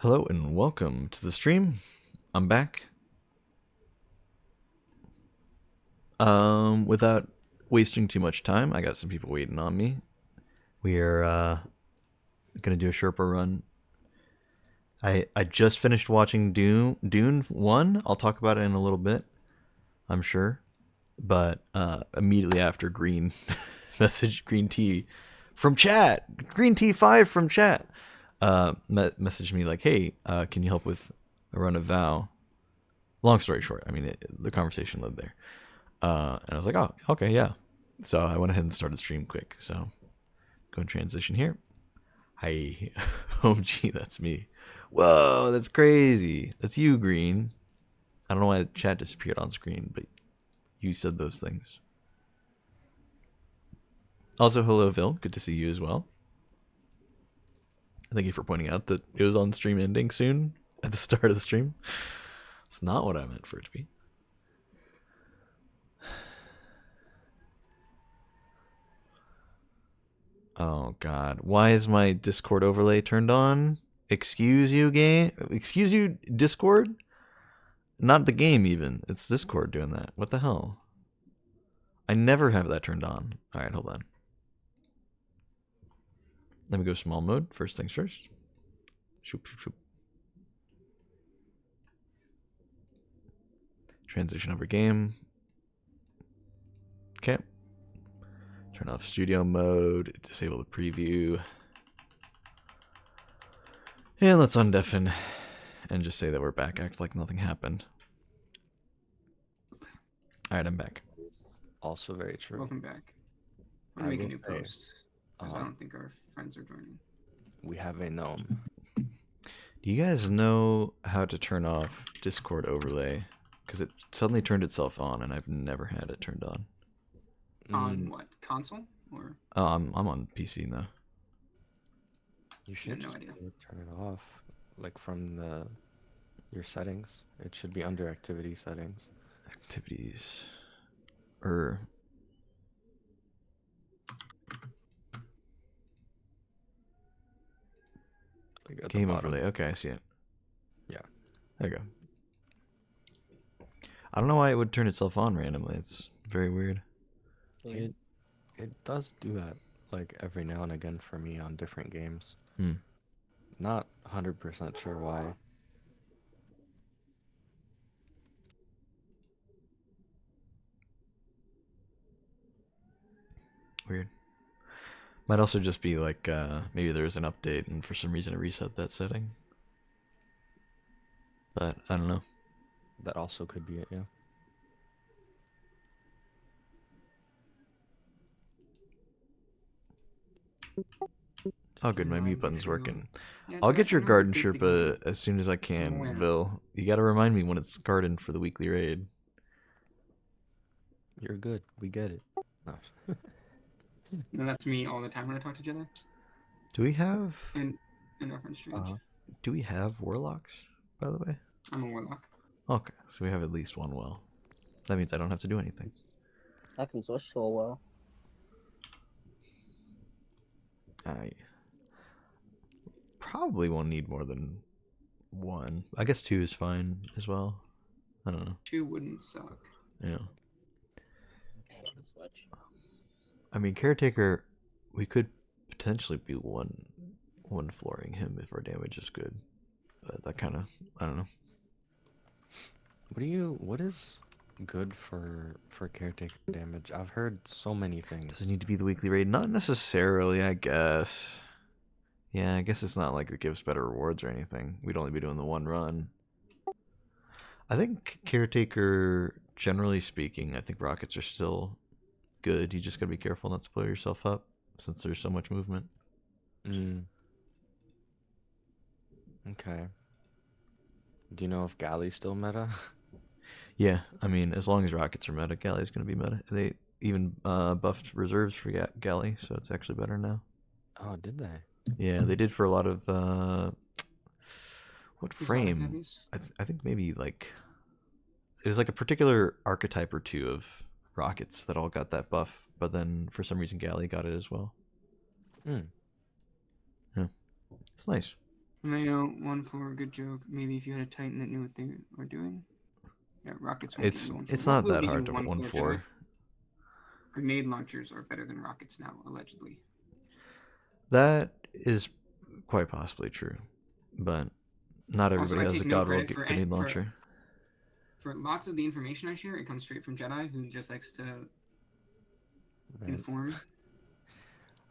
Hello and welcome to the stream. I'm back. Without wasting too much time, I got some people waiting on me. We are gonna do a Sherpa run. I just finished watching Dune 1. I'll talk about it in a little bit, I'm sure. But immediately after Green Green Tea from chat, Green Tea 5 from chat, messaged me like, hey, can you help with a run of Vow? Long story short, I mean, the conversation led there. And I was like, oh, okay, yeah. So I went ahead and started stream quick. So go and transition here. Hi, OMG, that's me. Whoa, that's crazy. That's you, Green. I don't know why the chat disappeared on screen, but you said those things. Also, hello, Vil. Good to see you as well. Thank you for pointing out that it was on stream ending soon at the start of the stream. It's not what I meant for it to be. Oh god, why is my Discord overlay turned on? Excuse you, game? Excuse you, Discord? Not the game even. It's Discord doing that. What the hell? I never have that turned on. Alright, hold on. Let me go small mode. First things first. Shoop, shoop, shoop. Transition over game. Okay. Turn off studio mode. Disable the preview. And let's undeafen. And just say that we're back. Act like nothing happened. Alright, I'm back. Also very true. Welcome back. I'm gonna make a new post. Because I don't think our friends are joining. We have a gnome. Do you guys know how to turn off Discord overlay? Because it suddenly turned itself on, and I've never had it turned on. On what? Console? Or? Oh, I'm on PC now. You should no just idea. turn it off, like from your settings. It should be under activity settings. Activities. Like at the Game bottom. overlay. Okay, I see it. Yeah. There you go. I don't know why it would turn itself on randomly. It's very weird. It does do that like every now and again for me on different games. Not 100% sure why. Weird. Might also just be like maybe there's an update and for some reason it reset that setting. But I don't know. That also could be it, yeah. Oh good, my mute button's working. Yeah, I'll do get I your know garden the big Sherpa as soon as I can, Where? Vil. You gotta remind me when it's garden for the weekly raid. You're good. We get it. No. No, that's me all the time when I talk to each other. Do we have And reference strange. do we have warlocks, by the way? I'm a warlock. Okay, so we have at least one well. That means I don't have to do anything. I can switch to a well. I probably won't need more than one. I guess two is fine as well. I don't know. 2 wouldn't suck. Yeah. Okay, I can switch. I mean, caretaker, we could potentially be one flooring him if our damage is good. But that kind of, I don't know. What is good for caretaker damage? I've heard so many things. Does it need to be the weekly raid? Not necessarily, I guess. Yeah, I guess it's not like it gives better rewards or anything. We'd only be doing the one run. I think caretaker, generally speaking, I think rockets are still good. You just gotta be careful not to blow yourself up since there's so much movement. Okay. Do you know if Galley's still meta? Yeah, I mean, as long as rockets are meta, Galley's gonna be meta. They even buffed reserves for Galley, so it's actually better now. Oh, did they? Yeah, they did for a lot of what Exotic frame? heavies? I think maybe like it was like a particular archetype or two of rockets that all got that buff, but then for some reason Galley got it as well. Yeah, it's nice. Mayo, one for a good joke. Maybe if you had a Titan that knew what they were doing. Yeah, rockets won't give you one floor. It's What not will that give hard you to one 1 floor, Jedi? floor. Grenade launchers are better than rockets now, allegedly. That is quite possibly true, but not Also, everybody I has take a no God roll credit for grenade launcher. For lots of the information I share, it comes straight from Jedi, who just likes to Right. inform.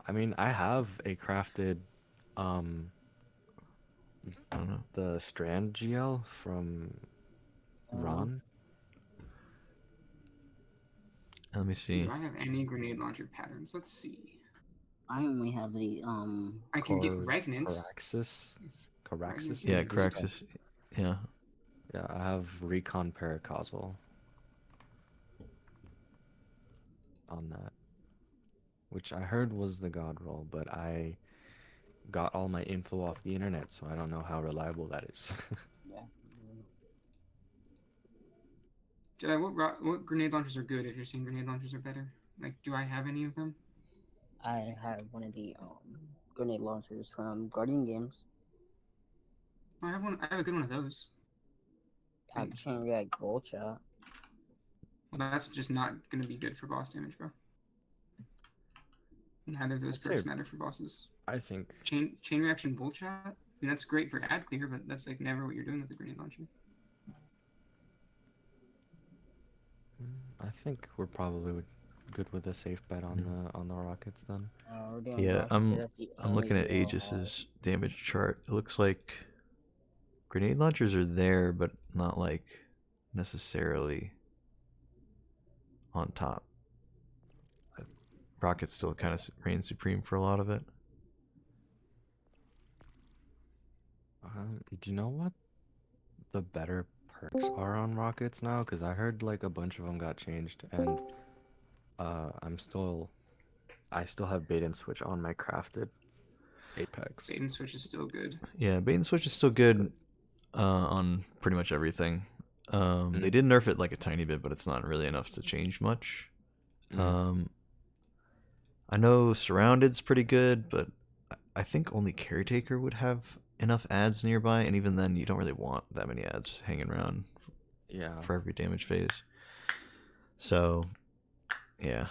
I mean, I have a crafted, I don't know. the Strand GL from Ron. Let me see. Do I have any grenade launcher patterns? Let's see. I only have the I can get Regnant. Caraxis. Caraxis. Yeah, is the Caraxis. Yeah. Yeah, I have Recon Paracausal on that, which I heard was the god roll, but I got all my info off the internet, so I don't know how reliable that is. Yeah. Jedi, what grenade launchers are good if you're saying grenade launchers are better? Like, do I have any of them? I have one of the grenade launchers from Guardian Games. I have one. I have a good one of those. I have Chain React Vulture. Well, that's just not going to be good for boss damage, bro. Neither of those perks matter for bosses. I think Chain reaction bullshot. I mean, that's great for ad clear, but that's like never what you're doing with the grenade launcher. I think we're probably good with a safe bet on the rockets then. Yeah, I'm looking at Aegis's damage chart. It looks like grenade launchers are there, but not like necessarily on top. Rockets still kind of reign supreme for a lot of it. Do you know what the better perks are on rockets now? Because I heard like a bunch of them got changed, and I still have bait and switch on my crafted Apex. Bait and switch is still good. Yeah, bait and switch is still good on pretty much everything. They did nerf it like a tiny bit, but it's not really enough to change much. I know Surrounded's pretty good, but I think only Caretaker would have enough ads nearby, and even then you don't really want that many ads hanging around for every damage phase. So yeah.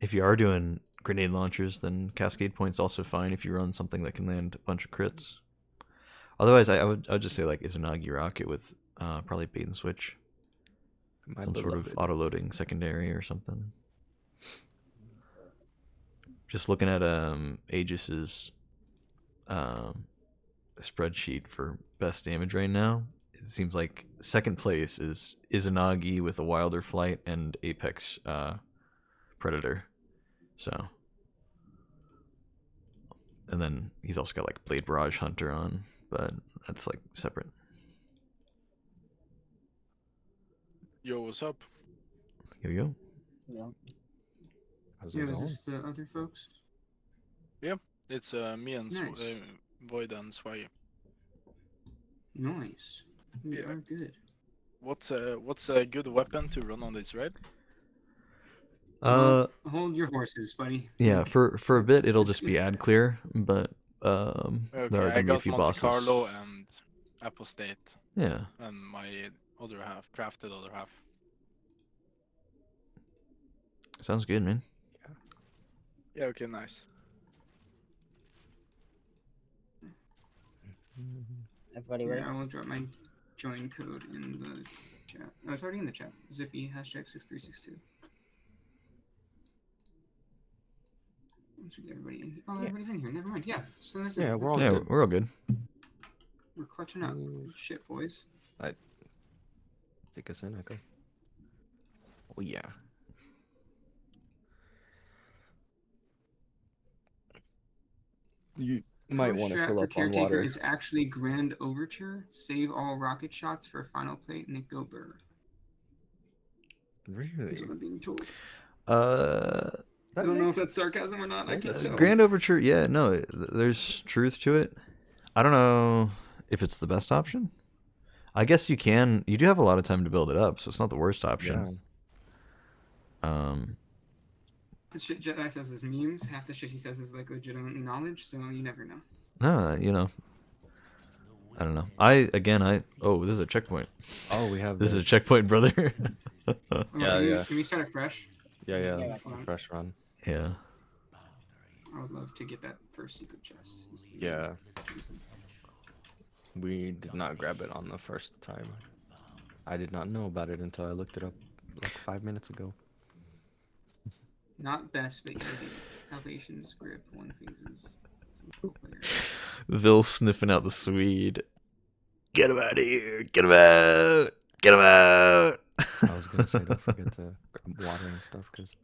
If you are doing grenade launchers, then Cascade Point's also fine if you run something that can land a bunch of crits. Otherwise, I would just say like Izanagi Rocket with probably bait and switch, some sort of auto loading secondary or something. Just looking at Aegis's spreadsheet for best damage right now, it seems like second place is Izanagi with a Wilder Flight and Apex Predator. So, and then he's also got like Blade Barrage Hunter on, but that's like separate. Yo, what's up? Yo. Yeah. How's Yeah, it is going? this the other folks? Yeah, it's me and Nice. Void and Sway. Nice. You Yeah. are good. What's a good weapon to run on this raid? Hold your horses, buddy. Yeah, for a bit it'll just be ad clear, but there are Okay, I gonna be a got few Monte bosses. Carlo and Apostate, Yeah. and my other half, crafted other half. Sounds good, man. Yeah, okay, nice. Everybody ready? Yeah, I will drop my join code in the chat. Oh, it's already in the chat. Zippy #6362. Once we get everybody in. Oh, everybody's in here. Never mind. Yeah. So that's Yeah, it. we're all Yeah, good. we're all good. We're clutching up. Shit, boys. Take us in, Echo. Oh yeah. You might want to Strat fill for up on Caretaker water. is actually Grand Overture. Save all rocket shots for final plate. Nick Gober. Really? Is what I'm being told. Uh, I don't know if that's sarcasm or not. I can't tell. Grand Overture, yeah, no, there's truth to it. I don't know if it's the best option. I guess you do have a lot of time to build it up, so it's not the worst option. the shit Jedi says is memes. Half the shit he says is like legitimately knowledge. So you never know. No, you know, I don't know. Oh, this is a checkpoint. Oh, we have This is a this. checkpoint, brother. Oh, Yeah, can we start it fresh? Yeah, Yeah, it's a hold on. fresh run. Yeah. I would love to get that first secret chest. is the Yeah. reason. We did not grab it on the first time. I did not know about it until I looked it up like 5 minutes ago. Not best, but easy. Salvation's grip, one phases. Vil sniffing out the Swede. Get him out of here! Get him out! Get him out! I was gonna say don't forget to grab water and stuff because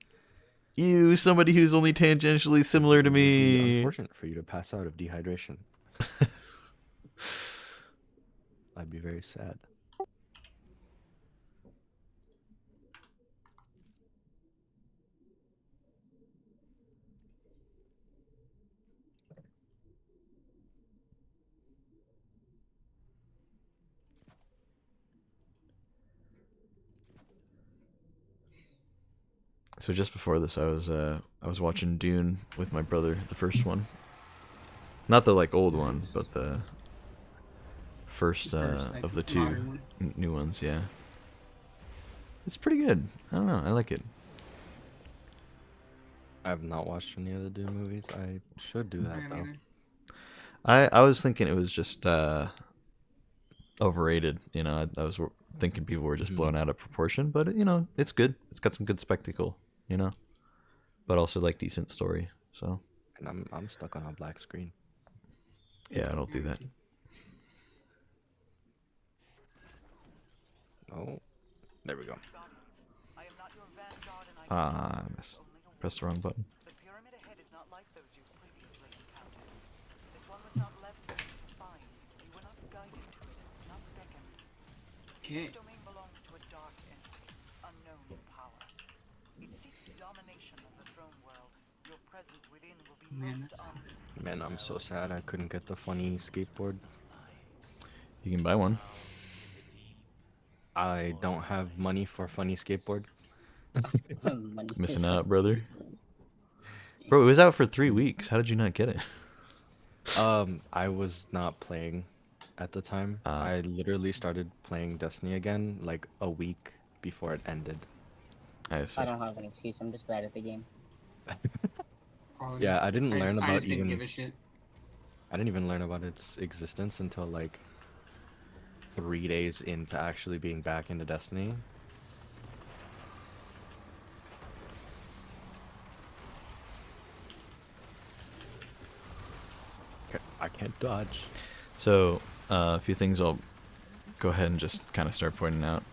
You, somebody who's only tangentially similar to it would be me. unfortunate for you to pass out of dehydration. I'd be very sad. So just before this, I was watching Dune with my brother, the first one. Not the like old one, but the first like, of the two modern one. new ones. Yeah, it's pretty good. I don't know. I like it. I have not watched any of the Doom movies. I should do I that haven't though. either. I was thinking it was just overrated. You know, I was thinking people were just blown out of proportion, but you know, it's good. It's got some good spectacle. You know, but also like decent story. So And I'm stuck on a black screen. yeah, I don't do that. Oh, there we go. Ah, I missed. Pressed the wrong button. The pyramid ahead is not like those you've previously encountered. This one was not left for you to find. You were not guided to it, not beckoned. Okay. This domain belongs to a dark entity, unknown power. It seeks domination of the throne world. Your presence within will be Man, that most sucks. Man, I'm so sad I couldn't get the funny skateboard. You can buy one. I don't have money for funny skateboard. Money. Missing out, brother. Bro, it was out for 3 weeks. How did you not get it? I was not playing at the time. I literally started playing Destiny again like a week before it ended. I see. I don't have an excuse. I'm just bad at the game. Quality. Yeah, I didn't learn I about just didn't even. give a shit. I didn't even learn about its existence until like 3 days into actually being back into Destiny. I can't dodge. So, a few things I'll go ahead and just kind of start pointing out.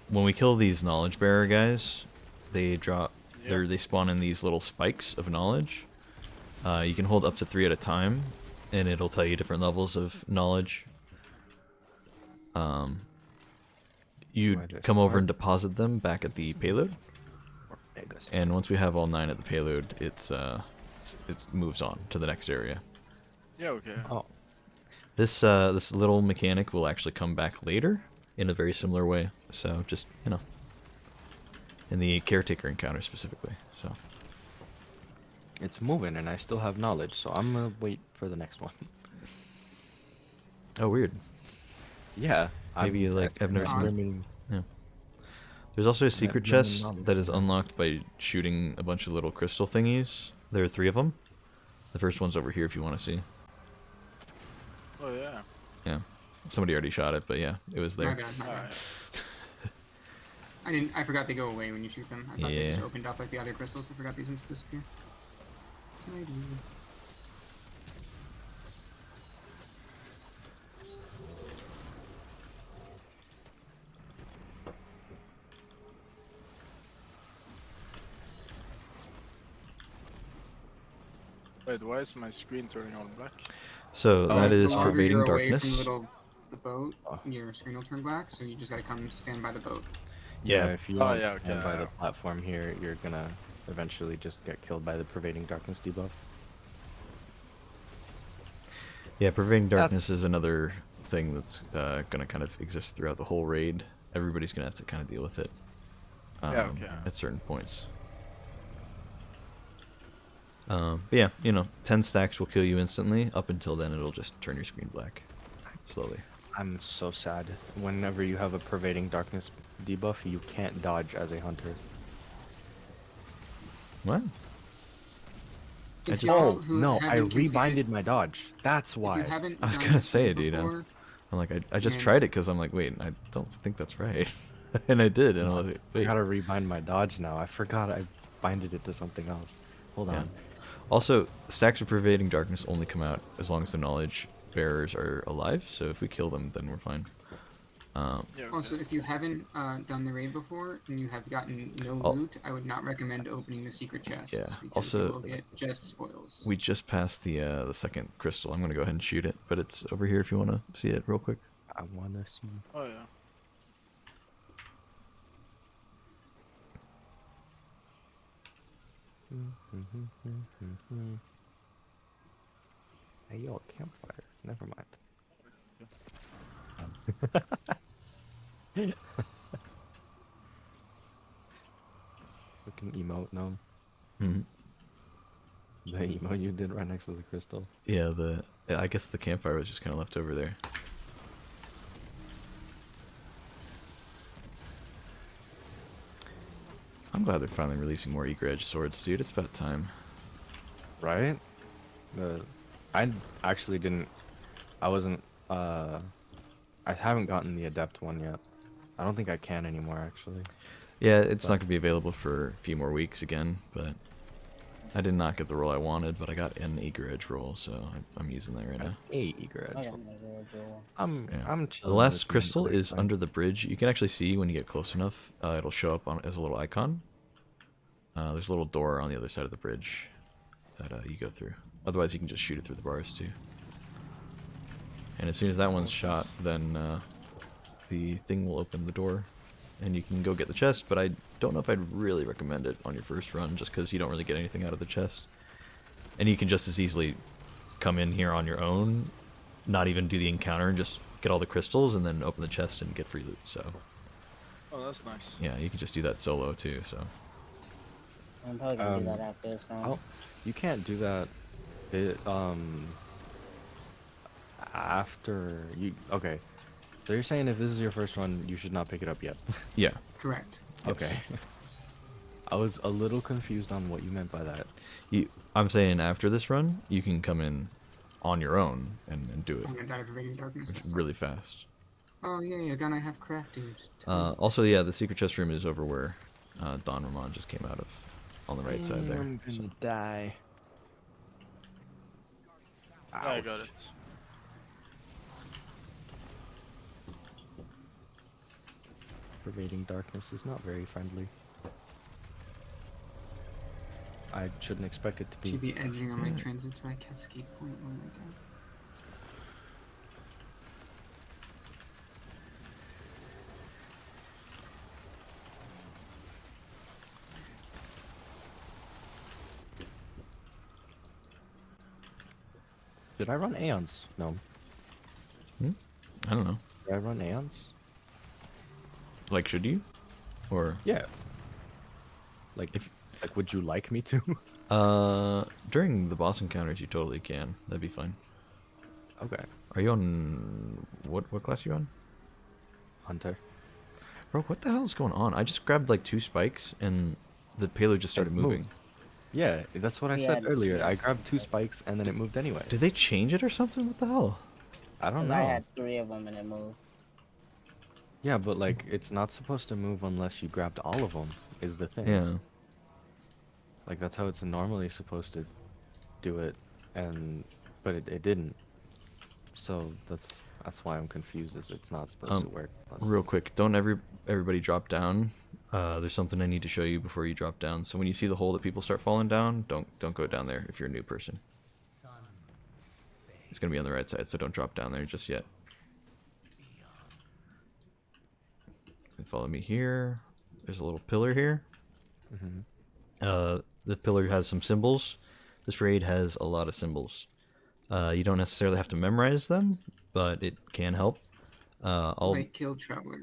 When we kill these knowledge bearer guys, they drop. They spawn in these little spikes of knowledge. You can hold up to 3 at a time, and it'll tell you different levels of knowledge. You'd come over and deposit them back at the payload, and once we have all 9 at the payload, it moves on to the next area. Yeah, okay. Oh, This little mechanic will actually come back later in a very similar way. So just, you know, in the caretaker encounter specifically. So it's moving, and I still have knowledge, so I'm gonna wait for the next one. oh, weird. Yeah, Maybe I've never seen that. experimenting. Yeah. There's also a secret learning chest knowledge. that is unlocked by shooting a bunch of little crystal thingies. There are 3 of them. The first one's over here if you want to see. Oh yeah. Yeah. Somebody already shot it, but yeah, it was My there. bad. My bad. Alright. I forgot they go away when you shoot them. I thought they Yeah. just opened up like the other crystals. I forgot these ones disappear. Maybe. Wait, why is my screen turning on black? So Oh, that is The longer pervading you're away darkness. from the boat, Oh. your screen will turn black. So you just gotta come stand by the boat. Yeah, Yeah. if you Oh, want yeah, to stand by okay. the platform here, you're gonna eventually just get killed by the pervading darkness debuff. Yeah, pervading darkness is another thing that's gonna kind of exist throughout the whole raid. Everybody's gonna have to kind of deal with it. Yeah, okay. at certain points. But yeah, you know, 10 stacks will kill you instantly. Up until then, it'll just turn your screen black slowly. I'm so sad. Whenever you have a pervading darkness debuff, you can't dodge as a hunter. What? If just- y'all Oh who no, I haven't completed- rebinded my dodge. That's If you why. haven't I was done gonna this say, build dude. before, I'm like, I just Yeah. tried it because I'm like, wait, I don't think that's right. And I did, and I was like, I wait. gotta rebind my dodge now. I forgot I binded it to something else. Hold Yeah. on. Also, stacks of pervading darkness only come out as long as the knowledge bearers are alive. So if we kill them, then we're fine. Yeah, okay. Also, if you haven't done the raid before and you have gotten no Oh. loot, I would not recommend opening the secret chests Yeah, because also- you will get just spoils. We just passed the second crystal. I'm gonna go ahead and shoot it, but it's over here if you want to see it real quick. I wanna see. Oh yeah. Hey yo, campfire. Never mind. Looking emote gnome. Mhm. The emote you did right next to the crystal. Yeah, I guess the campfire was just kind of left over there. I'm glad they're finally releasing more eager edge swords, dude. It's about time. Right? I actually didn't. I wasn't. I haven't gotten the adept one yet. I don't think I can anymore, actually. Yeah, it's not gonna be available for a few more weeks again, but I did not get the roll I wanted, but I got an eager edge roll, so I'm using that right now. Hey, eager I edge. got another jewel. I'm Yeah. chilling. The last with crystal another is spike. under the bridge. You can actually see when you get close enough. It'll show up as a little icon. There's a little door on the other side of the bridge that you go through. Otherwise, you can just shoot it through the bars too. And as soon as that one's shot, then the thing will open the door, and you can go get the chest. But I don't know if I'd really recommend it on your first run, just because you don't really get anything out of the chest. And you can just as easily come in here on your own, not even do the encounter, and just get all the crystals, and then open the chest and get free loot. So Oh, that's nice. yeah, you can just do that solo too. So I'm probably gonna do that after this round. Oh, you can't do that. It after you. Okay. So you're saying if this is your first one, you should not pick it up yet. yeah, Correct. yes. Okay. I was a little confused on what you meant by that. I'm saying after this run, you can come in on your own and do it I'm gonna die of pervading darkness. really fast. Oh yeah, gun I have crafted. Also, yeah, the secret chest room is over where Don Ramon just came out of, on the right side there. I'm gonna die. I got it. Pervading darkness is not very friendly. I shouldn't expect it to be. Should be edging on my transit to that cascade point. Oh my god. Did I run Aeons? No. I don't know. Did I run Aeons? Like, should you? Or Yeah. Like, would you like me to? during the boss encounters, you totally can. That'd be fine. Okay. Are you on what class are you on? Hunter. Bro, what the hell is going on? I just grabbed like 2 spikes and the payload just started moved. moving. Yeah, that's what I Yeah, said earlier. I grabbed 2 spikes and then it moved anyway. Did they change it or something? What the hell? I don't 'Cause know. I had 3 of them and it moved. Yeah, but like, it's not supposed to move unless you grabbed all of them, is the thing. Yeah. Like, that's how it's normally supposed to do it, but it didn't. So that's why I'm confused, is it's not supposed to work. Real quick, don't everybody drop down. There's something I need to show you before you drop down. So when you see the hole that people start falling down, don't go down there if you're a new person. It's gonna be on the right side, so don't drop down there just yet. And follow me here. There's a little pillar here. The pillar has some symbols. This raid has a lot of symbols. You don't necessarily have to memorize them, but it can help. Light killed traveler.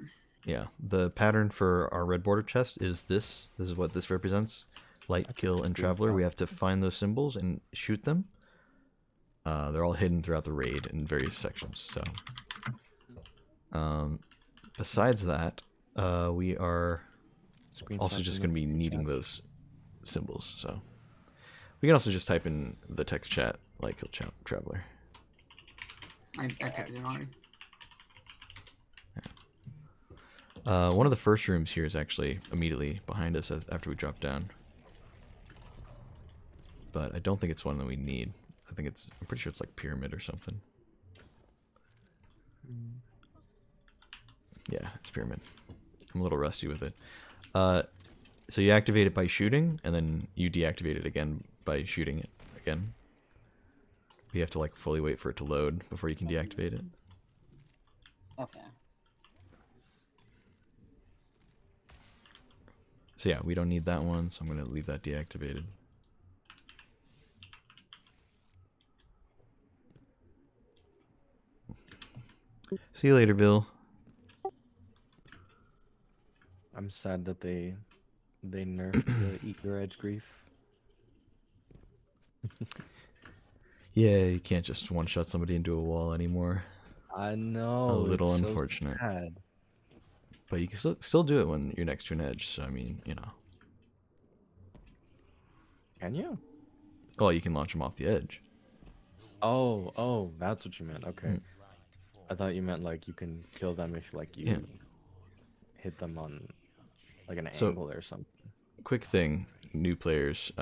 Yeah, the pattern for our red border chest is this. This is what this represents. Light, kill, and traveler. We have to find those symbols and shoot them. They're all hidden throughout the raid in various sections. So, besides that, we are also just going to be needing those symbols. So, we can also just type in the text chat, light, kill, traveler. I typed it already. One of the first rooms here is actually immediately behind us after we drop down. But I don't think it's one that we need. I'm pretty sure it's like pyramid or something. Yeah, it's pyramid. I'm a little rusty with it. So you activate it by shooting, and then you deactivate it again by shooting it again. You have to like fully wait for it to load before you can deactivate it. Okay. So yeah, we don't need that one, so I'm going to leave that deactivated. See you later, Bill. I'm sad that they nerfed the Eat Your Edge grief. Yeah, you can't just one-shot somebody into a wall anymore. I know. A little it's unfortunate. So sad. But you can still do it when you're next to an edge, so I mean, you know. Can you? Well, you can launch them off the edge. Oh, that's what you meant. Okay. I thought you meant like you can kill them if like you hit them on like an angle or something. Quick thing, new players.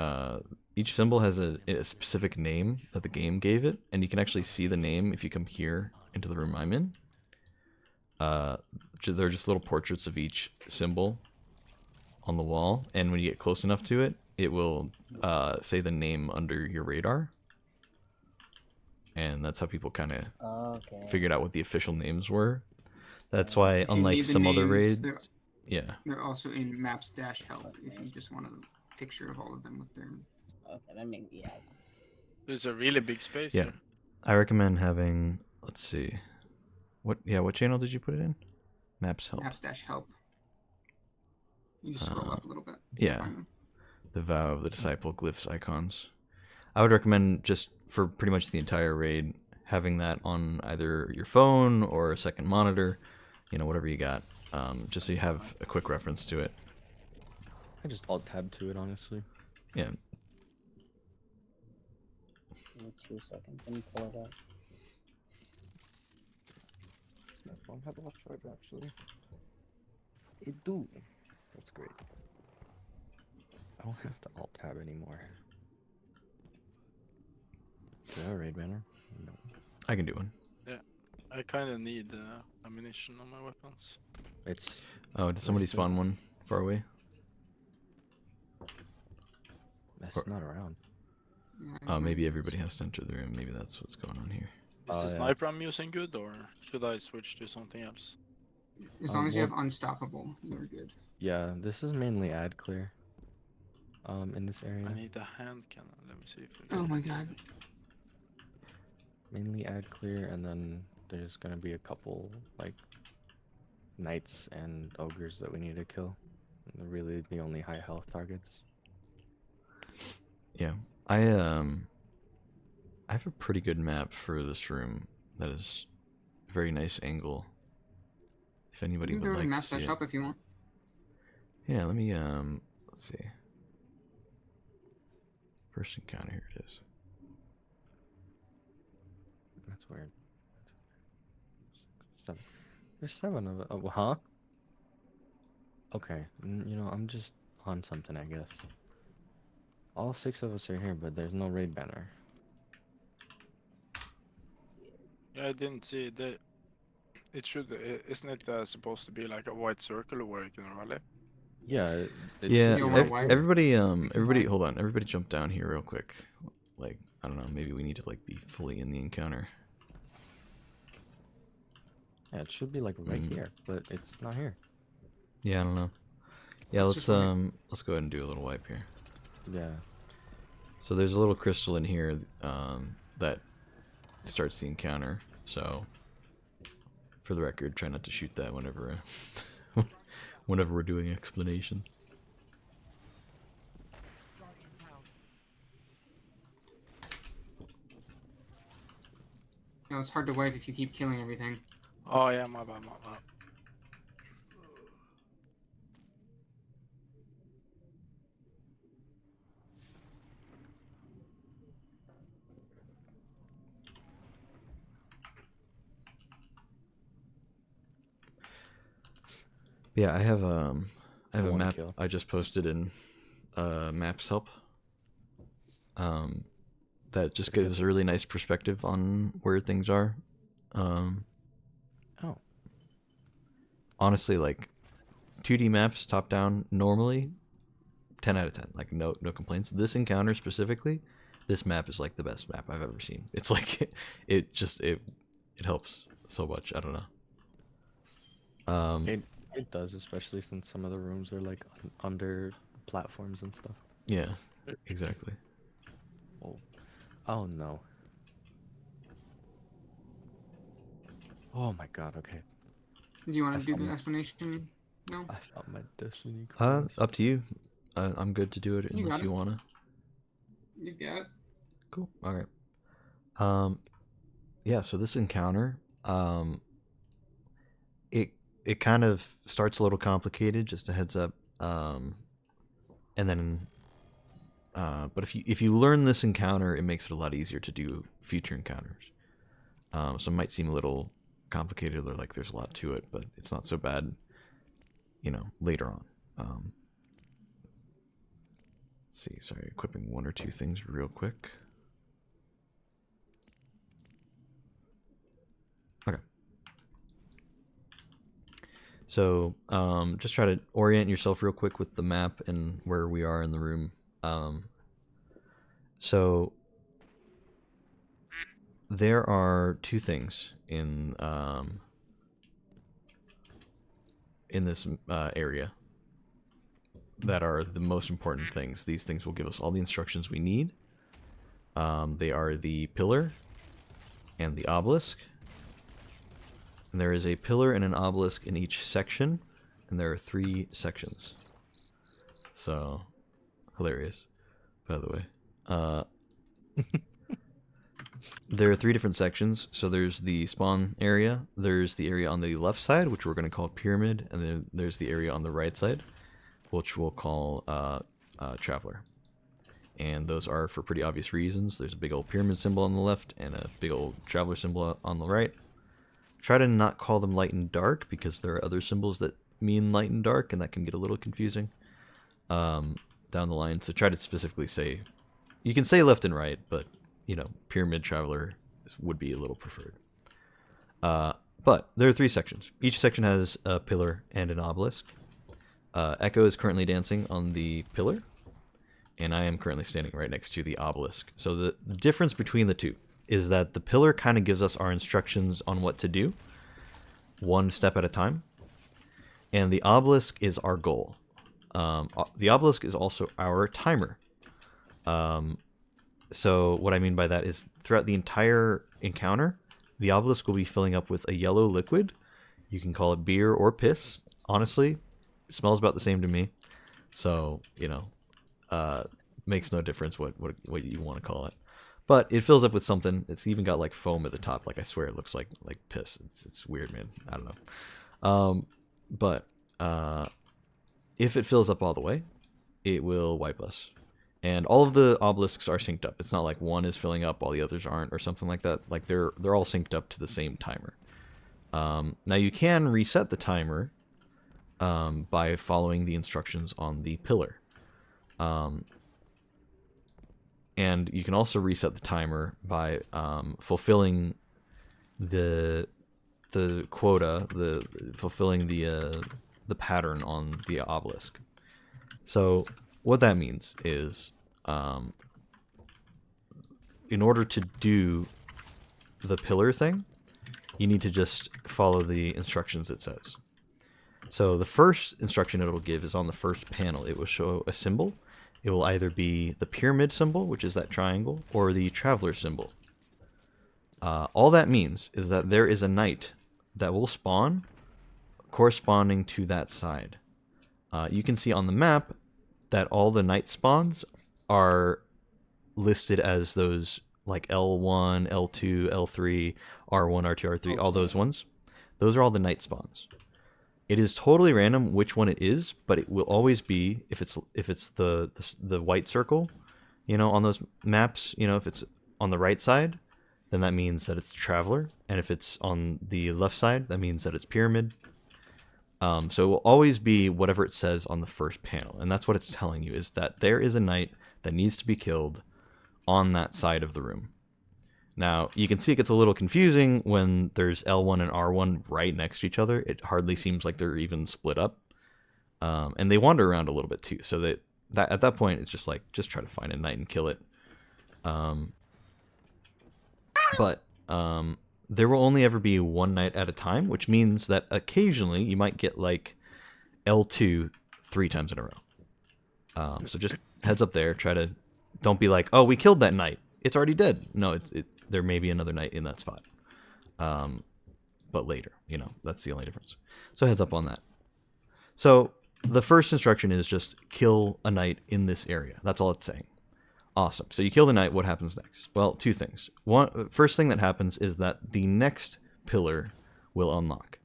Each symbol has a specific name that the game gave it, and you can actually see the name if you come here into the room I'm in. They're just little portraits of each symbol on the wall, and when you get close enough to it, it will say the name under your radar. And that's how people kind of figured out what the official names were. That's why, If you unlike need the some other names, raids, they're also in maps-help if you just want a picture of all of them with their. Okay, that makes There's a really big space yeah, here. I recommend having. Let's see, what channel did you put it in? Maps help. Maps-help. You just scroll up a little bit. Yeah, the vow of the disciple, glyphs, icons. I would recommend just for pretty much the entire raid having that on either your phone or a second monitor, you know, whatever you got, just so you have a quick reference to it. I just alt-tab to it, honestly. Yeah. Give me 2 seconds. Let me pull it up. That phone have a left charger, actually. It do. That's great. I don't have to alt-tab anymore. Is that a raid banner? No. I can do one. Yeah, I kind of need ammunition on my weapons. It's. Oh, did somebody spawn one far away? That's not around. Yeah, Maybe everybody has to enter the room. Maybe that's what's going on here. Is the yeah. sniper I'm using good, or should I switch to something else? As long as you have unstoppable, you're good. Yeah, this is mainly ad clear. In this area. I need a hand cannon. Let me see if it. Oh my god. Mainly ad clear, and then there's gonna be a couple like knights and ogres that we need to kill. And they're really the only high health targets. Yeah, I have a pretty good map for this room. That is a very nice angle. If anybody You can would go to like to see it. maps-help if you want. Yeah, let me let's see. First encounter, here it is. That's weird. There's 7 of it. Oh, huh? Okay, you know, I'm just on something, I guess. All 6 of us are here, but there's no raid banner. Yeah, I didn't see it. It should. Isn't it supposed to be like a white circle where you can rally? Yeah. Yeah, You want white? everybody, hold on. Everybody jump down here real quick. Like, I don't know, maybe we need to, like, be fully in the encounter. Yeah, it should be like right here, but it's not here. Yeah, I don't know. Yeah, Let's let's just go ahead and do a little wipe here. Yeah. So there's a little crystal in here that starts the encounter. So, for the record, try not to shoot that whenever whenever we're doing explanations. No, it's hard to wipe if you keep killing everything. Oh yeah, my bad, my bad. Yeah, I have a One map kill. I just posted in Maps Help. That just gives a really nice perspective on where things are. Oh. Honestly, like 2D maps top down normally 10 out of 10. Like no complaints. This encounter specifically, this map is like the best map I've ever seen. It's like it helps so much. I don't know. It does, especially since some of the rooms are like under platforms and stuff. Yeah, exactly. Oh no. Oh my god, okay. Do you want I to do the found- explanation? No? I found my destiny coins. Up to you. I'm good to do it You unless got you it. wanna. You got it. Cool. All right. Yeah. So this encounter, it kind of starts a little complicated. Just a heads up. And then, but if you learn this encounter, it makes it a lot easier to do future encounters. So it might seem a little complicated or like there's a lot to it, but it's not so bad. You know, later on. Let's see. Sorry, equipping one or two things real quick. Okay. So, just try to orient yourself real quick with the map and where we are in the room. So, there are two things in this area that are the most important things. These things will give us all the instructions we need. They are the pillar and the obelisk. And there is a pillar and an obelisk in each section, and there are 3 sections. So, hilarious, by the way. There are 3 different sections. So there's the spawn area, there's the area on the left side, which we're going to call pyramid, and then there's the area on the right side, which we'll call traveler. And those are for pretty obvious reasons. There's a big old pyramid symbol on the left and a big old traveler symbol on the right. Try to not call them light and dark because there are other symbols that mean light and dark, and that can get a little confusing down the line. So try to specifically say, you can say left and right, but you know, pyramid traveler would be a little preferred. But there are 3 sections. Each section has a pillar and an obelisk. Echo is currently dancing on the pillar, and I am currently standing right next to the obelisk. So the difference between the two is that the pillar kind of gives us our instructions on what to do, one step at a time, and the obelisk is our goal. The obelisk is also our timer. So what I mean by that is throughout the entire encounter, the obelisk will be filling up with a yellow liquid. You can call it beer or piss. Honestly, it smells about the same to me. So, you know, makes no difference what you want to call it. But it fills up with something. It's even got like foam at the top. Like I swear it looks like piss. It's weird, man. I don't know. But if it fills up all the way, it will wipe us. And all of the obelisks are synced up. It's not like one is filling up while the others aren't or something like that. Like they're all synced up to the same timer. Now you can reset the timer by following the instructions on the pillar. And you can also reset the timer by fulfilling the quota, fulfilling the pattern on the obelisk. So what that means is, in order to do the pillar thing, you need to just follow the instructions it says. So the first instruction it'll give is on the first panel. It will show a symbol. It will either be the pyramid symbol, which is that triangle, or the traveler symbol. All that means is that there is a knight that will spawn corresponding to that side. you can see on the map that all the night spawns are listed as those like L1, L2, L3, R1, R2, R3, all those ones. Those are all the night spawns. It is totally random which one it is, but it will always be if it's the white circle, you know, on those maps. You know, if it's on the right side, then that means that it's Traveler, and if it's on the left side, that means that it's Pyramid. So it will always be whatever it says on the first panel, and that's what it's telling you, is that there is a knight that needs to be killed on that side of the room. Now, you can see it gets a little confusing when there's L1 and R1 right next to each other. It hardly seems like they're even split up. And they wander around a little bit too, so that at that point, it's just like, just try to find a knight and kill it. But there will only ever be one knight at a time, which means that occasionally you might get like L2 3 times in a row. So just heads up there. Don't be like, oh, we killed that knight, it's already dead. No, there may be another knight in that spot. But later, you know, that's the only difference. So heads up on that. So the first instruction is just kill a knight in this area. That's all it's saying. Awesome. So you kill the knight, what happens next? Well, two things. First thing that happens is that the next pillar will unlock.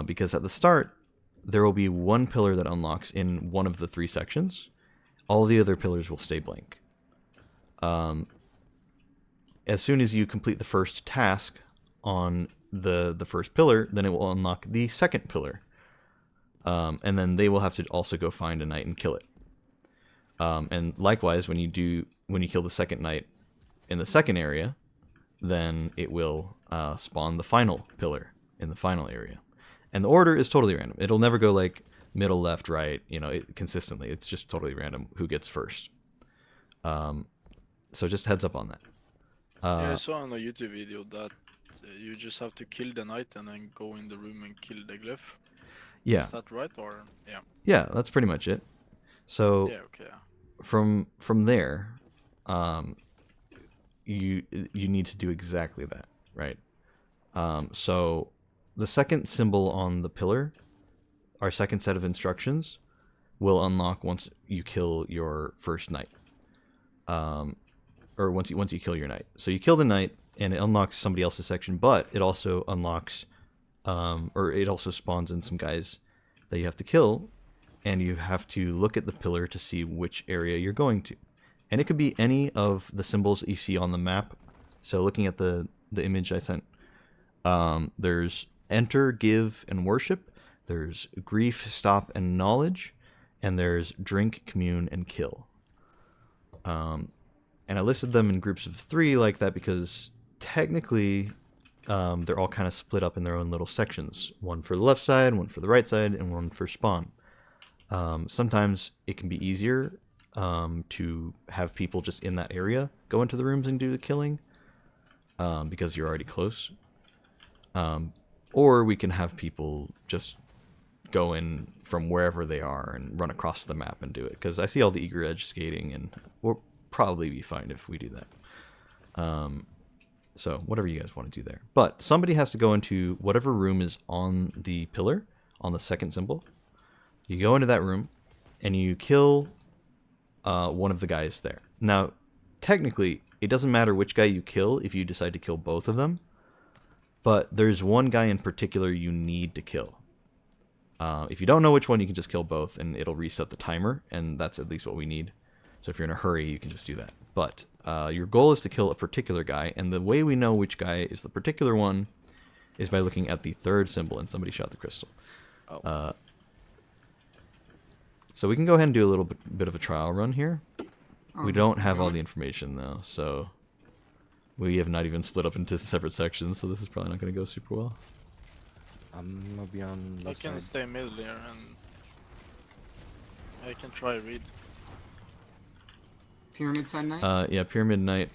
Because at the start, there will be one pillar that unlocks in one of the 3 sections. All the other pillars will stay blank. As soon as you complete the first task on the first pillar, then it will unlock the second pillar. And then they will have to also go find a knight and kill it. And likewise, when you kill the second knight in the second area, then it will spawn the final pillar in the final area. And the order is totally random. It'll never go like middle, left, right, you know, consistently. It's just totally random who gets first. So just heads up on that. Yeah, I saw on a YouTube video that you just have to kill the knight and then go in the room and kill the glyph. Yeah. Is that right? Or yeah. Yeah, that's pretty much it. So Yeah. Okay. Yeah. from there, you need to do exactly that, right? So the second symbol on the pillar, our second set of instructions, will unlock once you kill your first knight. Or once you kill your knight. So you kill the knight, and it unlocks somebody else's section, but it also unlocks, or it also spawns in some guys that you have to kill, and you have to look at the pillar to see which area you're going to. And it could be any of the symbols that you see on the map. So looking at the image I sent, there's enter, give, and worship. There's grief, stop, and knowledge. And there's drink, commune, and kill. And I listed them in groups of 3 like that because technically they're all kind of split up in their own little sections. One for the left side, one for the right side, and one for spawn. Sometimes it can be easier to have people just in that area go into the rooms and do the killing because you're already close. Or we can have people just go in from wherever they are and run across the map and do it, because I see all the eager edge skating, and we'll probably be fine if we do that. So whatever you guys want to do there. But somebody has to go into whatever room is on the pillar, on the second symbol. You go into that room, and you kill one of the guys there. Now, technically, it doesn't matter which guy you kill if you decide to kill both of them, but there's one guy in particular you need to kill. If you don't know which one, you can just kill both, and it'll reset the timer, and that's at least what we need. So if you're in a hurry, you can just do that. But your goal is to kill a particular guy, and the way we know which guy is the particular one is by looking at the third symbol, and somebody shot the crystal. Oh. So we can go ahead and do a little bit of a trial run here. Oh, We don't have all the information, though, so we have not even split up into separate sections, so this is probably not going to go super well. I'm gonna be on I left can side. stay middle here and I can try read. Pyramid side knight? Yeah, Pyramid Knight.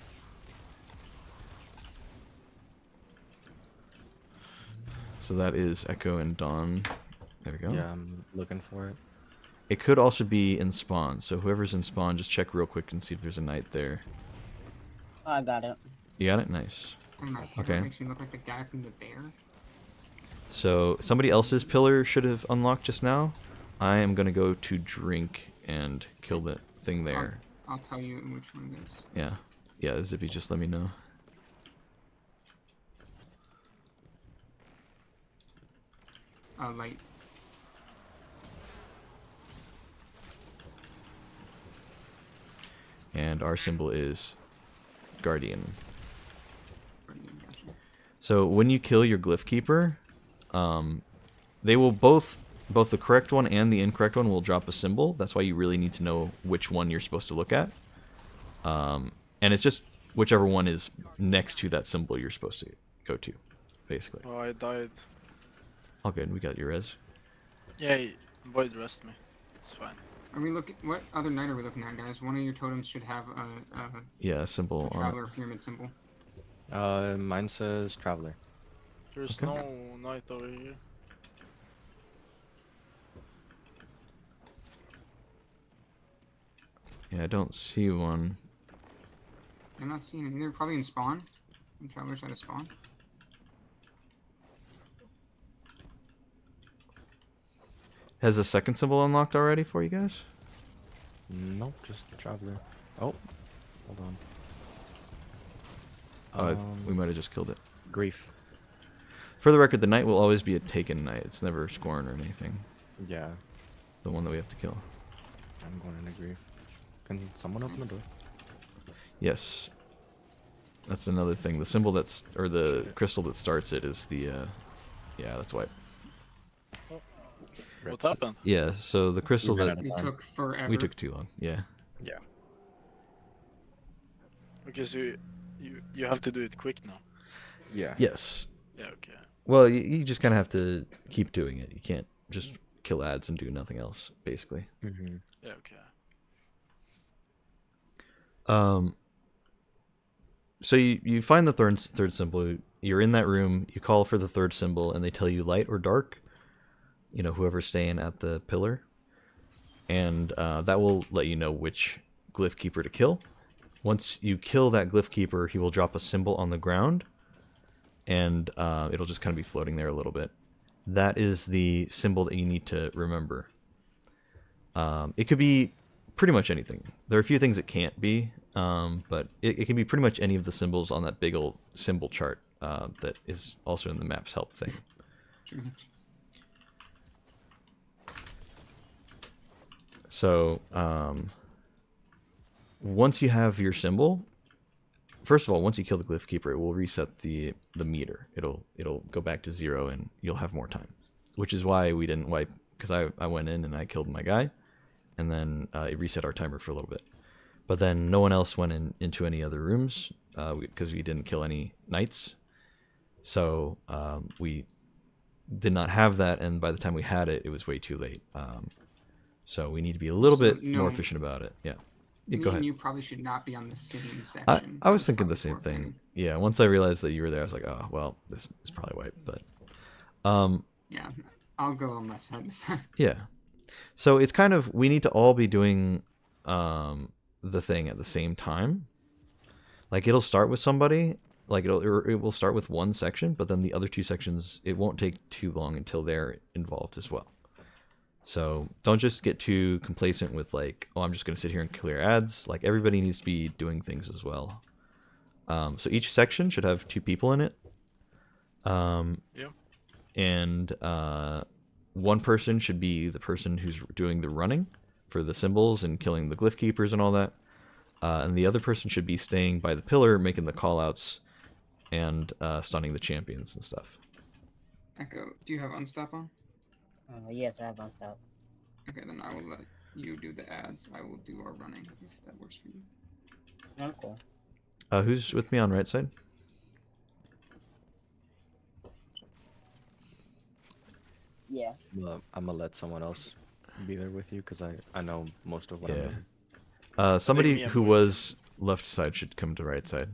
So that is Echo and Dawn. There we go. Yeah, I'm looking for it. It could also be in spawn, so whoever's in spawn, just check real quick and see if there's a knight there. I got it. You got it? Nice. Oh, my Okay. okay. Makes me look like the guy from the bear. So somebody else's pillar should have unlocked just now. I am gonna go to drink and kill the thing there. I'll tell you which one it is. Yeah. Yeah, Zippy, just let me know. Light. And our symbol is Guardian. Gotcha. So when you kill your Glyph Keeper, they will both the correct one and the incorrect one will drop a symbol. That's why you really need to know which one you're supposed to look at. And it's just whichever one is next to that symbol you're supposed to go to, basically. Oh, I died. All good, we got your res. Yeah, Void rest me. It's fine. Are we looking? What other knight are we looking at, guys? One of your totems should have a Yeah, a symbol on it. traveler pyramid symbol. Mine says traveler. There's Okay. no knight over here. Yeah, I don't see one. I'm not seeing it either. Probably in spawn. In traveler's side of spawn. Has a second symbol unlocked already for you guys? Nope, just the traveler. Oh, hold on. We might have just killed it. Grief. For the record, the knight will always be a taken knight. It's never Scorn or anything. Yeah, The one that we have to kill. I'm going into grief. Can someone open the door? Yes. That's another thing. The symbol that's, or the crystal that starts it is the, yeah, that's white. What happened? Yeah, so the crystal ran that out of We time. took forever. we took too long. Yeah. Yeah. Okay, so you have to do it quick now. Yeah. Yes. Yeah, okay. Well, you just kind of have to keep doing it. You can't just kill ads and do nothing else, basically. Mm-hmm. Yeah, okay. So you find the third symbol. You're in that room. You call for the third symbol, and they tell you light or dark. You know, whoever's staying at the pillar, and that will let you know which Glyph Keeper to kill. Once you kill that Glyph Keeper, he will drop a symbol on the ground, and it'll just kind of be floating there a little bit. That is the symbol that you need to remember. It could be pretty much anything. There are a few things it can't be, but it can be pretty much any of the symbols on that big old symbol chart that is also in the maps help thing. So once you have your symbol, first of all, once you kill the Glyph Keeper, it will reset the meter. It'll go back to 0, and you'll have more time. Which is why we didn't wipe, because I went in and I killed my guy, and then it reset our timer for a little bit. But then no one else went into any other rooms because we didn't kill any knights. So we did not have that, and by the time we had it, it was way too late. So we need to be a little bit more efficient about it. Yeah. Me Go ahead. and you probably should not be on the same section. I was thinking probably the same more thing. fitting. Yeah, once I realized that you were there, I was like, oh, well, this is probably white. But Yeah, I'll go on left side this time. yeah. So it's kind of, we need to all be doing the thing at the same time. Like, it'll start with somebody, like it will start with one section, but then the other two sections, it won't take too long until they're involved as well. So don't just get too complacent with like, oh, I'm just going to sit here and clear ads. Like, everybody needs to be doing things as well. So each section should have 2 people in it. Yeah. And one person should be the person who's doing the running for the symbols and killing the Glyph Keepers and all that. And the other person should be staying by the pillar, making the callouts and stunning the champions and stuff. Echo, do you have unstop on? Yes, I have unstop. Okay, then I will let you do the ads. I will do our running if that works for you. I'm cool. Who's with me on right side? Yeah. I'm gonna let someone else be there with you because I know most of what I'm Yeah. doing. Somebody me and who Void. was left side should come to right side.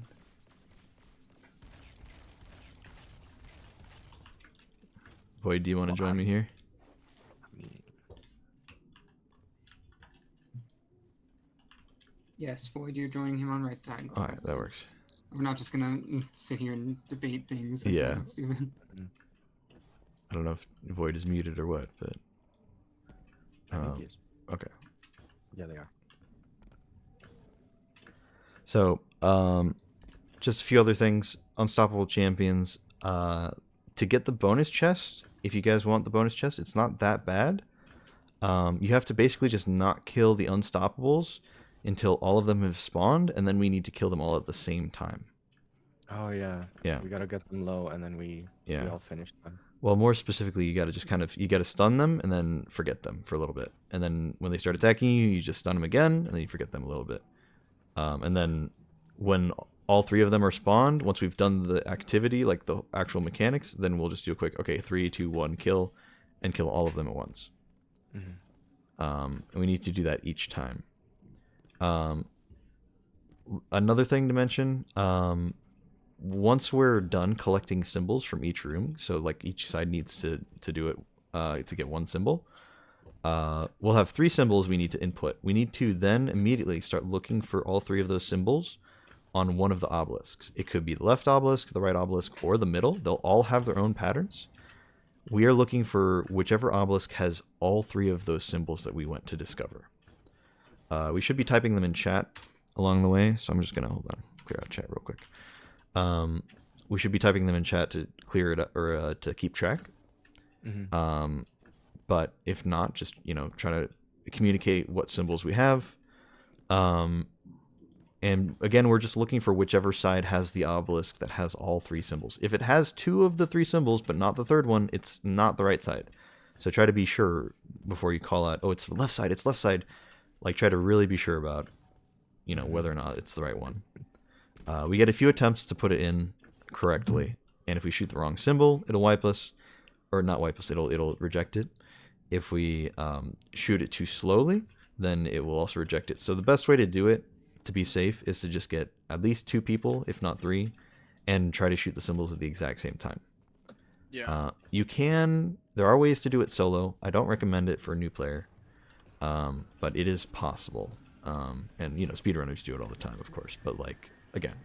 Void, do you want to join me here? Yes, Void, you're joining him on right side. All right, that works. We're not just gonna sit here and debate things. Yeah. That's stupid. I don't know if Void is muted or what, but I think Um, he is. Okay. Yeah, they are. So, just a few other things. Unstoppable champions. To get the bonus chest, if you guys want the bonus chest, it's not that bad. You have to basically just not kill the unstoppables until all of them have spawned, and then we need to kill them all at the same time. Oh yeah. Yeah. We gotta get them low, and then we Yeah. all finish them. Well, more specifically, you got to just you got to stun them and then forget them for a little bit. And then when they start attacking you, you just stun them again, and then you forget them a little bit. And then when all three of them are spawned, once we've done the activity, like the actual mechanics, then we'll just do a quick, okay, 3, 2, 1, kill, and kill all of them at once. And we need to do that each time. Another thing to mention, once we're done collecting symbols from each room, so like each side needs to do it to get one symbol, we'll have 3 symbols we need to input. We need to then immediately start looking for all 3 of those symbols on one of the obelisks. It could be the left obelisk, the right obelisk, or the middle. They'll all have their own patterns. We are looking for whichever obelisk has all 3 of those symbols that we went to discover. We should be typing them in chat along the way, so I'm just gonna hold on, clear out chat real quick. We should be typing them in chat to clear it up, or to keep track. But if not, just try to communicate what symbols we have. And again, we're just looking for whichever side has the obelisk that has all 3 symbols. If it has 2 of the 3 symbols, but not the third one, it's not the right side. So try to be sure before you call out, oh, it's the left side, it's left side. Like, try to really be sure about, whether or not it's the right one. We get a few attempts to put it in correctly. And if we shoot the wrong symbol, it'll wipe us. Or not wipe us, it'll reject it. If we shoot it too slowly, then it will also reject it. So the best way to do it, to be safe, is to just get at least 2 people, if not 3, and try to shoot the symbols at the exact same time. Yeah. There are ways to do it solo. I don't recommend it for a new player, but it is possible. And speedrunners do it all the time, of course. But again,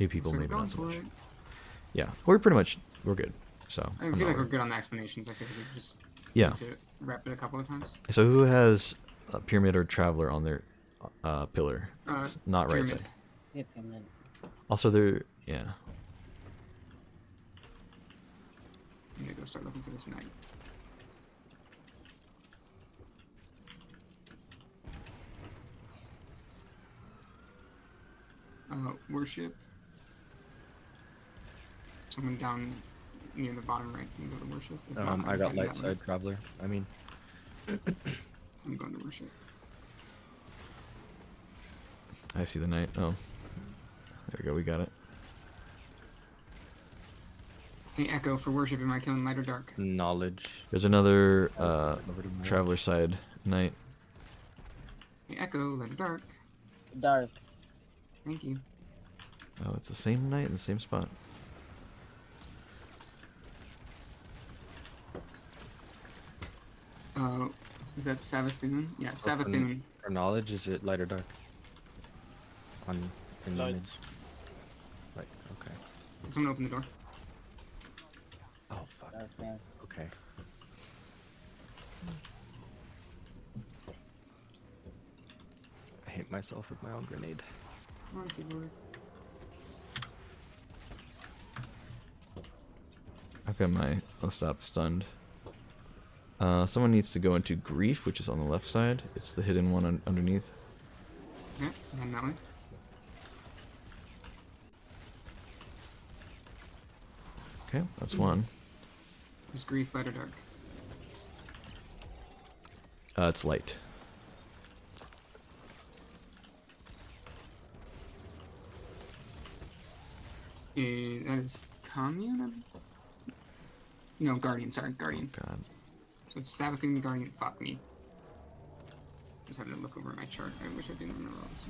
new people So we're maybe going not so for much. it. Yeah, we're good. So I I'm feel not like we're worried. good on the explanations. I feel like we just Yeah. need to wrap it a couple of times. So who has a pyramid or traveler on their pillar? It's not right pyramid. side. Yeah, payment. Also, yeah. I'm gonna go start looking for this knight. Worship. Someone down near the bottom right can go to worship. If not, I I'm got heading light that way. side traveler. I mean, I'm going to worship. I see the knight. Oh, there we go. We got it. Hey, Echo, for worship, am I killing light or dark? knowledge. There's another Over to me. traveler side knight. Hey, Echo, light or dark? Dark. Thank you. Oh, it's the same knight in the same spot. Is that Savathun? Yeah, Oh, for- Savathun. For knowledge, is it light or dark? In Light. image? Light. Okay. Someone open the door. Oh fuck. Dark, yes. Okay. I hate myself with my own grenade. Come on, keyboard. I've got my Let's Stop stunned. Someone needs to go into grief, which is on the left side. It's the hidden one underneath. Okay, and that way. Okay, that's one. Is grief light or dark? It's light. That is commune? No, guardian. Sorry, guardian. God. So it's Savathun, guardian. Fuck me. Just having to look over my chart. I wish I didn't remember all this.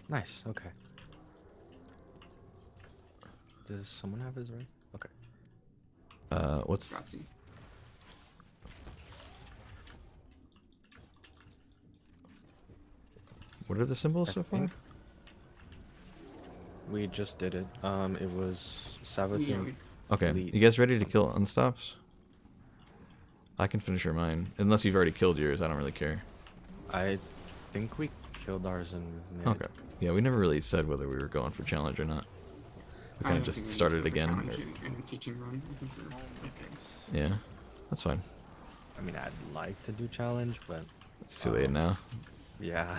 Nice. Okay. Does someone have his res? Okay. What's Grazie. what are the symbols I so far? think we just did it. It was Savathun. Yeah, we- Okay, Elite. you guys ready to kill unstops? I can finish your mine. Unless you've already killed yours, I don't really care. I think we killed ours in mid. Okay. Yeah, we never really said whether we were going for challenge or not. We I kind don't of just think we need started to go for again. challenge and teaching run. I think we're okay. Yeah, that's fine. I mean, I'd like to do challenge, but It's too late now. yeah,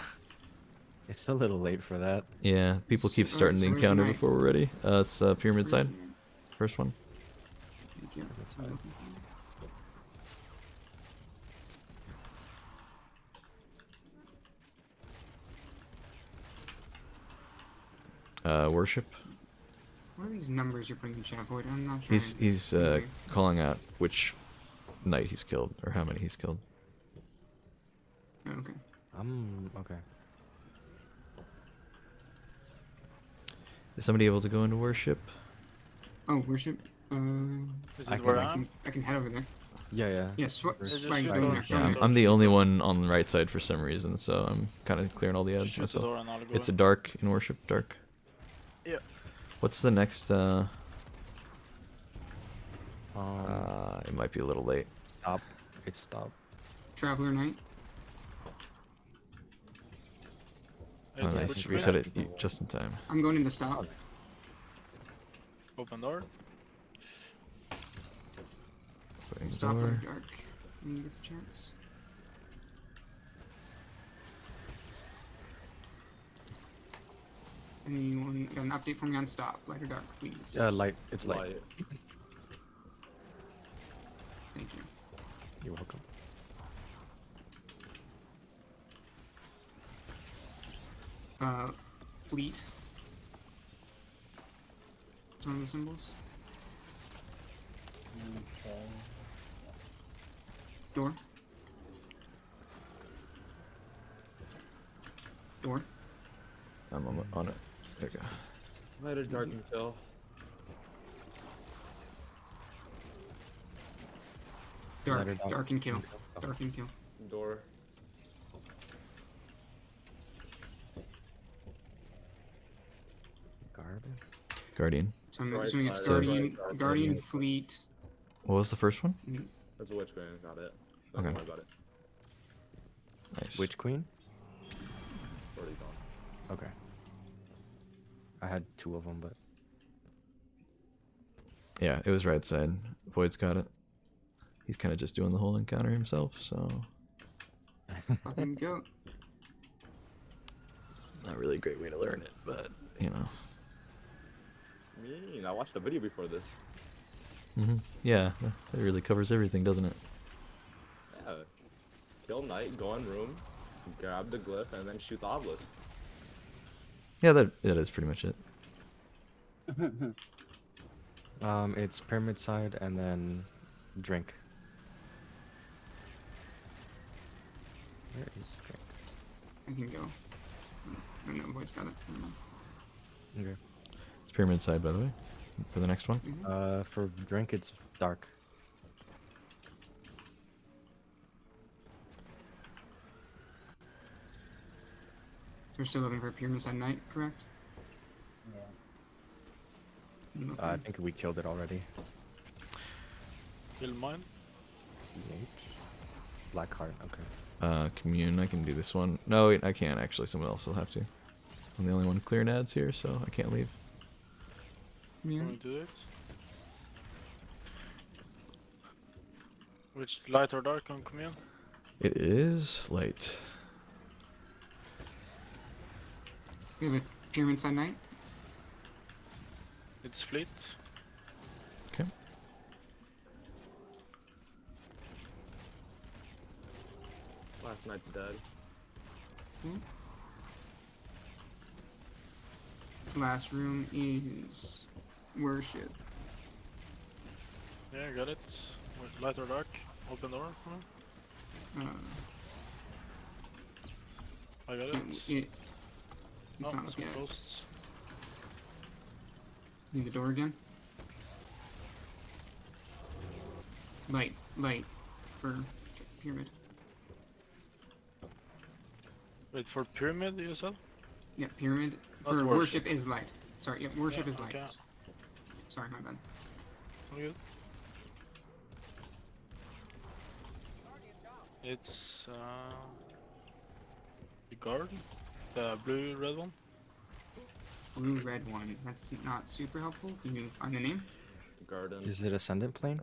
it's a little late for that. Yeah, people keep So- starting so the where's the encounter knight? before we're ready. It's pyramid Where's side, the- first one. Thank you. That's I'm fine. looking for it. Worship. What are these numbers you're putting in chat, Void? I'm not sure. He's calling out which knight he's killed or how many he's killed. Oh, okay. Okay. Is somebody able to go into worship? Oh, worship. Is I it where can- I am? I can head over there. Yeah. Yeah, swipe Just right shoot there. door. Yeah, Yeah, okay. I'm the only one on the right side for some reason, so I'm kind of clearing all the edge Shoot the myself. door and I'll go It's a in. dark in worship, dark. Yeah. What's the next? Um, It might be a little late. stop. It's stop. Traveler Knight. Hey, Oh, which nice. way? We said it just in time. I'm going in the stop. Open door. Opening Stop door. like dark. When you get the chance. Anyone got an update from me on stop? Light or dark, please? Light. It's light. Thank you. You're welcome. Fleet. Some of the symbols. Okay. Door. Door. I'm on it. There you go. Light or dark and kill. Dark. Light or dark? Dark and kill. Okay. Dark and kill. Door. Garden. Guardian. So I'm Right assuming it's side, Guardian, right, dark, Guardian Guardian. Fleet. What was the first one? That's a witch queen. Got it. Okay. Don't worry about it. Nice. Which queen? Already gone. Okay. I had 2 of them, but Yeah, it was right side. Void's got it. He's kind of just doing the whole encounter himself, so Fucking go. not really a great way to learn it, but you know. I mean, I watched a video before this. Yeah, it really covers everything, doesn't it? Yeah. Kill knight, go in room, grab the glyph, and then shoot the obelisk. Yeah, that is pretty much it. it's pyramid side and then drink. Where is drink? I can go. I know Void's got it. I don't know. Okay. It's pyramid side, by the way, for the next one. For drink, it's dark. We're still looking for a Pyramid Side Knight, correct? Yeah. Okay. I think we killed it already. Kill mine. PH. Black heart. Okay. Commune, I can do this one. No, wait, I can't actually. Someone else will have to. I'm the only one clearing ads here, so I can't leave. Yeah. Can we do it? Which light or dark on commune? It is light. We have a Pyramid Side Knight. It's fleet. Okay. Last night's dead. Last room is Worship. Yeah, got it. With light or dark? Open door. Uh, I got it, it. it's Oh, not some looking at it. ghosts. Need the door again. Light for Pyramid. Wait, for pyramid you said? Yeah, Pyramid. Not For worship. worship is light. Sorry, yeah, worship Yeah, is light. okay. Sorry, my bad. All good. It's the garden, the blue red one. Blue red one. That's not super helpful. Can you find the name? Garden. Is it Ascendant Plane?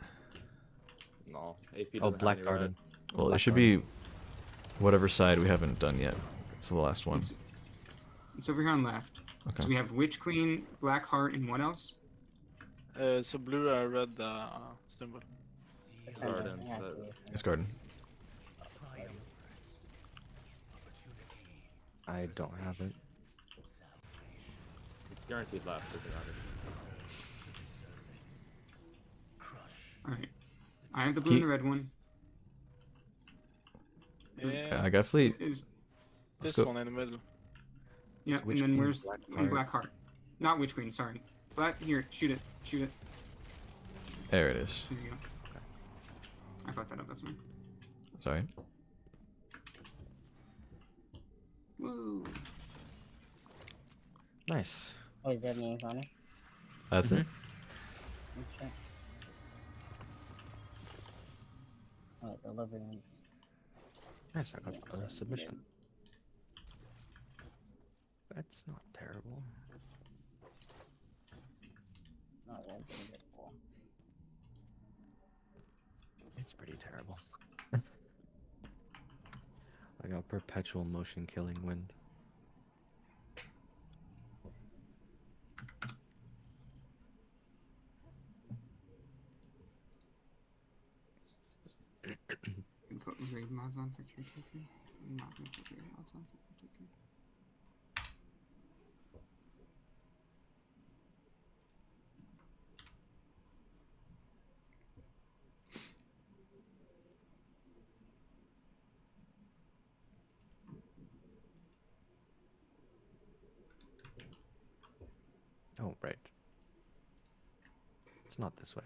No. AP Oh, doesn't have Black any Garden. Well, it Black should Garden. be whatever side we haven't done yet. It's the last one. It's over here on left. Okay. So we have Witch Queen, Black Heart, and what else? It's a blue red symbol. Ascendant, Garden, it has to but- be It's garden. I don't have it. It's guaranteed left, doesn't matter. Alright. I have the blue and Keep- the red one. Yeah, I got fleet. Is Let's this go. one in the middle. yeah, It's Witch and then Queen, where's Black and Heart. Black Heart? Not Witch Queen, sorry. Black here, shoot it. Shoot it. There it is. There you go. I fucked that up, that's fine. Sorry. Woo! Nice. Oh, is that me and Connor? That's it. Okay. Alright, deliverance. Nice, I got Yeah, a so submission. That's not terrible. Not that big of a deal. It's pretty terrible. I got perpetual motion killing wind. Can put raid mods on for caretaker. I'm not gonna put raid mods on for caretaker. Oh, right. It's not this way.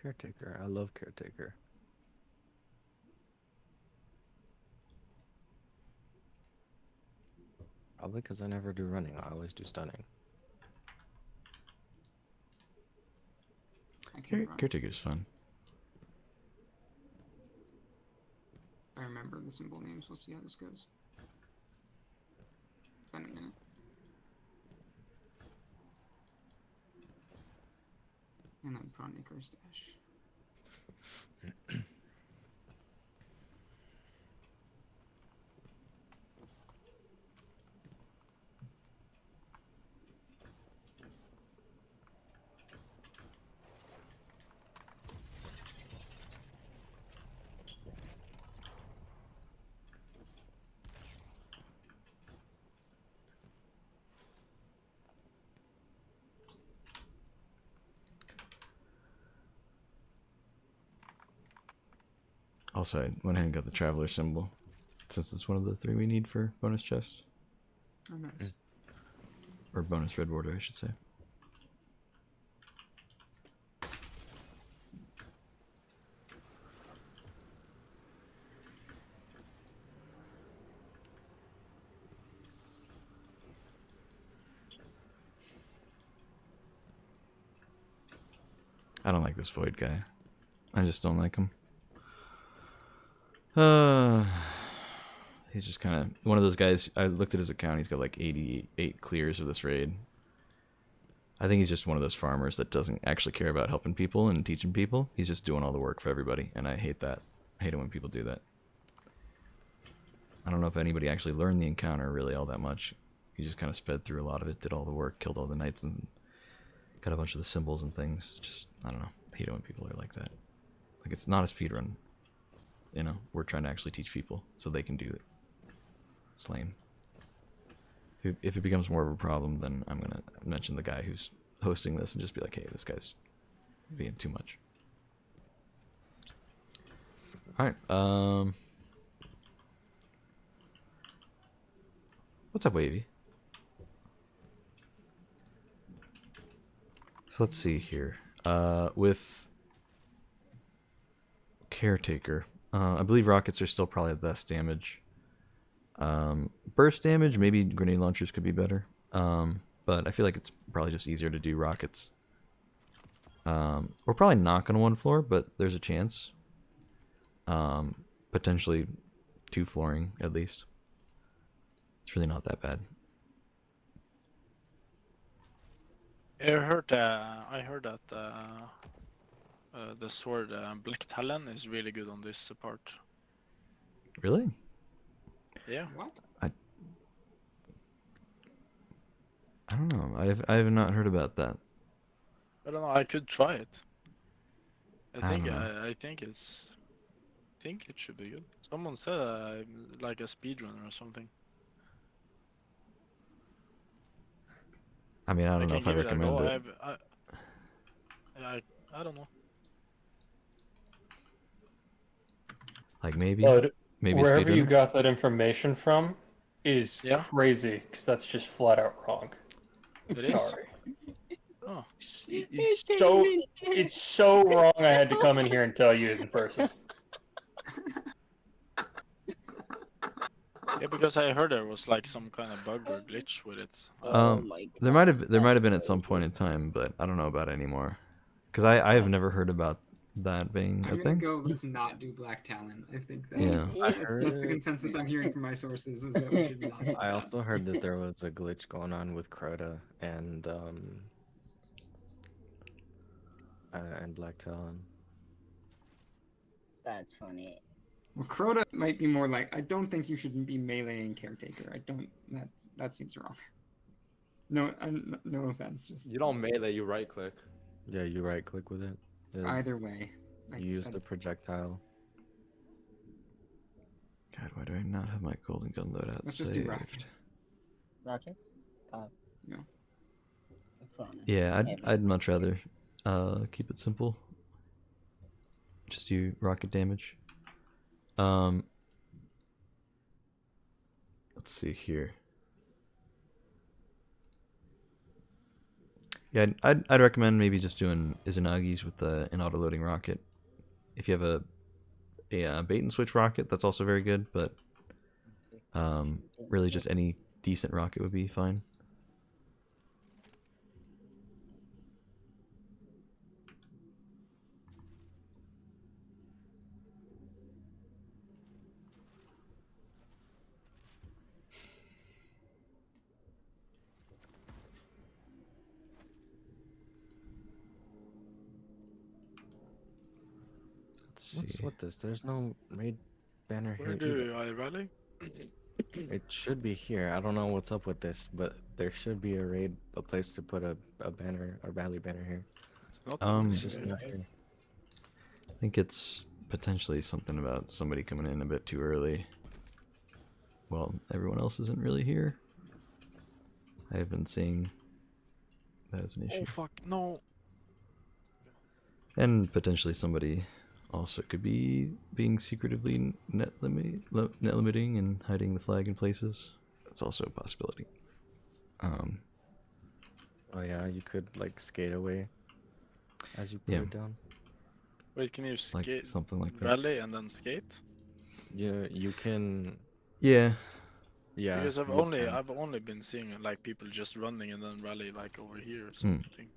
Caretaker. I love Caretaker. Probably because I never do running. I always do stunning. I can't run. Caretaker's fun. I remember the symbol names. We'll see how this goes. It's been a minute. And then put on Icarus Dash. Also, I went ahead and got the traveler symbol, since it's one of the 3 we need for bonus chests. Oh, nice. Or bonus red border, I should say. I don't like this Void guy. I just don't like him. He's just kind of one of those guys. I looked at his account. He's got like 88 clears of this raid. I think he's just one of those farmers that doesn't actually care about helping people and teaching people. He's just doing all the work for everybody, and I hate that. I hate it when people do that. I don't know if anybody actually learned the encounter really all that much. He just kind of sped through a lot of it, did all the work, killed all the knights, and got a bunch of the symbols and things. Just, I don't know. I hate it when people are like that. Like, it's not a speedrun. You know, we're trying to actually teach people so they can do it. It's lame. If it becomes more of a problem, then I'm going to mention the guy who's hosting this and just be like, hey, this guy's being too much. Alright, What's up, Wavy? So let's see here. With Caretaker, I believe rockets are still probably the best damage. Burst damage, maybe grenade launchers could be better. But I feel like it's probably just easier to do rockets. We're probably not going to one floor, but there's a chance. Potentially 2 flooring at least. It's really not that bad. I heard that the sword Black Talon is really good on this part. Really? Yeah. What? I don't know. I have not heard about that. I don't know. I could try it. I don't know. I think it should be good. Someone said I'm like a speedrunner or something. I mean, I don't know can if I give it a recommend go. it. I don't know. Like maybe, But maybe wherever you speedrunner? got that information from is Yeah. crazy, because that's just flat out wrong. It is. Sorry. Oh. It's so wrong. I had to come in here and tell you in person. Yeah, because I heard there was like some kind of bug or glitch with it. Oh my There might have been at some point in time, but I don't know about it anymore. Because I have never heard about that being a I'm gonna thing. go. Let's not do Black Talon. I think that's, Yeah. that's the consensus I'm hearing from my sources is that we should not. do I that. also heard that there was a glitch going on with Crota and Black Talon. That's funny. Well, Crota might be more like. I don't think you should be meleeing Caretaker. I don't. That seems wrong. No, no offense. Just You don't melee, you right click. Yeah, you right click with it. either way. You use the projectile. God, why do I not have my golden gun loadout Let's just do saved? rockets. Rockets? No. Fun. Yeah, I'd much rather keep it simple. Just do rocket damage. Let's see here. Yeah, I'd recommend maybe just doing Izanagi's with an auto-loading rocket. If you have a bait and switch rocket, that's also very good, but really just any decent rocket would be fine. Let's What's see. with this? There's no raid banner Where here. do I rally? It should be here. I don't know what's up with this, but there should be a place to put a banner, a rally banner here. It's not It's just really. not here. I think it's potentially something about somebody coming in a bit too early. Well, everyone else isn't really here. I have been seeing that as an issue. Oh fuck no! And potentially somebody also could be being secretively net limiting and hiding the flag in places. That's also a possibility. Oh yeah, you could like skate away as you put Yeah. it down. Wait, can you Like skate, something like that. rally, and then skate? Yeah, you can. Yeah. Yeah. Because you can. I've only been seeing like people just running and then rally like over here or Hmm. something.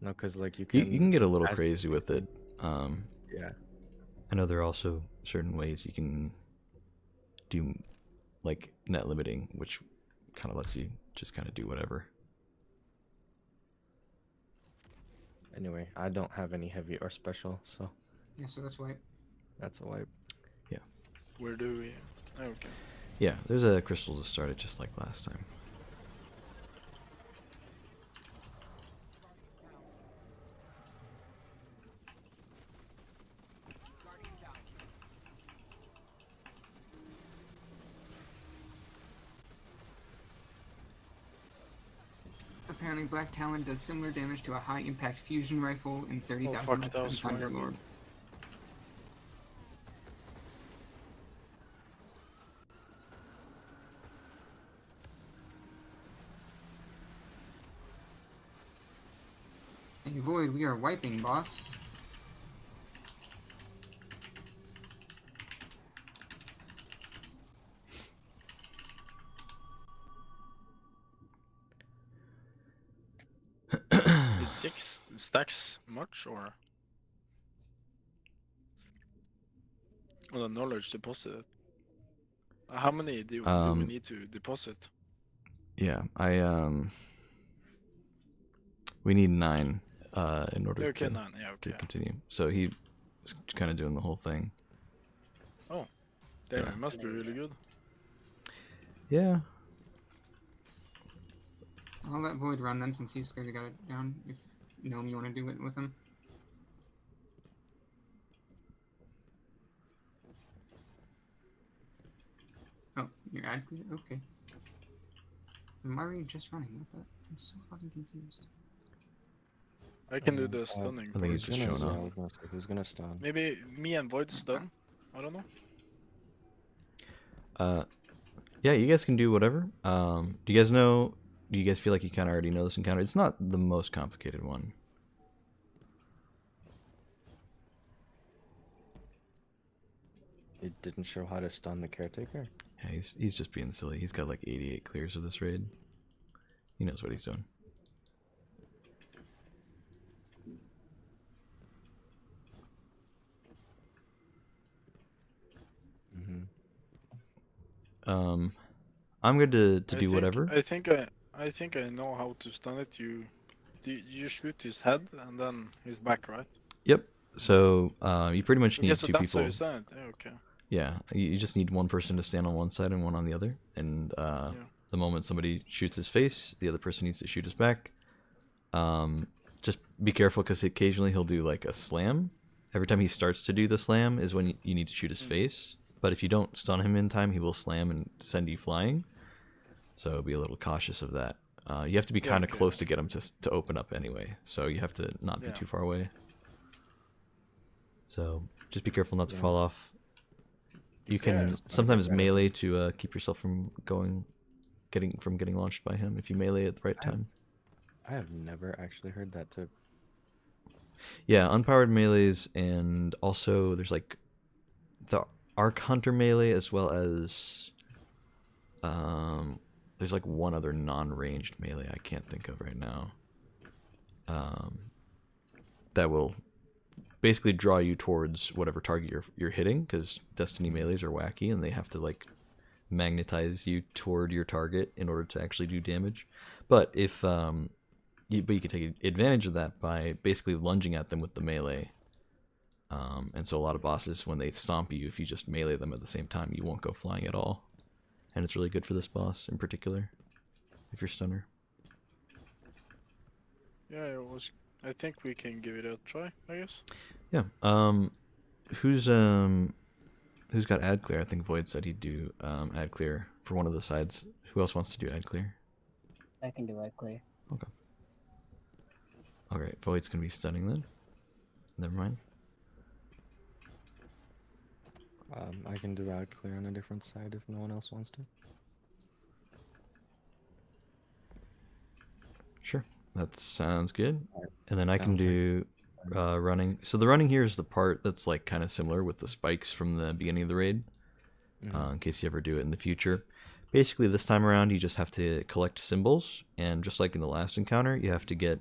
No, because like you You can. can get a little as- crazy with it. Yeah. I know there are also certain ways you can do like net limiting, which kind of lets you just kind of do whatever. Anyway, I don't have any heavy or special, so Yeah, so that's why. that's a wipe. Where do we? Okay. Yeah, there's a crystal to start it just like last time. Apparently, Black Talon does similar damage to a high-impact fusion rifle and 30,000 fuck, less that than was what I mean. Thunderlord. Hey, Void, we are wiping, boss. Is 6 stacks much or? On the knowledge deposit. How many do we need to deposit? Yeah, we need 9 in order Okay, to 9. Yeah, to okay. continue. So he's kind of doing the whole thing. Oh, damn, Yeah. it must be really good. Yeah. I'll let Void run then, since he's clearly got it down. If you want to do it with him. Oh, you're ad clear? Okay. Then why were you just running? What the? I'm so fucking confused. I can do the stunning. I think he's just showing off. Who's gonna stun? Maybe me and Void stun. I don't know. Yeah, you guys can do whatever. Do you guys know? Do you guys feel like you kind of already know this encounter? It's not the most complicated one. It didn't show how to stun the caretaker. Yeah, he's just being silly. He's got like 88 clears of this raid. He knows what he's doing. I'm good to do whatever. I think I know how to stun it. You shoot his head and then his back, right? Yep. So you pretty much need Yeah, so 2 that's people. how you stun it. Yeah, okay. Yeah, you just need one person to stand on one side and one on the other. And the moment somebody shoots his face, the other person needs to shoot his back. Just be careful because occasionally he'll do like a slam. Every time he starts to do the slam is when you need to shoot his face. But if you don't stun him in time, he will slam and send you flying. So be a little cautious of that. You have to be kind of close to get him to open up anyway. So you have to not be too far away. So just be careful not to fall off. You can sometimes melee to keep yourself from getting launched by him if you melee at the right time. I have never actually heard that tip. Yeah, unpowered melees, and also there's like the Arc Hunter melee as well as there's like one other non-ranged melee I can't think of right now. That will basically draw you towards whatever target you're hitting, because Destiny melees are wacky and they have to like magnetize you toward your target in order to actually do damage. But if you can take advantage of that by basically lunging at them with the melee. And so a lot of bosses, when they stomp you, if you just melee them at the same time, you won't go flying at all. And it's really good for this boss in particular, if you're stunner. Yeah, I think we can give it a try, I guess. Yeah. Who's got ad clear? I think Void said he'd do ad clear for one of the sides. Who else wants to do ad clear? I can do ad clear. Okay. Alright, Void's gonna be stunning then. Never mind. I can do ad clear on a different side if no one else wants to. Sure, that sounds good. And then I can Sounds do running. So the running here is the part that's like kind of similar with the spikes from the beginning of the raid. In case you ever do it in the future. Basically, this time around, you just have to collect symbols, and just like in the last encounter, you have to get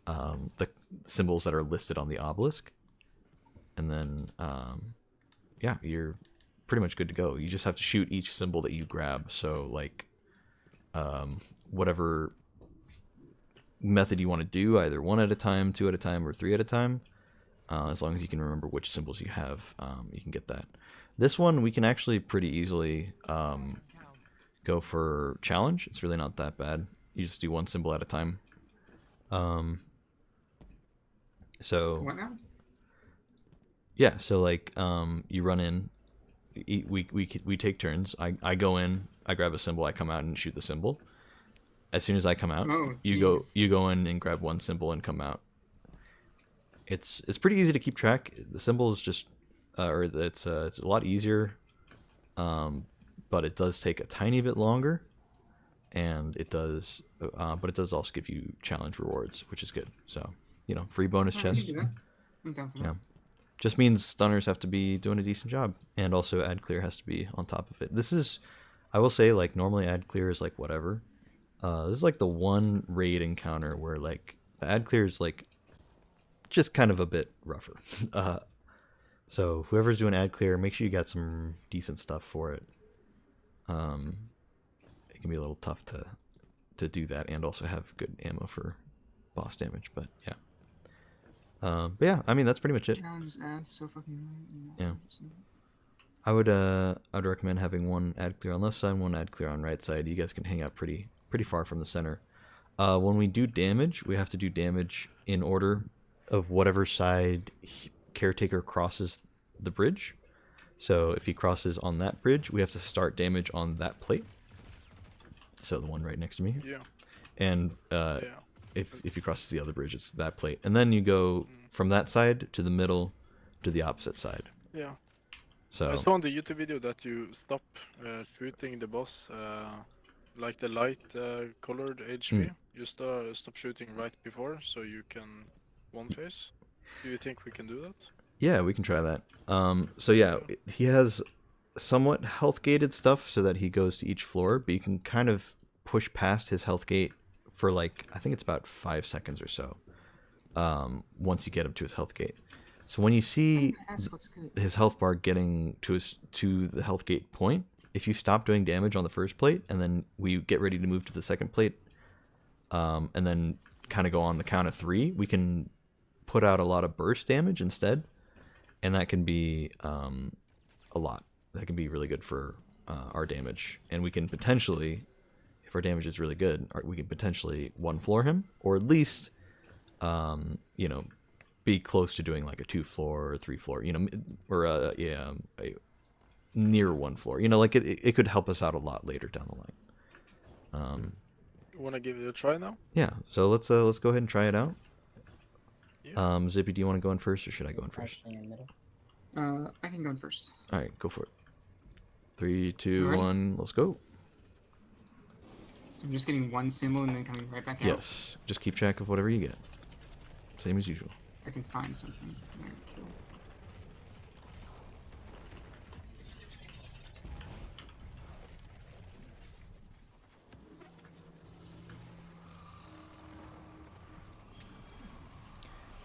the symbols that are listed on the obelisk, and then yeah, you're pretty much good to go. You just have to shoot each symbol that you grab. So like whatever method you want to do, either 1 at a time, 2 at a time, or 3 at a time, as long as you can remember which symbols you have, you can get that. This one we can actually pretty easily go for challenge. It's really not that bad. You just do 1 symbol at a time. So What now? yeah, so like you run in, we take turns. I go in, I grab a symbol, I come out and shoot the symbol. As soon as I come out, Oh, you go in and grab 1 symbol and come out. It's pretty easy to keep track. The symbol is just it's a lot easier, but it does take a tiny bit longer, and it does but it does also give you challenge rewards, which is good. So you know, free bonus Alright, we chest. can do that. I'm down for that. Yeah. Just means stunners have to be doing a decent job, and also ad clear has to be on top of it. This is, I will say, like normally ad clear is like whatever. This is like the one raid encounter where like the ad clear is like just kind of a bit rougher. So whoever's doing ad clear, make sure you got some decent stuff for it. It can be a little tough to do that and also have good ammo for boss damage, but yeah. But yeah, I mean that's pretty much it. Challenge is ass so fucking. Yeah. I would recommend having one ad clear on left side, one ad clear on right side. You guys can hang out pretty far from the center. When we do damage, we have to do damage in order of whatever side caretaker crosses the bridge. So if he crosses on that bridge, we have to start damage on that plate. So the one right next to me. Yeah. And Yeah. if he crosses the other bridge, it's that plate. And then you go from that side to the middle to the opposite side. Yeah. I So saw on the YouTube video that you stop shooting the boss, like the light colored HP. You stop shooting right before, so you can one face. Do you think we can do that? yeah, we can try that. So yeah, he has somewhat health gated stuff so that he goes to each floor, but you can kind of push past his health gate for like, I think it's about 5 seconds or so. Once you get him to his health gate. So when you see his health bar getting to the health gate point, if you stop doing damage on the first plate and then we get ready to move to the second plate, and then kind of go on the count of 3, we can put out a lot of burst damage instead, and that can be a lot. That can be really good for our damage, and we can potentially, if our damage is really good, we can potentially one floor him, or at least, you know, be close to doing like a 2 floor or 3 floor, you know, or a near 1 floor. You know, like it could help us out a lot later down the line. Wanna give it a try now? Yeah. So let's go ahead and try it out. Yeah. Zippy, do you want to go in first, or should I go in first? Actually, in the middle. I can go in first. All right, go for it. 3, 2, You ready? 1, let's go. So I'm just getting one symbol and then coming right back out. Yes. Just keep track of whatever you get. Same as usual. I can find something. Alright, kill.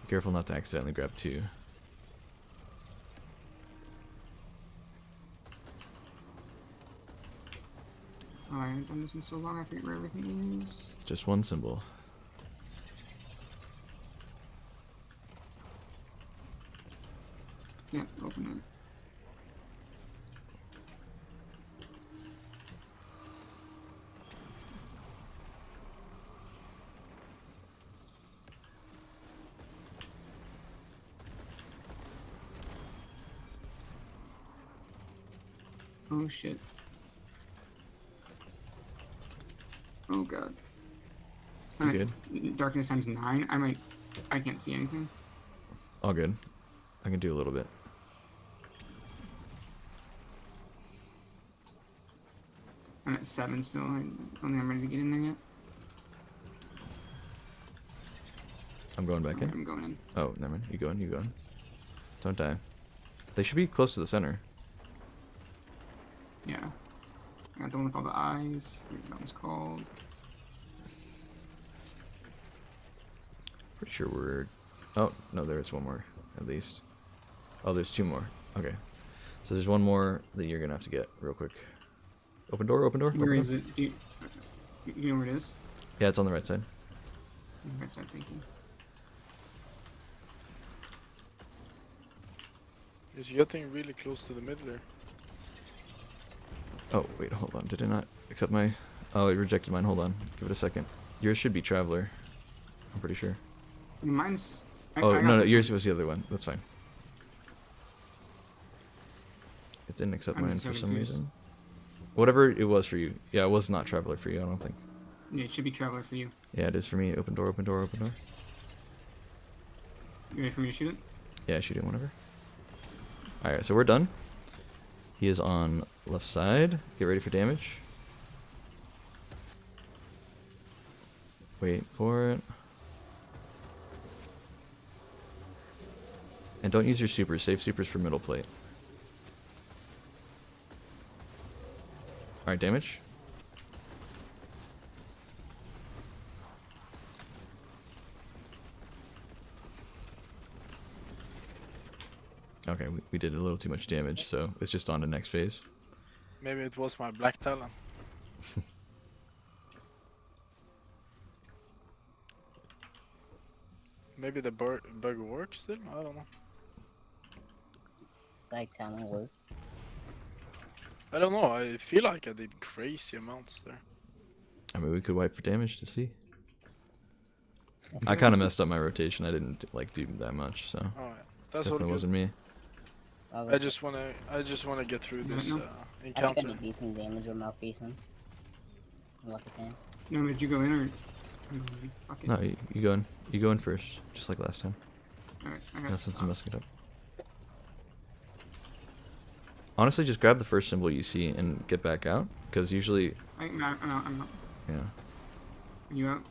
Be careful not to accidentally grab 2. Oh, I haven't done this in so long, I forget where everything is. Just 1 symbol. Yeah, open it. Oh shit. Oh god. You Alright, darkness times 9. I can't see anything. All good. I can do a little bit. I'm at 7 still. I don't think I'm ready to get in there yet. I'm going back Alright, in. I'm going in. Oh, never mind. You go in, you go in. Don't die. They should be close to the center. Yeah. I got the one with all the eyes. I forget what that one's called. Pretty sure we're... Oh, no, there's one more, at least. Oh, there's 2 more. Okay. So there's 1 more that you're going to have to get real quick. Open door, open door. Where open is door. it? Do you know where it is? Yeah, it's on the right side. Right side, thank you. It's getting really close to the middle here. Oh, wait, hold on. Did it not accept my... Oh, it rejected mine. Hold on. Give it a second. Yours should be Traveler. I'm pretty sure. Mine's... I Oh, got no, this yours one. was the other one. That's fine. It didn't accept I'm mine just for so some confused. reason. Whatever it was for you. Yeah, it was not Traveler for you, I don't think. Yeah, it should be Traveler for you. Yeah, it is for me. Open door, open door, open door. You ready for me to shoot it? Yeah, shoot it whenever. Alright, so we're done. He is on left side. Get ready for damage. Wait for it. And don't use your supers. Save supers for middle plate. Alright, damage. Okay, we did a little too much damage, so it's just on to next phase. Maybe it was my black talon. Maybe the bug works still? I don't know. Like talent work. I don't know. I feel like I did crazy amounts there. I mean, we could wipe for damage to see. I kind of messed up my rotation. I didn't like do that much, so Oh yeah, that's all definitely good. wasn't me. I just wanna get through this No. I think I encounter. did decent damage with malfeasance. Lucky pants. No, did you go in or? Fuck it. No, you go in. You go in first, just like last time. Alright, I got No sense you. in messing it up. Honestly, just grab the first symbol you see and get back out, because usually, I'm out. yeah, Are you out?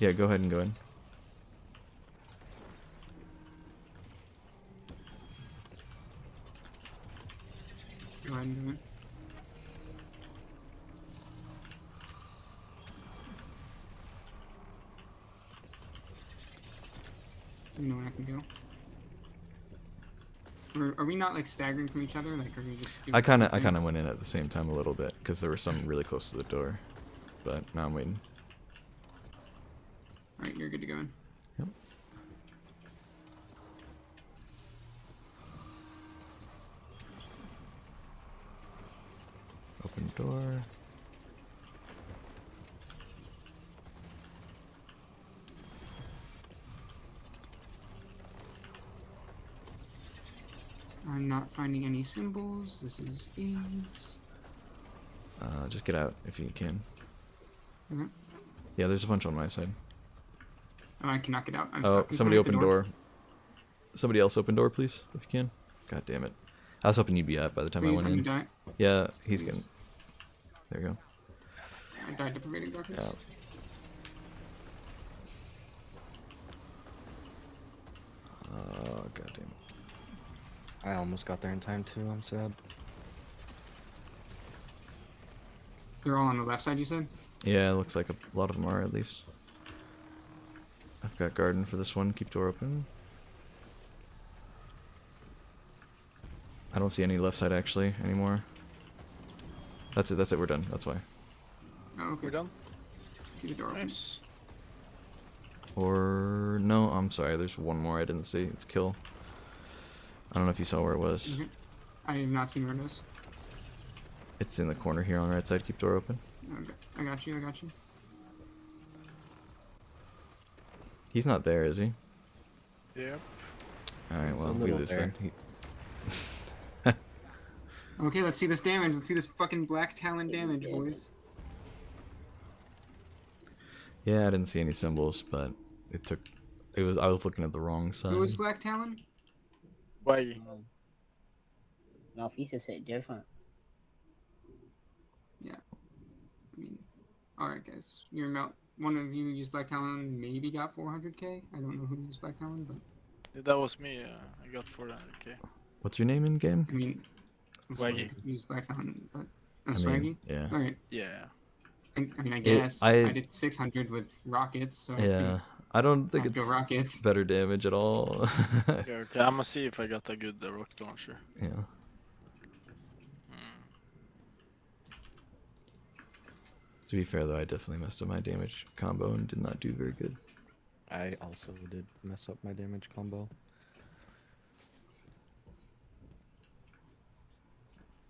yeah. Go ahead and go in. Go ahead and do it. You know where I can go. Are we not like staggering from each other? Like, are we just? I kind of went in at the same time a little bit because there was some really close to the door, but now I'm waiting. All right, you're good to go in. Yep. Open door. I'm not finding any symbols. This is AIDS. Just get out if you can. Okay. Yeah, there's a bunch on my side. Oh, I cannot get out. I'm Oh, stuck. Can somebody someone open hit the door. Somebody else open door, please, if you can. God damn it. I was hoping you'd be out by the time Please, I I'm went gonna in. die. Yeah, he's Please. getting. There you go. I died to pervading darkness. Yeah. Oh, god damn it. I almost got there in time too. I'm sad. They're all on the left side, you said? Yeah, it looks like a lot of them are at least. I've got garden for this one. Keep door open. I don't see any left side actually anymore. That's it. That's it. We're done. That's why. Oh, okay. We're done. Keep the door open. Nice. Or no, I'm sorry. There's one more I didn't see. It's kill. I don't know if you saw where it was. Okay. I have not seen where it is. It's in the corner here on the right side. Keep door open. Okay. I got you. I got you. He's not there, is he? Yep. All right. He's a Well, we little lose there. then. Okay, let's see this damage. Let's see this fucking black talon damage, boys. Yeah, I didn't see any symbols, but it took. It was. I was looking at the wrong side. Who was black talon? Why? Malfeasance hit different. Yeah. I mean, alright, guys. You're about. One of you used black talon, maybe got 400k. I don't know who used black talon, but. That was me. I got 400k. What's your name in game? I mean. Swaggy. Used black talon, but. I Swaggy? mean, yeah. Alright. Yeah. I mean, I guess. I- I did 600 with rockets, so. Yeah. I don't think I'd go it's rockets. better damage at all. Yeah, okay, I'm gonna see if I got a good rocket launcher. Yeah. Hmm. To be fair though, I definitely messed up my damage combo and did not do very good. I also did mess up my damage combo.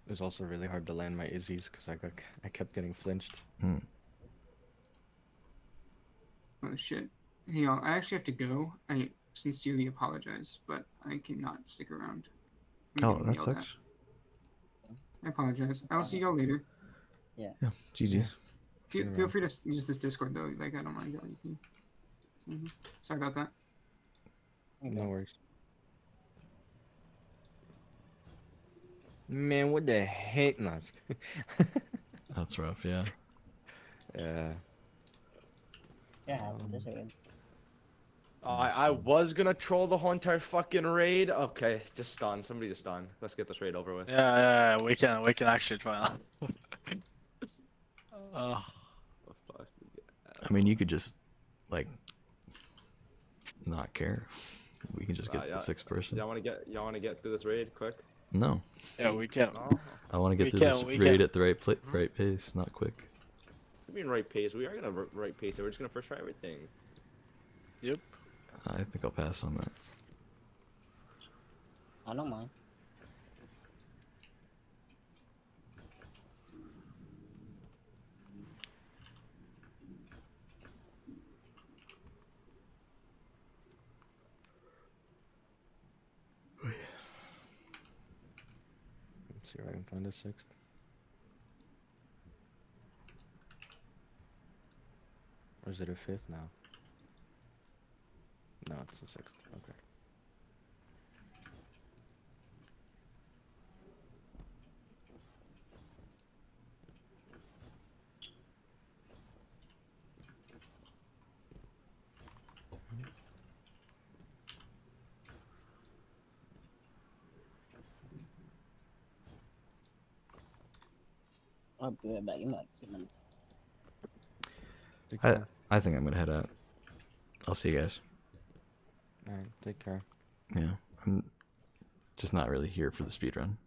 It was also really hard to land my Izzies because I kept getting flinched. Hmm. Oh shit. Hey y'all, I actually have to go. I sincerely apologize, but I cannot stick around. I'm Oh, getting that yelled at. sucks. I apologize. I'll see y'all later. Yeah. GG's. Feel free to use this Discord though. Like I don't mind. You can... Sorry about that. No worries. Man, what the heck? No, I'm just kidding. That's rough, yeah. Yeah. Yeah, this is I was gonna troll the whole entire fucking raid. Okay, just stun. Somebody just stun. Let's get this raid over with. Yeah, we can actually try now. Oh, fuck. I mean, you could just like not care. We can just get to the 6th person. Y'all wanna get through this raid quick? No, Yeah, we can. No. I want to get We through can, this we raid can. at the right pace, not quick. I mean, right pace. We are gonna right pace it. We're just gonna first try everything. Yep. I think I'll pass on that. I don't mind. Let's see if I can find a 6th. Or is it a 5th now? No, it's the 6th. Okay. I'll be right back in like 2 minutes. Take I care. I think I'm gonna head out. I'll see you guys. Alright, take care. Yeah, I'm just not really here for the speed run.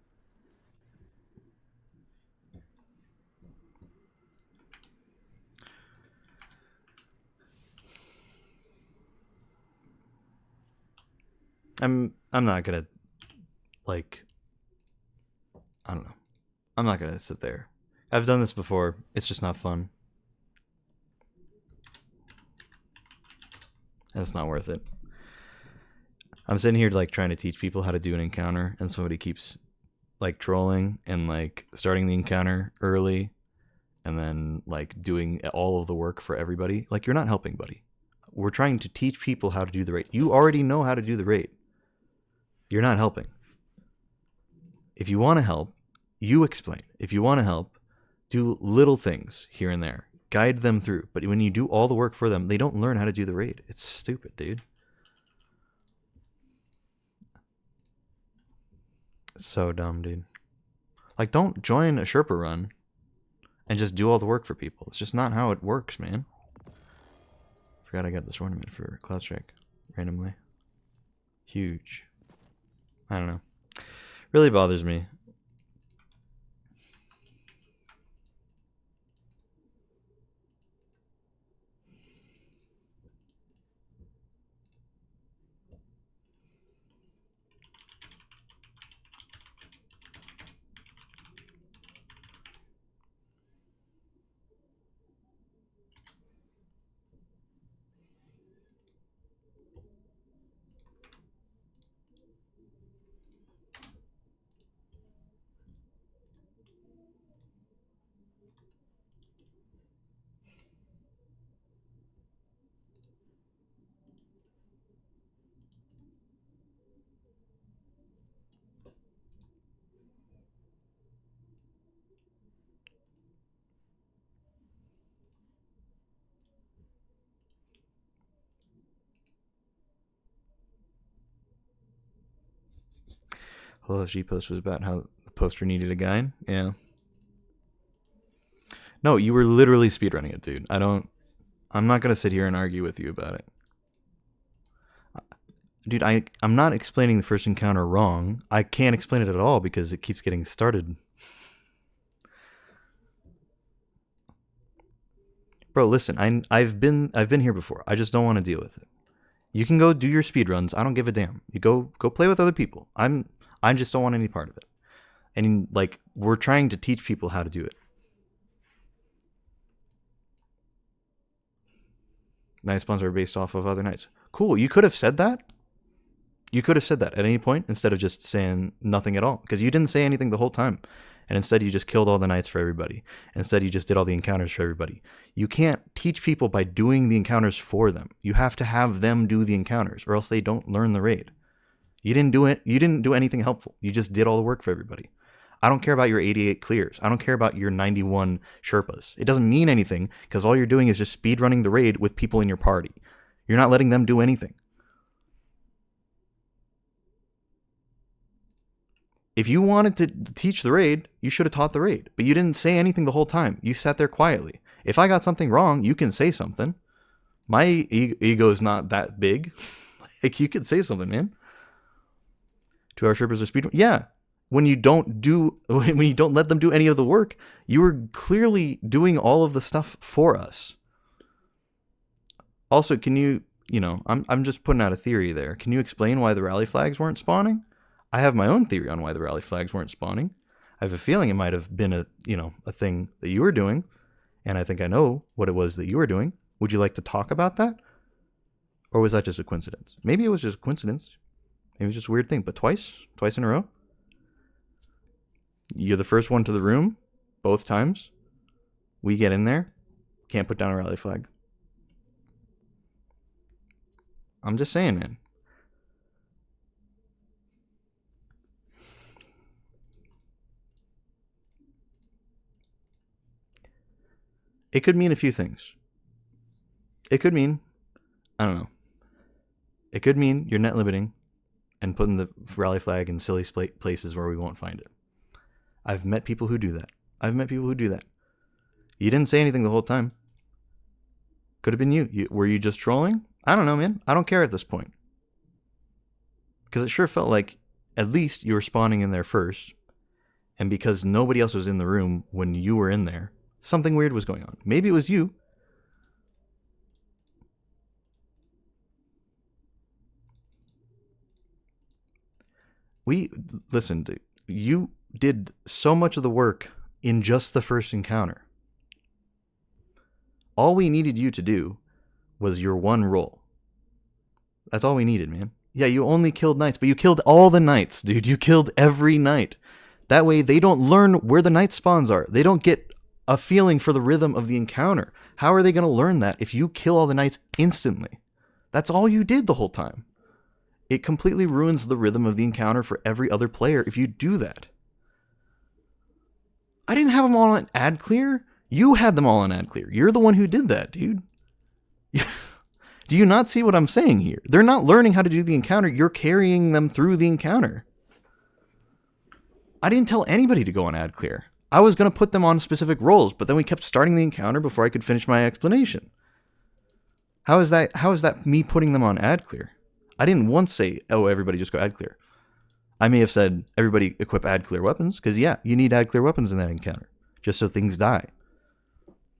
I'm not gonna like I don't know. I'm not gonna sit there. I've done this before. It's just not fun. And it's not worth it. I'm sitting here like trying to teach people how to do an encounter, and somebody keeps like trolling and like starting the encounter early and then like doing all of the work for everybody. Like, you're not helping, buddy. We're trying to teach people how to do the raid. You already know how to do the raid. You're not helping. If you want to help, you explain. If you want to help, do little things here and there. Guide them through. But when you do all the work for them, they don't learn how to do the raid. It's stupid, dude. It's so dumb, dude. Like, don't join a Sherpa run and just do all the work for people. It's just not how it works, man. Forgot I got this ornament for Cloud Strike randomly. Huge. I don't know. Really bothers me. Hello, SG post was about how the poster needed a guide. Yeah. No, you were literally speedrunning it, dude. I'm not gonna sit here and argue with you about it. Dude, I'm not explaining the first encounter wrong. I can't explain it at all because it keeps getting started. Bro, listen, I've been here before. I just don't want to deal with it. You can go do your speedruns. I don't give a damn. You go play with other people. I just don't want any part of it. And like, we're trying to teach people how to do it. Night spawns are based off of other nights. Cool. You could have said that. You could have said that at any point instead of just saying nothing at all. Because you didn't say anything the whole time. And instead you just killed all the nights for everybody. Instead you just did all the encounters for everybody. You can't teach people by doing the encounters for them. You have to have them do the encounters or else they don't learn the raid. You didn't do it. You didn't do anything helpful. You just did all the work for everybody. I don't care about your 88 clears. I don't care about your 91 Sherpas. It doesn't mean anything because all you're doing is just speedrunning the raid with people in your party. You're not letting them do anything. If you wanted to teach the raid, you should have taught the raid. But you didn't say anything the whole time. You sat there quietly. If I got something wrong, you can say something. My ego is not that big. Like, you can say something, man. 2-hour strippers are speed. Yeah. When you don't let them do any of the work, you were clearly doing all of the stuff for us. Also, can you I'm just putting out a theory there. Can you explain why the rally flags weren't spawning? I have my own theory on why the rally flags weren't spawning. I have a feeling it might have been a thing that you were doing, and I think I know what it was that you were doing. Would you like to talk about that? Or was that just a coincidence? Maybe it was just a coincidence. Maybe it was just a weird thing, but twice in a row? You're the first one to the room, both times. We get in there, can't put down a rally flag. I'm just saying, man. It could mean a few things. It could mean, I don't know. It could mean you're net limiting and putting the rally flag in silly places where we won't find it. I've met people who do that. You didn't say anything the whole time. Could have been you. Were you just trolling? I don't know, man. I don't care at this point. Because it sure felt like at least you were spawning in there first. And because nobody else was in the room when you were in there, something weird was going on. Maybe it was you. Listen, dude, you did so much of the work in just the first encounter. All we needed you to do was your one roll. That's all we needed, man. Yeah, you only killed knights, but you killed all the knights, dude. You killed every knight. That way, they don't learn where the knight spawns are. They don't get a feeling for the rhythm of the encounter. How are they going to learn that if you kill all the knights instantly? That's all you did the whole time. It completely ruins the rhythm of the encounter for every other player if you do that. I didn't have them all on ad clear. You had them all on ad clear. You're the one who did that, dude. Do you not see what I'm saying here? They're not learning how to do the encounter. You're carrying them through the encounter. I didn't tell anybody to go on ad clear. I was going to put them on specific roles, but then we kept starting the encounter before I could finish my explanation. How is that me putting them on ad clear? I didn't once say, oh, everybody just go ad clear. I may have said, everybody equip ad clear weapons, because yeah, you need ad clear weapons in that encounter, just so things die.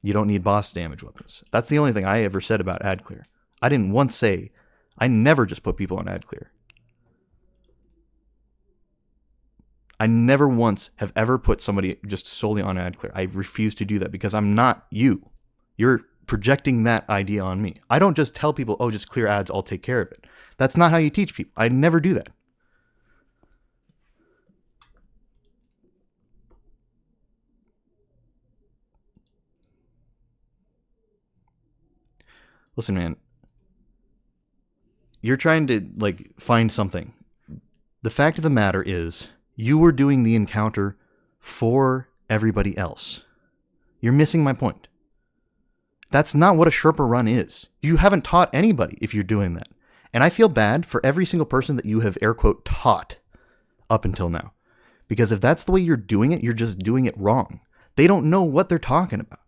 You don't need boss damage weapons. That's the only thing I ever said about ad clear. I didn't once say, I never just put people on ad clear. I never once have ever put somebody just solely on ad clear. I refuse to do that because I'm not you. You're projecting that idea on me. I don't just tell people, oh, just clear ads, I'll take care of it. That's not how you teach people. I never do that. Listen, man. You're trying to, find something. The fact of the matter is, you were doing the encounter for everybody else. You're missing my point. That's not what a Sherpa run is. You haven't taught anybody if you're doing that. And I feel bad for every single person that you have air quote taught up until now. Because if that's the way you're doing it, you're just doing it wrong. They don't know what they're talking about.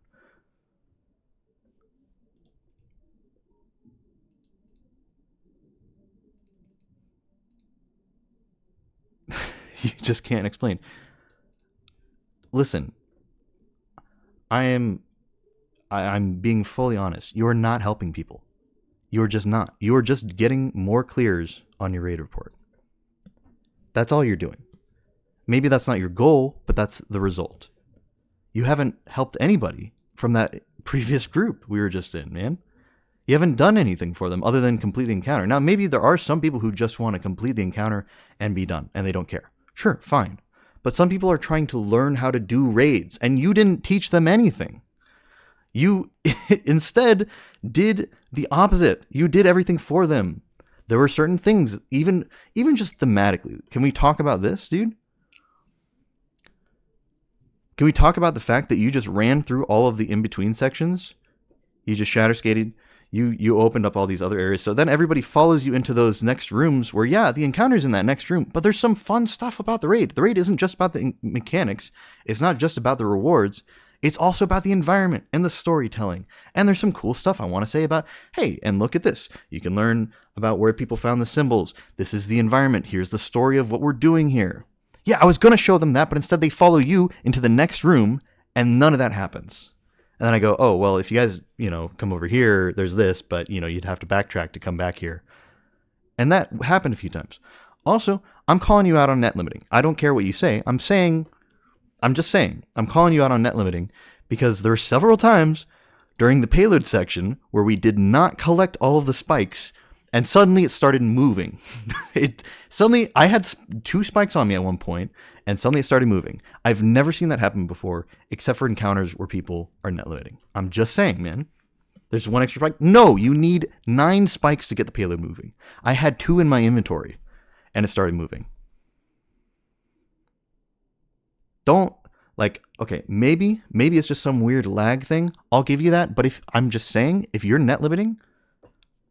You just can't explain. Listen, I'm being fully honest. You're not helping people. You're just not. You're just getting more clears on your raid report. That's all you're doing. Maybe that's not your goal, but that's the result. You haven't helped anybody from that previous group we were just in, man. You haven't done anything for them other than complete the encounter. Now, maybe there are some people who just want to complete the encounter and be done, and they don't care. Sure, fine. But some people are trying to learn how to do raids, and you didn't teach them anything. You instead did the opposite. You did everything for them. There were certain things, even just thematically. Can we talk about this, dude? Can we talk about the fact that you just ran through all of the in-between sections? You just shatter skated. You opened up all these other areas. So then everybody follows you into those next rooms where, yeah, the encounter's in that next room, but there's some fun stuff about the raid. The raid isn't just about the mechanics. It's not just about the rewards. It's also about the environment and the storytelling. And there's some cool stuff I want to say about, hey, and look at this. You can learn about where people found the symbols. This is the environment. Here's the story of what we're doing here. Yeah, I was going to show them that, but instead they follow you into the next room and none of that happens. And then I go, oh, well, if you guys, come over here, there's this, but, you'd have to backtrack to come back here. And that happened a few times. Also, I'm calling you out on net limiting. I don't care what you say. I'm just saying, I'm calling you out on net limiting because there were several times during the payload section where we did not collect all of the spikes and suddenly it started moving. Suddenly, I had 2 spikes on me at one point, and suddenly it started moving. I've never seen that happen before, except for encounters where people are net limiting. I'm just saying, man. There's 1 extra spike. No, you need 9 spikes to get the payload moving. I had 2 in my inventory, and it started moving. Don't, okay, maybe it's just some weird lag thing. I'll give you that, but if I'm just saying, if you're net limiting,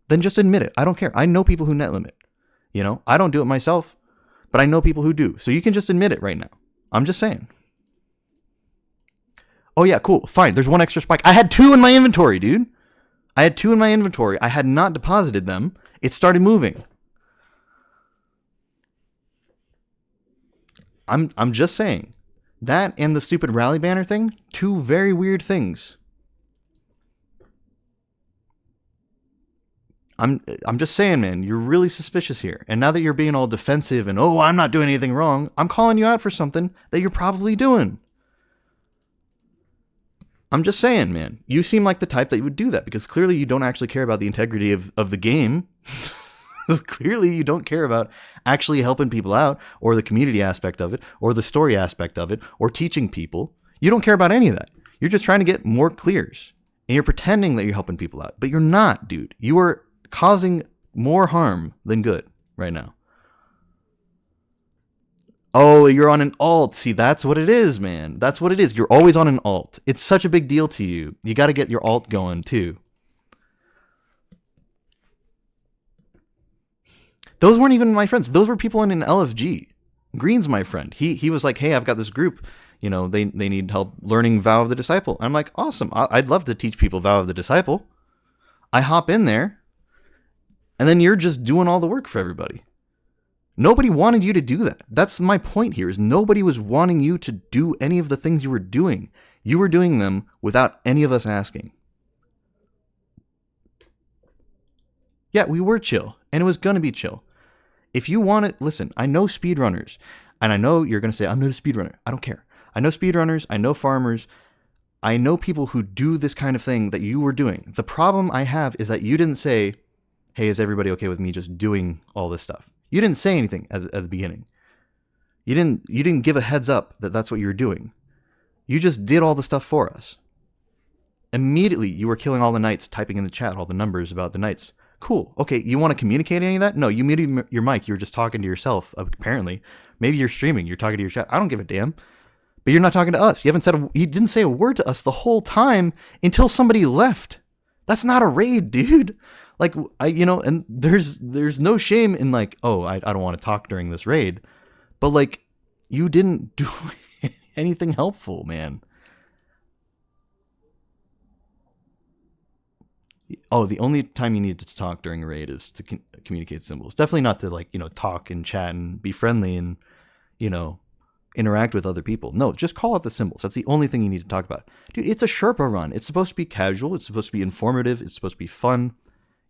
then just admit it. I don't care. I know people who net limit. I don't do it myself, but I know people who do. So you can just admit it right now. I'm just saying. Oh yeah, cool. Fine. There's 1 extra spike. I had 2 in my inventory, dude. I had 2 in my inventory. I had not deposited them. It started moving. I'm just saying. That and the stupid rally banner thing, 2 very weird things. I'm just saying, man, you're really suspicious here. And now that you're being all defensive and, oh, I'm not doing anything wrong, I'm calling you out for something that you're probably doing. I'm just saying, man, you seem like the type that would do that because clearly you don't actually care about the integrity of the game. Clearly you don't care about actually helping people out or the community aspect of it or the story aspect of it or teaching people. You don't care about any of that. You're just trying to get more clears and you're pretending that you're helping people out, but you're not, dude. You are causing more harm than good right now. Oh, you're on an alt. See, that's what it is, man. That's what it is. You're always on an alt. It's such a big deal to you. You got to get your alt going too. Those weren't even my friends. Those were people in an LFG. Green's my friend. He was like, hey, I've got this group. They need help learning Vow of the Disciple. I'm like, awesome. I'd love to teach people Vow of the Disciple. I hop in there. And then you're just doing all the work for everybody. Nobody wanted you to do that. That's my point here, is nobody was wanting you to do any of the things you were doing. You were doing them without any of us asking. Yeah, we were chill, and it was going to be chill. If you want it, listen, I know speedrunners, and I know you're going to say, I'm not a speedrunner. I don't care. I know speedrunners, I know farmers, I know people who do this kind of thing that you were doing. The problem I have is that you didn't say, hey, is everybody okay with me just doing all this stuff? You didn't say anything at the beginning. You didn't give a heads up that that's what you were doing. You just did all the stuff for us. Immediately, you were killing all the knights, typing in the chat all the numbers about the knights. Cool. Okay, you want to communicate any of that? No, you muted your mic. You were just talking to yourself, apparently. Maybe you're streaming. You're talking to your chat. I don't give a damn. But you're not talking to us. You didn't say a word to us the whole time until somebody left. That's not a raid, dude. Like, and there's no shame in like, oh, I don't want to talk during this raid. But like, you didn't do anything helpful, man. Oh, the only time you need to talk during a raid is to communicate symbols. Definitely not to talk and chat and be friendly and, interact with other people. No, just call out the symbols. That's the only thing you need to talk about. Dude, it's a Sherpa run. It's supposed to be casual. It's supposed to be informative. It's supposed to be fun.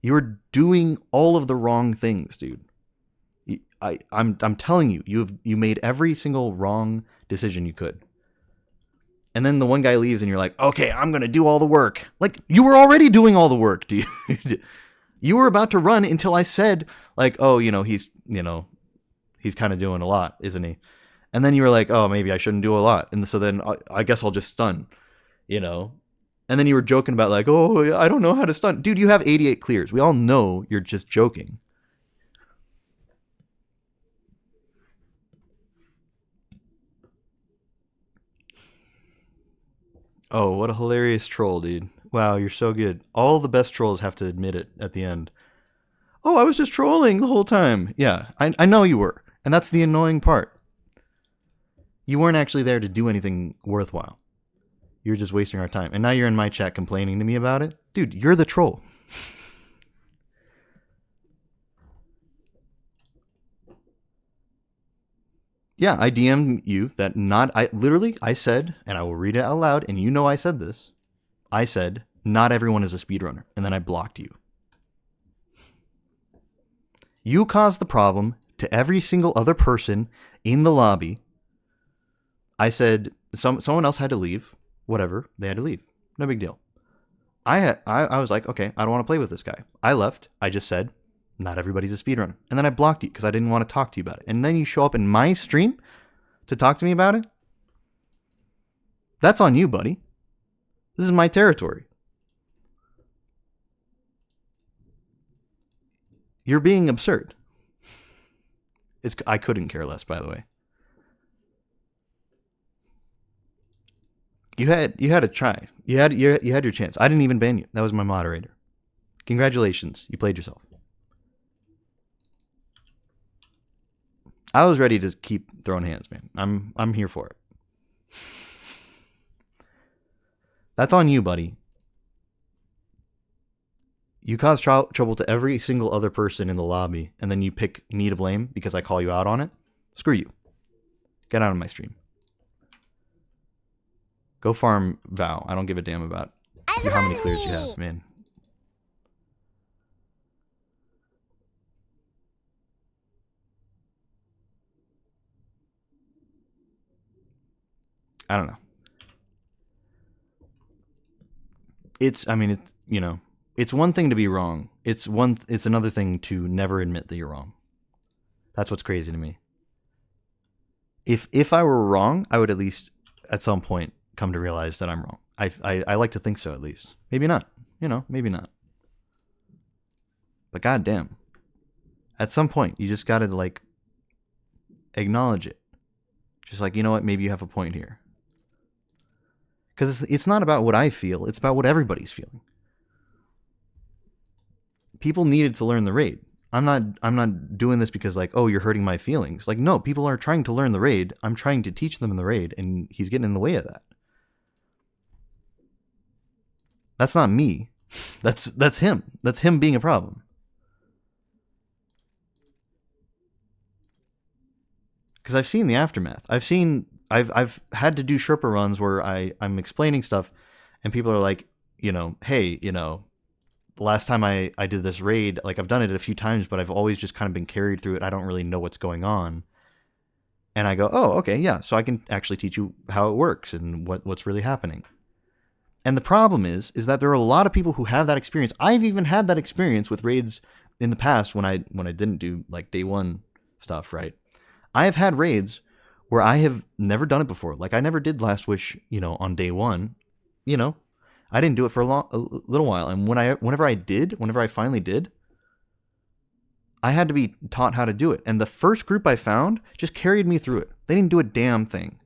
You're doing all of the wrong things, dude. I'm telling you, you made every single wrong decision you could. And then the one guy leaves and you're like, okay, I'm going to do all the work. Like, you were already doing all the work, dude. You were about to run until I said, like, oh, he's kind of doing a lot, isn't he? And then you were like, oh, maybe I shouldn't do a lot. And so then I guess I'll just stun, And then you were joking about like, oh, I don't know how to stun. Dude, you have 88 clears. We all know you're just joking. Oh, what a hilarious troll, dude. Wow, you're so good. All the best trolls have to admit it at the end. Oh, I was just trolling the whole time. Yeah, I know you were. And that's the annoying part. You weren't actually there to do anything worthwhile. You're just wasting our time. And now you're in my chat complaining to me about it? Dude, you're the troll. Yeah, I DM'd you that I said, and I will read it out loud, and you know I said this. I said, not everyone is a speedrunner. And then I blocked you. You caused the problem to every single other person in the lobby. I said, someone else had to leave. Whatever, they had to leave. No big deal. I was like, okay, I don't want to play with this guy. I left. I just said, not everybody's a speedrunner. And then I blocked you because I didn't want to talk to you about it. And then you show up in my stream to talk to me about it? That's on you, buddy. This is my territory. You're being absurd. I couldn't care less, by the way. You had a try. You had your chance. I didn't even ban you. That was my moderator. Congratulations. You played yourself. I was ready to keep throwing hands, man. I'm here for it. That's on you, buddy. You cause trouble to every single other person in the lobby, and then you pick me to blame because I call you out on it? Screw you. Get out of my stream. Go farm Vow. I don't give a damn about how many clears you have, man. I don't know. It's one thing to be wrong. It's another thing to never admit that you're wrong. That's what's crazy to me. If I were wrong, I would at least at some point come to realize that I'm wrong. I like to think so, at least. Maybe not. Maybe not. But goddamn, at some point you just gotta acknowledge it. Just you know what? Maybe you have a point here. Because it's not about what I feel. It's about what everybody's feeling. People needed to learn the raid. I'm not doing this because oh, you're hurting my feelings. No, people are trying to learn the raid. I'm trying to teach them the raid, and he's getting in the way of that. That's not me. That's him. That's him being a problem. Because I've seen the aftermath. I've had to do Sherpa runs where I'm explaining stuff, and people are like, hey, the last time I did this raid, I've done it a few times, but I've always just kind of been carried through it. I don't really know what's going on. And I go, oh, okay, yeah, so I can actually teach you how it works and what's really happening. And the problem is that there are a lot of people who have that experience. I've even had that experience with raids in the past when I didn't do day one stuff, right? I have had raids where I have never done it before. I never did Last Wish, on day one. I didn't do it for a little while. And whenever I finally did, I had to be taught how to do it. And the first group I found just carried me through it. They didn't do a damn thing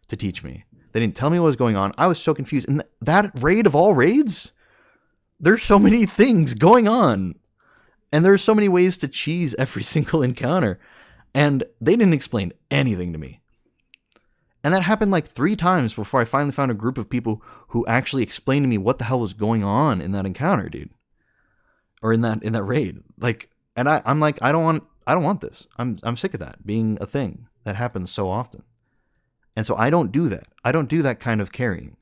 to teach me. They didn't tell me what was going on. I was so confused. And that raid of all raids, there's so many things going on. And there's so many ways to cheese every single encounter. And they didn't explain anything to me. And that happened 3 times before I finally found a group of people who actually explained to me what the hell was going on in that encounter, dude. Or in that raid. And I'm like, I don't want this. I'm sick of that being a thing that happens so often. And so I don't do that. I don't do that kind of carrying.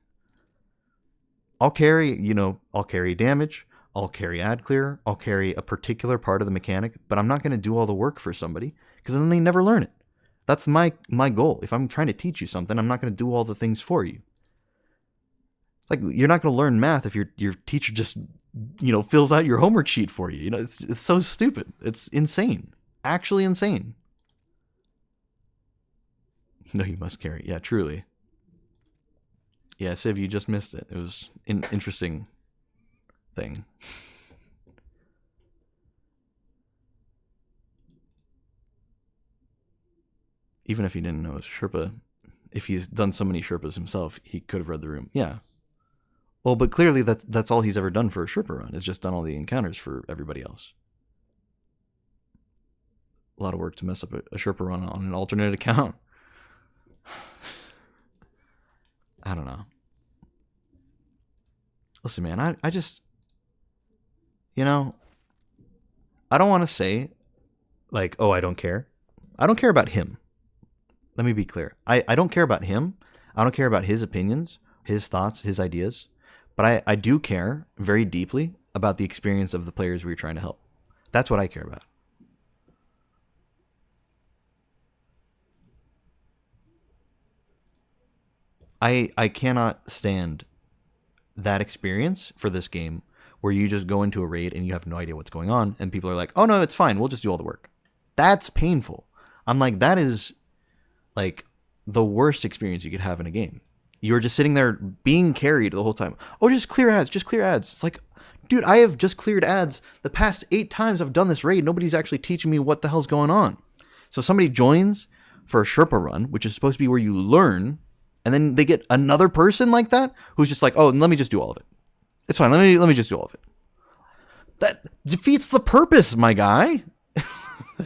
I'll carry damage, I'll carry ad clear, I'll carry a particular part of the mechanic, but I'm not going to do all the work for somebody because then they never learn it. That's my goal. If I'm trying to teach you something, I'm not going to do all the things for you. You're not going to learn math if your teacher just, fills out your homework sheet for you. It's so stupid. It's insane. Actually insane. No, you must carry. Yeah, truly. Yeah, Civ, you just missed it. It was an interesting thing. Even if he didn't know his Sherpa, if he's done so many Sherpas himself, he could have read the room. Yeah. Well, but clearly that's all he's ever done for a Sherpa run, is just done all the encounters for everybody else. A lot of work to mess up a Sherpa run on an alternate account. I don't know. Listen, man, I just, you know, I don't want to say, like, oh, I don't care. I don't care about him. Let me be clear. I don't care about him. I don't care about his opinions, his thoughts, his ideas. But I do care very deeply about the experience of the players we're trying to help. That's what I care about. I cannot stand that experience for this game where you just go into a raid and you have no idea what's going on and people are like, oh no, it's fine, we'll just do all the work. That's painful. I'm like, that is like the worst experience you could have in a game. You're just sitting there being carried the whole time. Oh, just clear ads, just clear ads. It's like, dude, I have just cleared ads the past 8 times I've done this raid. Nobody's actually teaching me what the hell's going on. So somebody joins for a Sherpa run, which is supposed to be where you learn, and then they get another person like that who's just like, oh, let me just do all of it. It's fine. Let me just do all of it. That defeats the purpose, my guy.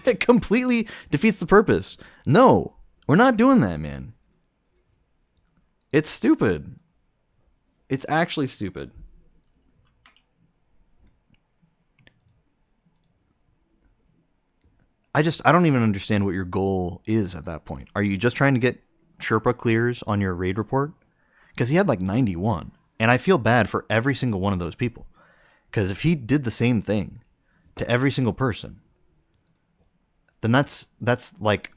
It completely defeats the purpose. No, we're not doing that, man. It's stupid. It's actually stupid. I don't even understand what your goal is at that point. Are you just trying to get Sherpa clears on your raid report? Because he had like 91. And I feel bad for every single one of those people. Because if he did the same thing to every single person, then that's like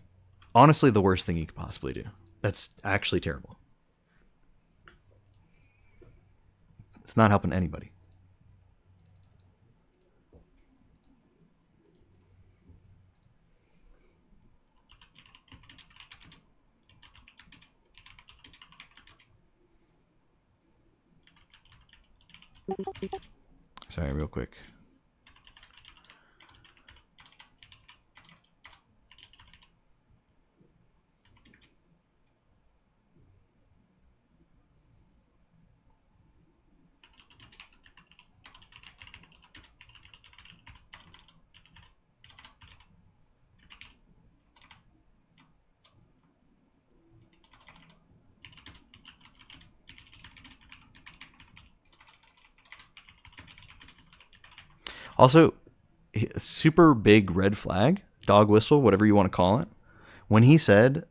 honestly the worst thing you could possibly do. That's actually terrible. It's not helping anybody. Sorry, real quick. Also, super big red flag, dog whistle, whatever you want to call it. When he said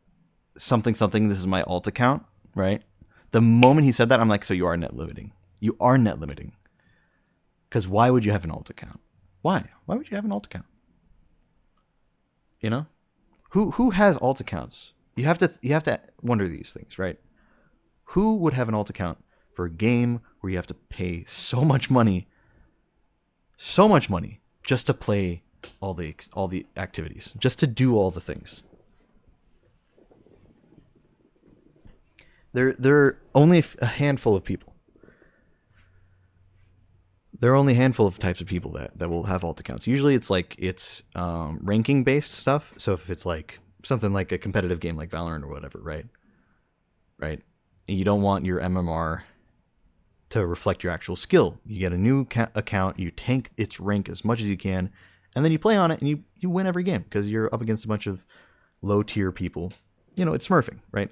something, this is my alt account, right? The moment he said that, I'm like, so you are net limiting. You are net limiting. Because why would you have an alt account? Why? Why would you have an alt account? You know? Who has alt accounts? You have to wonder these things, right? Who would have an alt account for a game where you have to pay so much money just to play all the activities, just to do all the things? There are only a handful of people. There are only a handful of types of people that will have alt accounts. Usually it's ranking based stuff. So if it's like something like a competitive game like Valorant or whatever, right? And you don't want your MMR to reflect your actual skill. You get a new account, you tank its rank as much as you can, and then you play on it and you win every game because you're up against a bunch of low tier people. You know, it's smurfing, right?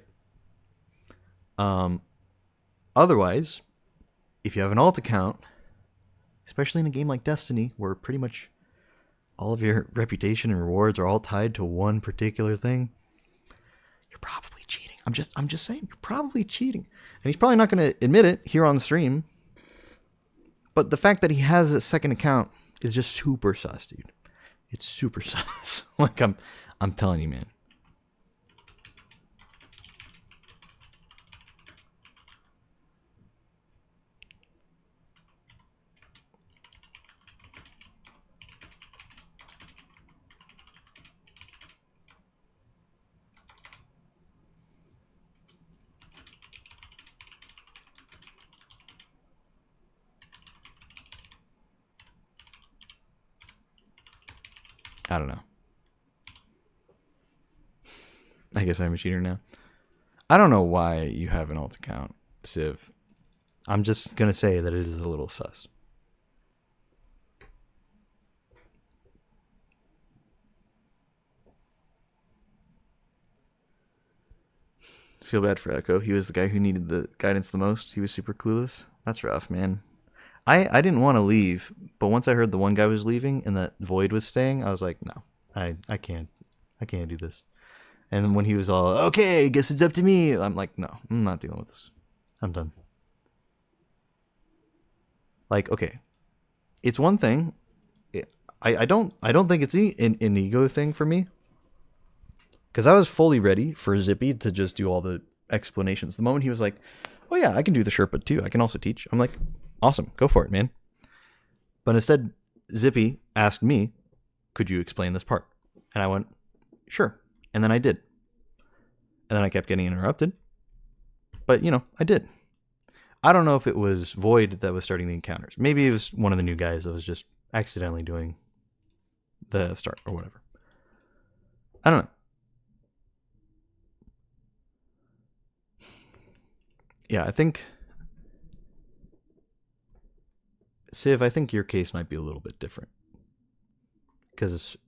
Otherwise, if you have an alt account, especially in a game like Destiny, where pretty much all of your reputation and rewards are all tied to one particular thing, you're probably cheating. I'm just saying, you're probably cheating. And he's probably not going to admit it here on the stream. But the fact that he has a second account is just super sus, dude. It's super sus. Like I'm telling you, man. I don't know. I guess I'm a cheater now. I don't know why you have an alt account, Civ. I'm just gonna say that it is a little sus. Feel bad for Echo. He was the guy who needed the guidance the most. He was super clueless. That's rough, man. I didn't want to leave, but once I heard the one guy was leaving and that Void was staying, I was like, no, I can't do this. And then when he was all, okay, guess it's up to me, I'm like, no, I'm not dealing with this. I'm done. Like, okay, it's one thing. I don't think it's an ego thing for me. Because I was fully ready for Zippy to just do all the explanations. The moment he was like, oh yeah, I can do the Sherpa too. I can also teach. I'm like, awesome, go for it, man. But instead, Zippy asked me, could you explain this part? And I went, sure. And then I did. And then I kept getting interrupted. But, you know, I did. I don't know if it was Void that was starting the encounters. Maybe it was one of the new guys that was just accidentally doing the start or whatever. I don't know. Yeah, I think, Civ, I think your case might be a little bit different. Because,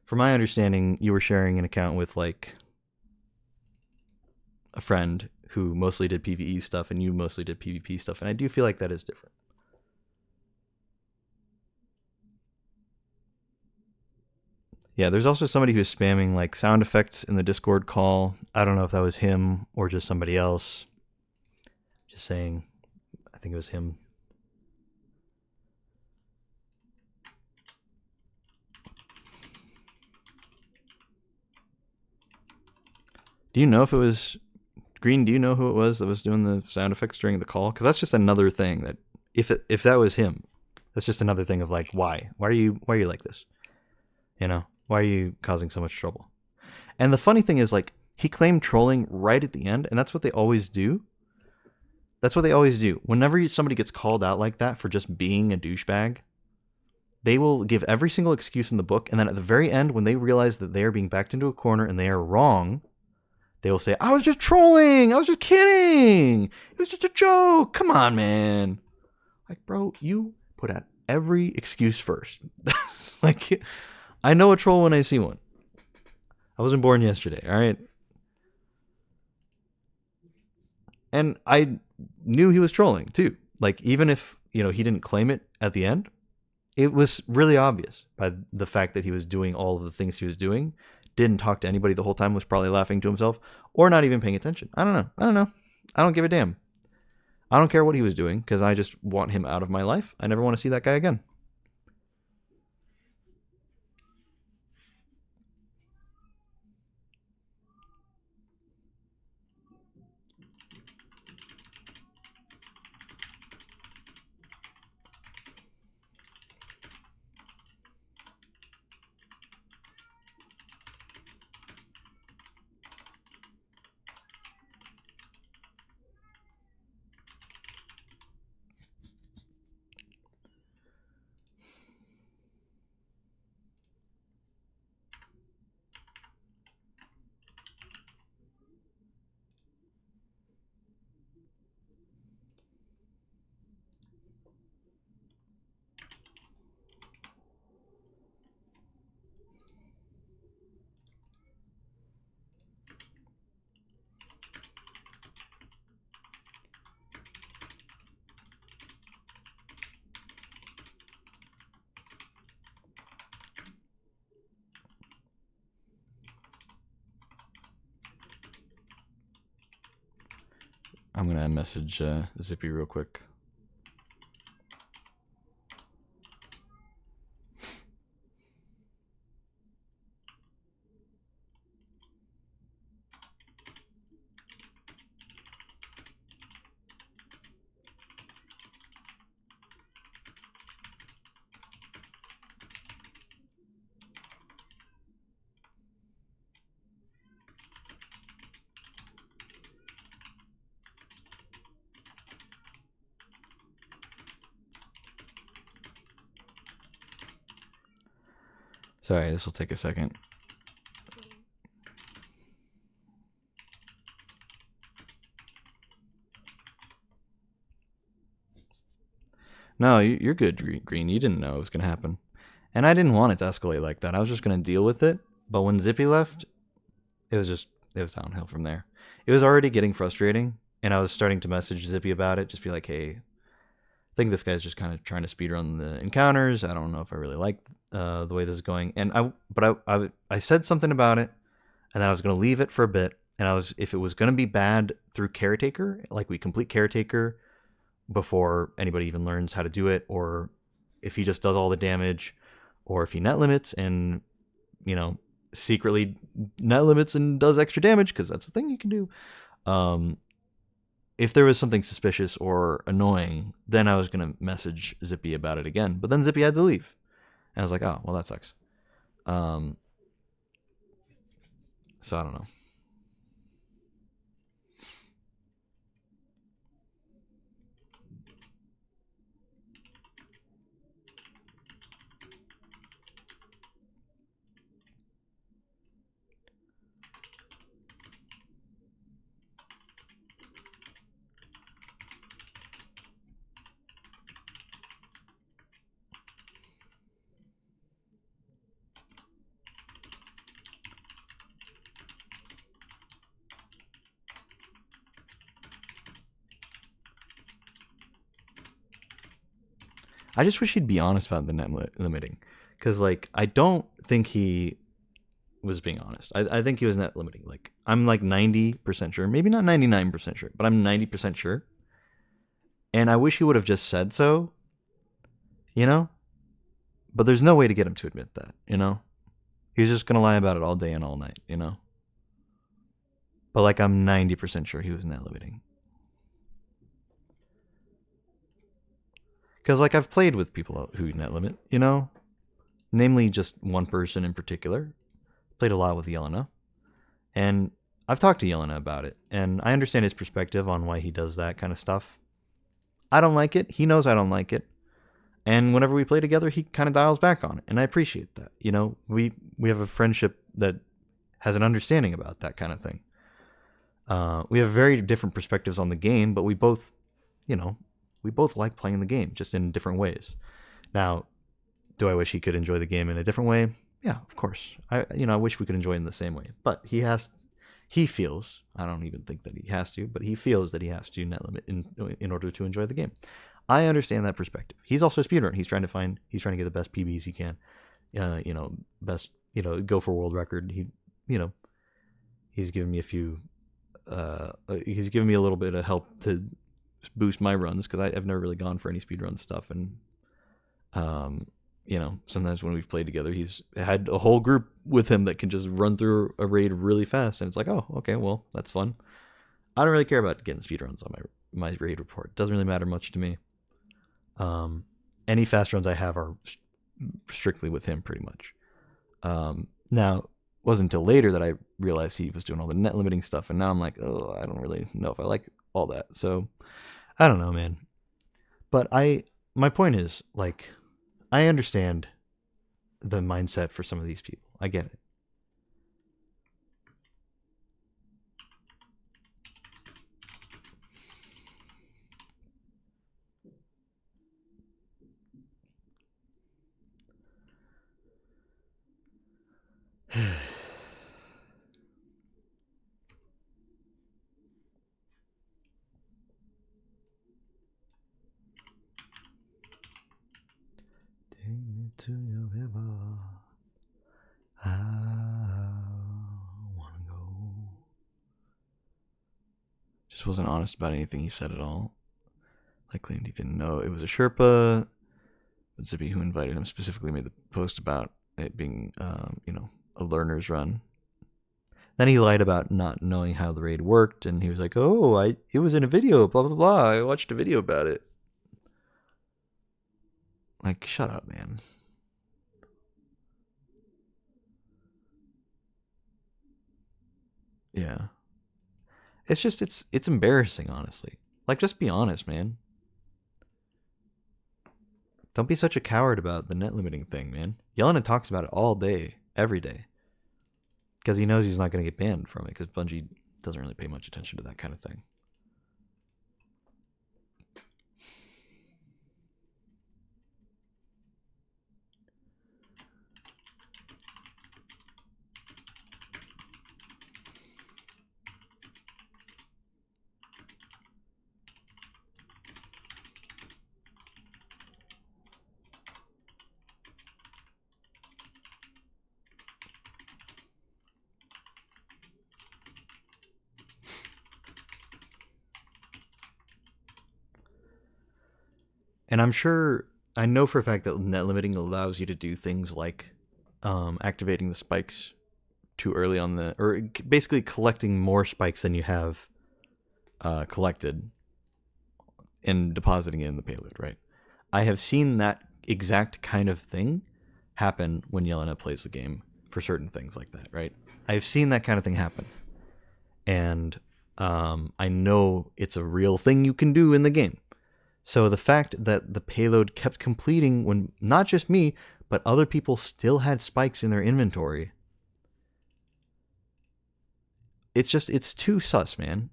from my understanding, you were sharing an account with, like, a friend who mostly did PvE stuff, and you mostly did PvP stuff, and I do feel like that is different. Yeah, there's also somebody who's spamming, like, sound effects in the Discord call. I don't know if that was him or just somebody else. Just saying, I think it was him. Do you know if it was Green? Do you know who it was that was doing the sound effects during the call? Because that's just another thing that if that was him, that's just another thing of like, why are you like this? You know, why are you causing so much trouble? And the funny thing is, like, he claimed trolling right at the end, and that's what they always do. That's what they always do. Whenever somebody gets called out like that for just being a douchebag, they will give every single excuse in the book, and then at the very end, when they realize that they are being backed into a corner and they are wrong, they will say, I was just trolling! I was just kidding! It was just a joke! Come on, man! Like, bro, you put out every excuse first. Like, I know a troll when I see one. I wasn't born yesterday, alright? And I knew he was trolling, too. Like, even if, you know, he didn't claim it at the end, it was really obvious by the fact that he was doing all of the things he was doing, didn't talk to anybody the whole time, was probably laughing to himself, or not even paying attention. I don't know. I don't give a damn. I don't care what he was doing, because I just want him out of my life. I never want to see that guy again. I'm going to message Zippy real quick. Sorry, this will take a second. no, you're good, Green. You didn't know it was gonna happen, and I didn't want it to escalate like that. I was just gonna deal with it. But when Zippy left, it was downhill from there. It was already getting frustrating, and I was starting to message Zippy about it, just be like, hey, I think this guy's just kind of trying to speedrun the encounters. I don't know if I really like the way this is going. And I said something about it, and then I was going to leave it for a bit. And if it was going to be bad through Caretaker, like we complete Caretaker before anybody even learns how to do it, or if he just does all the damage, or if he net limits and, secretly net limits and does extra damage, because that's the thing you can do. If there was something suspicious or annoying, then I was going to message Zippy about it again. But then Zippy had to leave. And I was like, oh, well, that sucks. So I don't know. I just wish he'd be honest about the net limiting. Because, I don't think he was being honest. I think he was net limiting. I'm 90% sure. Maybe not 99% sure, but I'm 90% sure. And I wish he would have just said so. But there's no way to get him to admit that, He's just going to lie about it all day and all night, But, I'm 90% sure he was net limiting. Because, I've played with people who net limit, namely just one person in particular. Played a lot with Yelena. And I've talked to Yelena about it, and I understand his perspective on why he does that kind of stuff. I don't like it. He knows I don't like it. And whenever we play together, he kind of dials back on it, and I appreciate that. We have a friendship that has an understanding about that kind of thing. We have very different perspectives on the game, but we both like playing the game, just in different ways. Now, do I wish he could enjoy the game in a different way? Yeah, of course. I wish we could enjoy it in the same way. But he feels, I don't even think that he has to, but he feels that he has to net limit in order to enjoy the game. I understand that perspective. He's also a speedrunner. He's trying to get the best PBs he can. Best, go for world record. He's given me he's given me a little bit of help to boost my runs, because I've never really gone for any speedrun stuff, and sometimes when we've played together, he's had a whole group with him that can just run through a raid really fast, and it's like, oh, okay, well, that's fun. I don't really care about getting speedruns on my raid report. It doesn't really matter much to me. Any fast runs I have are strictly with him, pretty much. Now, it wasn't until later that I realized he was doing all the net limiting stuff, and now I'm like, oh, I don't really know if I like all that. So I don't know, man. But my point is, I understand the mindset for some of these people. I get it. Take me to your river. I wanna go. Just wasn't honest about anything he said at all. Claimed he didn't know it was a Sherpa. But Zippy, who invited him, specifically made the post about it being, a learner's run. Then he lied about not knowing how the raid worked, and he was like, "Oh, it was in a video, blah blah blah. I watched a video about it." Shut up, man. Yeah. It's embarrassing, honestly. Just be honest, man. Don't be such a coward about the net limiting thing, man. Yelena talks about it all day, every day. Because he knows he's not going to get banned from it, because Bungie doesn't really pay much attention to that kind of thing. And I know for a fact that net limiting allows you to do things like activating the spikes too early on or basically collecting more spikes than you have collected and depositing it in the payload, right? I have seen that exact kind of thing happen when Yelena plays the game for certain things like that, right? I've seen that kind of thing happen. And I know it's a real thing you can do in the game. So the fact that the payload kept completing when not just me, but other people still had spikes in their inventory, it's too sus, man.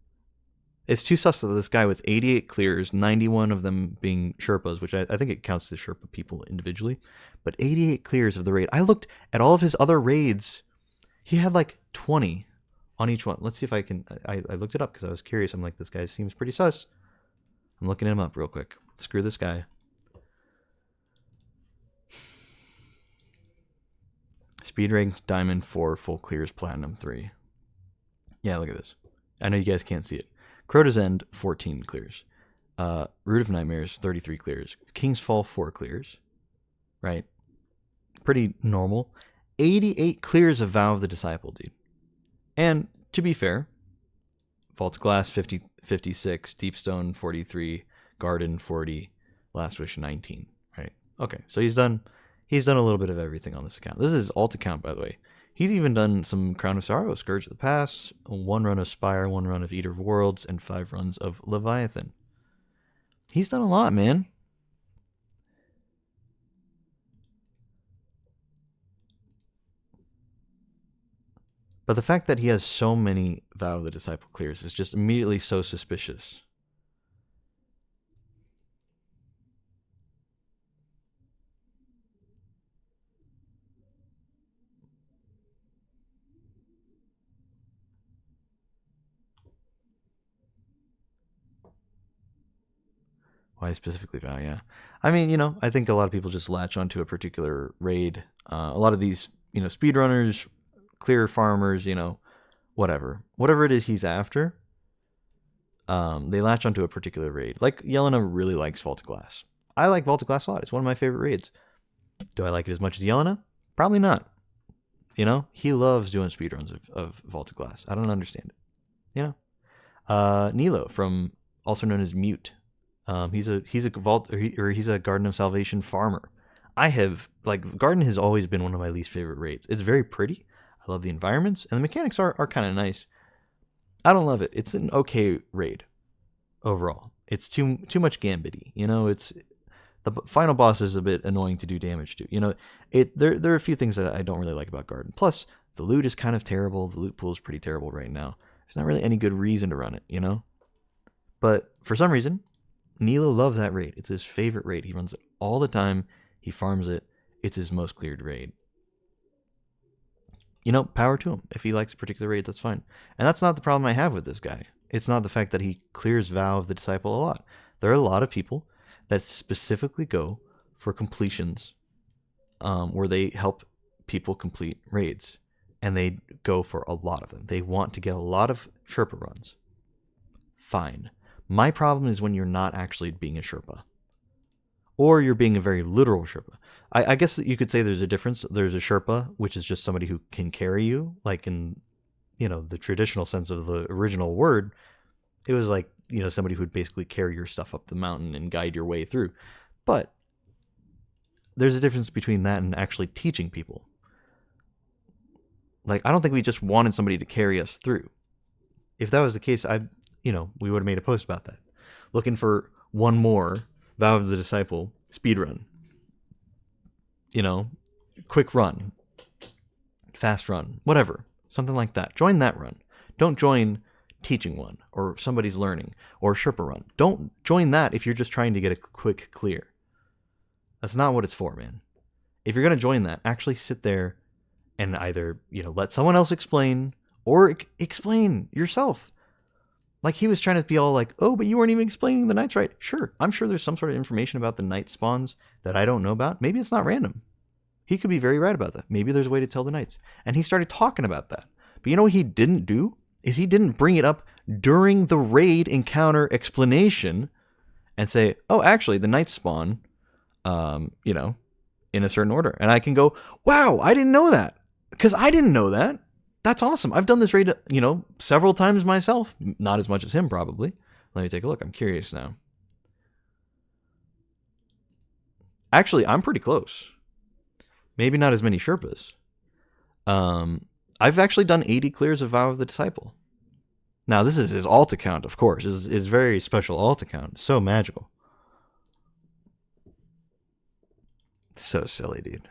It's too sus that this guy with 88 clears, 91 of them being Sherpas, which I think it counts the Sherpa people individually, but 88 clears of the raid. I looked at all of his other raids. He had like 20 on each one. Let's see if I can... I looked it up because I was curious. I'm like, this guy seems pretty sus. I'm looking him up real quick. Screw this guy. Speed rank Diamond 4, full clears Platinum 3. Yeah, look at this. I know you guys can't see it. Crota's End, 14 clears. Root of Nightmares, 33 clears. King's Fall, 4 clears. Right? Pretty normal. 88 clears of Vow of the Disciple, dude. And, to be fair, Vault Glass, 56, Deepstone, 43, Garden, 40, Last Wish, 19. Right? Okay, so he's done a little bit of everything on this account. This is his alt account, by the way. He's even done some Crown of Sorrow, Scourge of the Past, 1 run of Spire, 1 run of Eater of Worlds, and 5 runs of Leviathan. He's done a lot, man. But the fact that he has so many Vow of the Disciple clears is just immediately so suspicious. Why specifically Vow? Yeah, I mean, I think a lot of people just latch onto a particular raid. A lot of these, speedrunners, clear farmers, whatever it is he's after, they latch onto a particular raid. Like Yelena really likes Vault of Glass. I like Vault of Glass a lot. It's one of my favorite raids. Do I like it as much as Yelena? Probably not. He loves doing speedruns of Vault of Glass. I don't understand it. Nilo, from also known as Mute. He's a Garden of Salvation farmer. Garden has always been one of my least favorite raids. It's very pretty. I love the environments, and the mechanics are kind of nice. I don't love it. It's an okay raid overall. It's too much gambity. It's the final boss is a bit annoying to do damage to. There are a few things that I don't really like about Garden. Plus, the loot is kind of terrible. The loot pool is pretty terrible right now. There's not really any good reason to run it. But for some reason, Nilo loves that raid. It's his favorite raid. He runs it all the time. He farms it. It's his most cleared raid. Power to him. If he likes a particular raid, that's fine. And that's not the problem I have with this guy. It's not the fact that he clears Vow of the Disciple a lot. There are a lot of people that specifically go for completions where they help people complete raids. And they go for a lot of them. They want to get a lot of Sherpa runs. Fine. My problem is when you're not actually being a Sherpa. Or you're being a very literal Sherpa. I guess that you could say there's a difference. There's a Sherpa, which is just somebody who can carry you, like in, the traditional sense of the original word. It was like, somebody who'd basically carry your stuff up the mountain and guide your way through. But there's a difference between that and actually teaching people. I don't think we just wanted somebody to carry us through. If that was the case, we would have made a post about that. Looking for one more Vow of the Disciple speedrun. Quick run. Fast run. Whatever. Something like that. Join that run. Don't join teaching one or somebody's learning or Sherpa run. Don't join that if you're just trying to get a quick clear. That's not what it's for, man. If you're going to join that, actually sit there and either, let someone else explain or explain yourself. Like he was trying to be all like, oh, but you weren't even explaining the knights right. Sure, I'm sure there's some sort of information about the knight spawns that I don't know about. Maybe it's not random. He could be very right about that. Maybe there's a way to tell the knights. And he started talking about that. But you know what he didn't do? Is he didn't bring it up during the raid encounter explanation and say, oh, actually, the knights spawn, you know, in a certain order. And I can go, wow, I didn't know that. Because I didn't know that. That's awesome. I've done this raid, you know, several times myself. Not as much as him, probably. Let me take a look. I'm curious now. Actually, I'm pretty close. Maybe not as many Sherpas. I've actually done 80 clears of Vow of the Disciple. Now, this is his alt account, of course. His very special alt account. So magical. So silly, dude.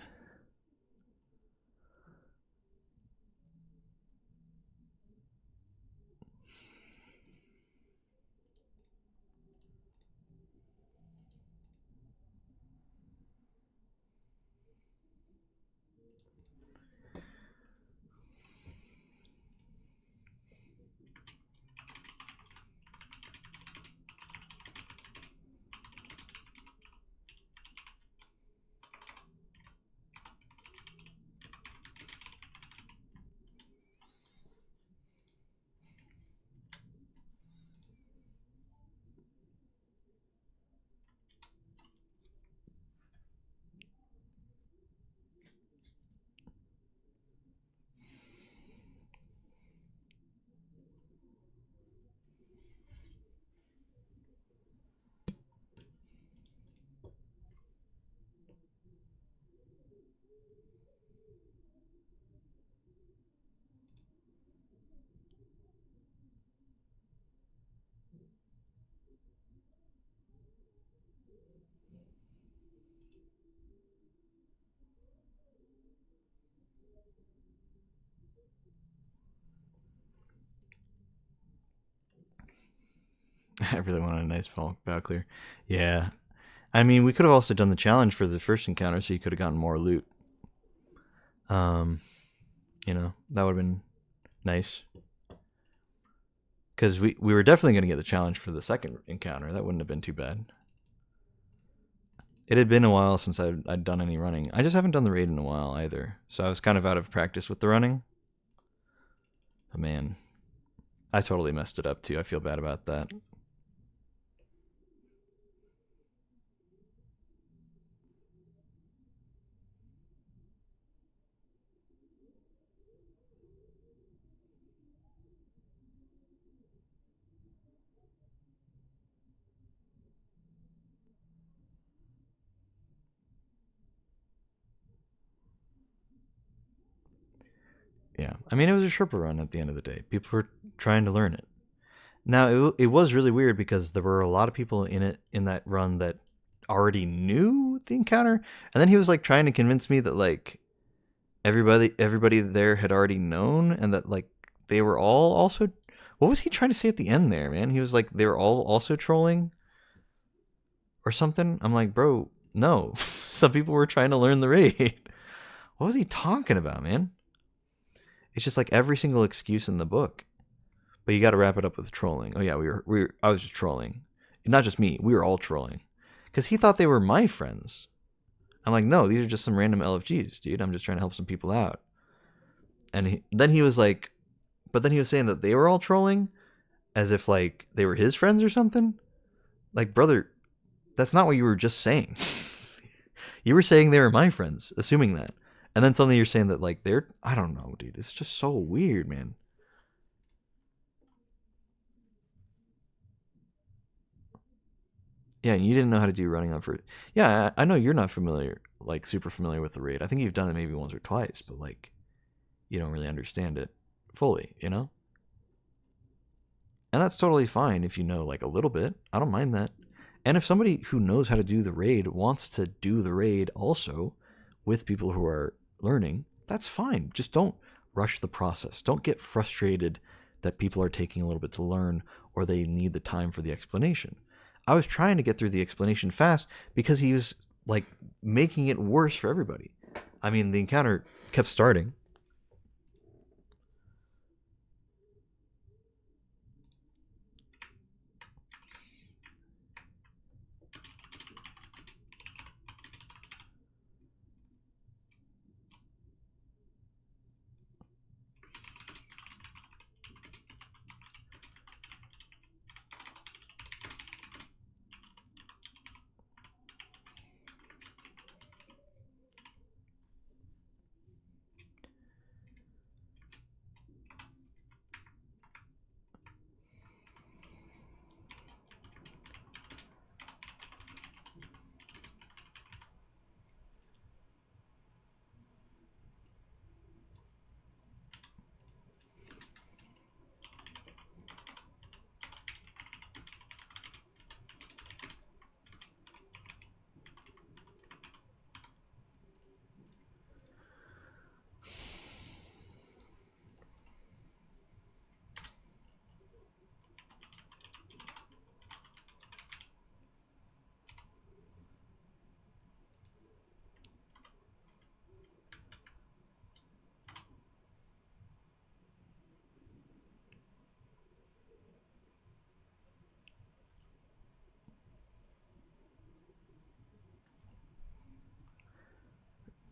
I really wanted a nice vow clear. Yeah. I mean, we could have also done the challenge for the first encounter, so you could have gotten more loot. You know, that would have been nice. Because we were definitely going to get the challenge for the second encounter. That wouldn't have been too bad. It had been a while since I'd done any running. I just haven't done the raid in a while either. So I was kind of out of practice with the running. But man, I totally messed it up too. I feel bad about that. Yeah, I mean, it was a Sherpa run at the end of the day. People were trying to learn it. Now, it was really weird because there were a lot of people in that run that already knew the encounter, and then he was like trying to convince me that like everybody there had already known, and that like they were all also. What was he trying to say at the end there, man? He was like they were all also trolling or something. I'm like, bro, no. Some people were trying to learn the raid. What was he talking about, man? It's just like every single excuse in the book. But you got to wrap it up with trolling. Oh yeah, I was just trolling. Not just me. We were all trolling. Cuz he thought they were my friends. I'm like, "No, these are just some random LFGs, dude. I'm just trying to help some people out." And then he was like, but then he was saying that they were all trolling as if like they were his friends or something. Like, brother, that's not what you were just saying. You were saying they were my friends, assuming that. And then suddenly you're saying that like they're, I don't know, dude. It's just so weird, man. Yeah, you didn't know how to do running on for. Yeah, I know you're not familiar, like super familiar with the raid. I think you've done it maybe once or twice, but like you don't really understand it fully, you know? And that's totally fine if you know like a little bit. I don't mind that. And if somebody who knows how to do the raid wants to do the raid also with people who are learning, that's fine. Just don't rush the process. Don't get frustrated that people are taking a little bit to learn or they need the time for the explanation. I was trying to get through the explanation fast because he was like making it worse for everybody. I mean, the encounter kept starting.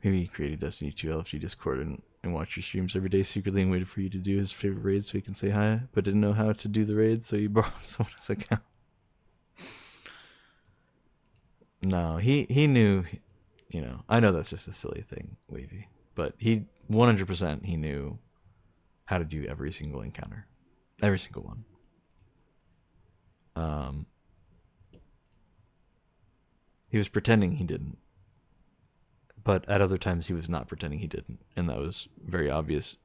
Maybe he created Destiny 2 LFG Discord and watched your streams every day secretly and waited for you to do his favorite raid so he can say hi, but didn't know how to do the raid, so he borrowed someone's account. No, he knew, you know, I know that's just a silly thing, Wavy, but he 100% he knew how to do every single encounter. Every single one. He was pretending he didn't. But at other times he was not pretending he didn't, and that was very obvious.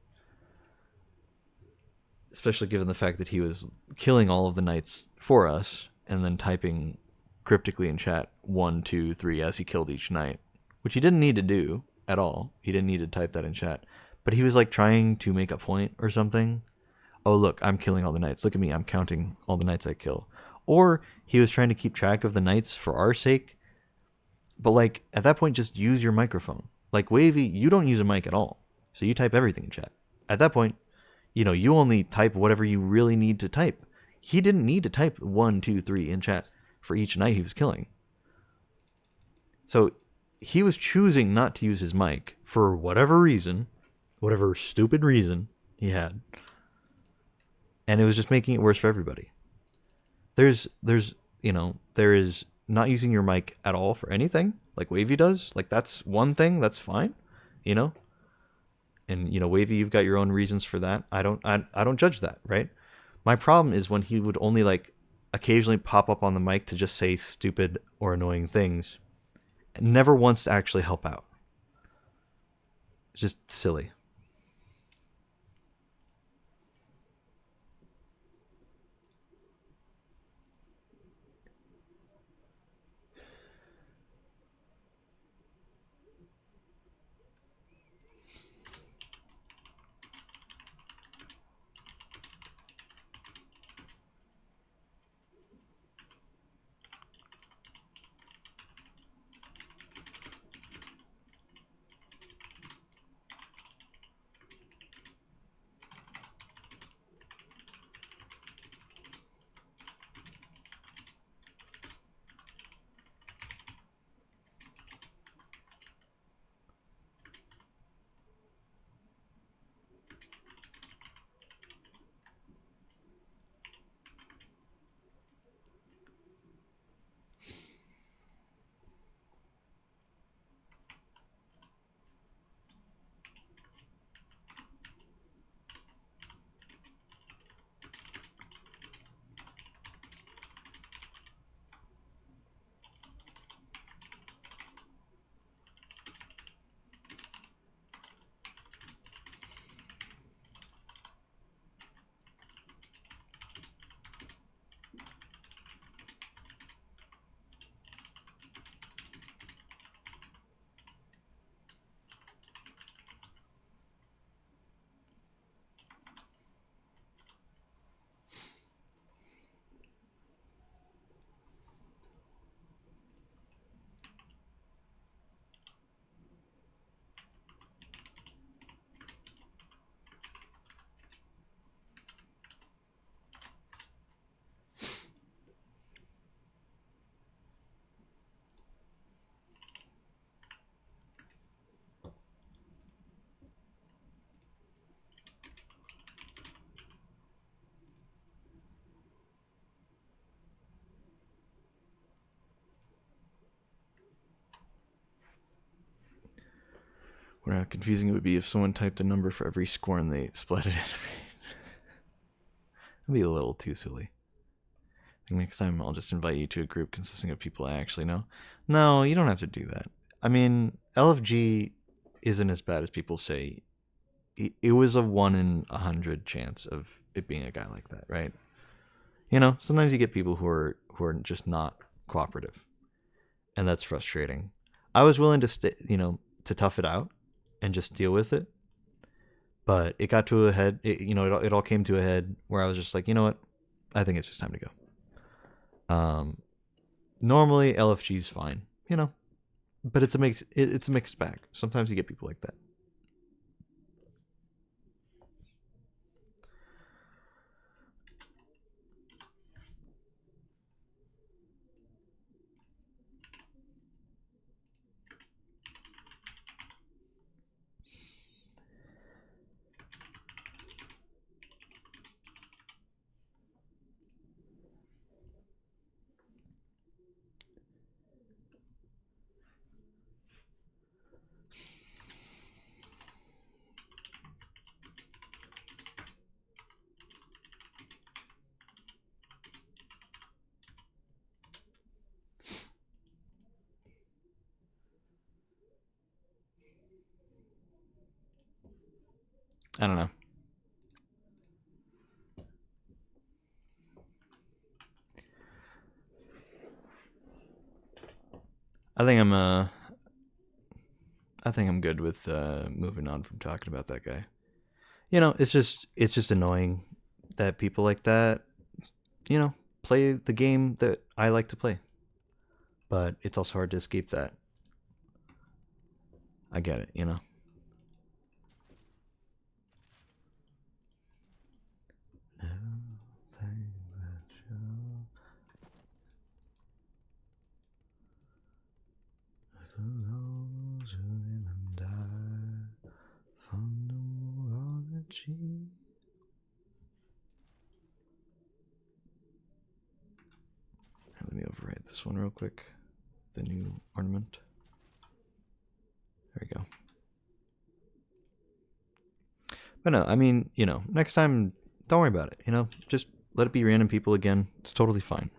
Especially given the fact that he was killing all of the knights for us, and then typing cryptically in chat 1, 2, 3 as he killed each knight, which he didn't need to do at all. He didn't need to type that in chat. But he was like trying to make a point or something. Oh, look, I'm killing all the knights. Look at me, I'm counting all the knights I kill. Or he was trying to keep track of the knights for our sake. But like at that point, just use your microphone. Like Wavy, you don't use a mic at all. So you type everything in chat. At that point, you know, you only type whatever you really need to type. He didn't need to type 1, 2, 3 in chat for each knight he was killing. So he was choosing not to use his mic for whatever reason, whatever stupid reason he had. And it was just making it worse for everybody. There is not using your mic at all for anything, like Wavy does. Like that's one thing, that's fine, you know? And you know, Wavy, you've got your own reasons for that. I don't judge that, right? My problem is when he would only like occasionally pop up on the mic to just say stupid or annoying things and never once to actually help out. It's just silly. Wonder how confusing it would be if someone typed a number for every score and they split it in. That'd be a little too silly. I think next time I'll just invite you to a group consisting of people I actually know. No, you don't have to do that. I mean, LFG isn't as bad as people say. It was a 1 in 100 chance of it being a guy like that, right? You know, sometimes you get people who are just not cooperative, and that's frustrating. I was willing to to tough it out and just deal with it, but it got to a head. It all came to a head where I was just like, you know what, I think it's just time to go. Normally LFG's fine, you know, but it's a mixed bag. Sometimes you get people like that. I don't know. I think I'm good with moving on from talking about that guy. You know, it's just annoying that people like that, you know, play the game that I like to play. But it's also hard to escape that. I get it, you know. Let me overwrite this one real quick. The new ornament. There we go. But no, I mean, you know, next time, don't worry about it. You know, just let it be random people again. It's totally fine.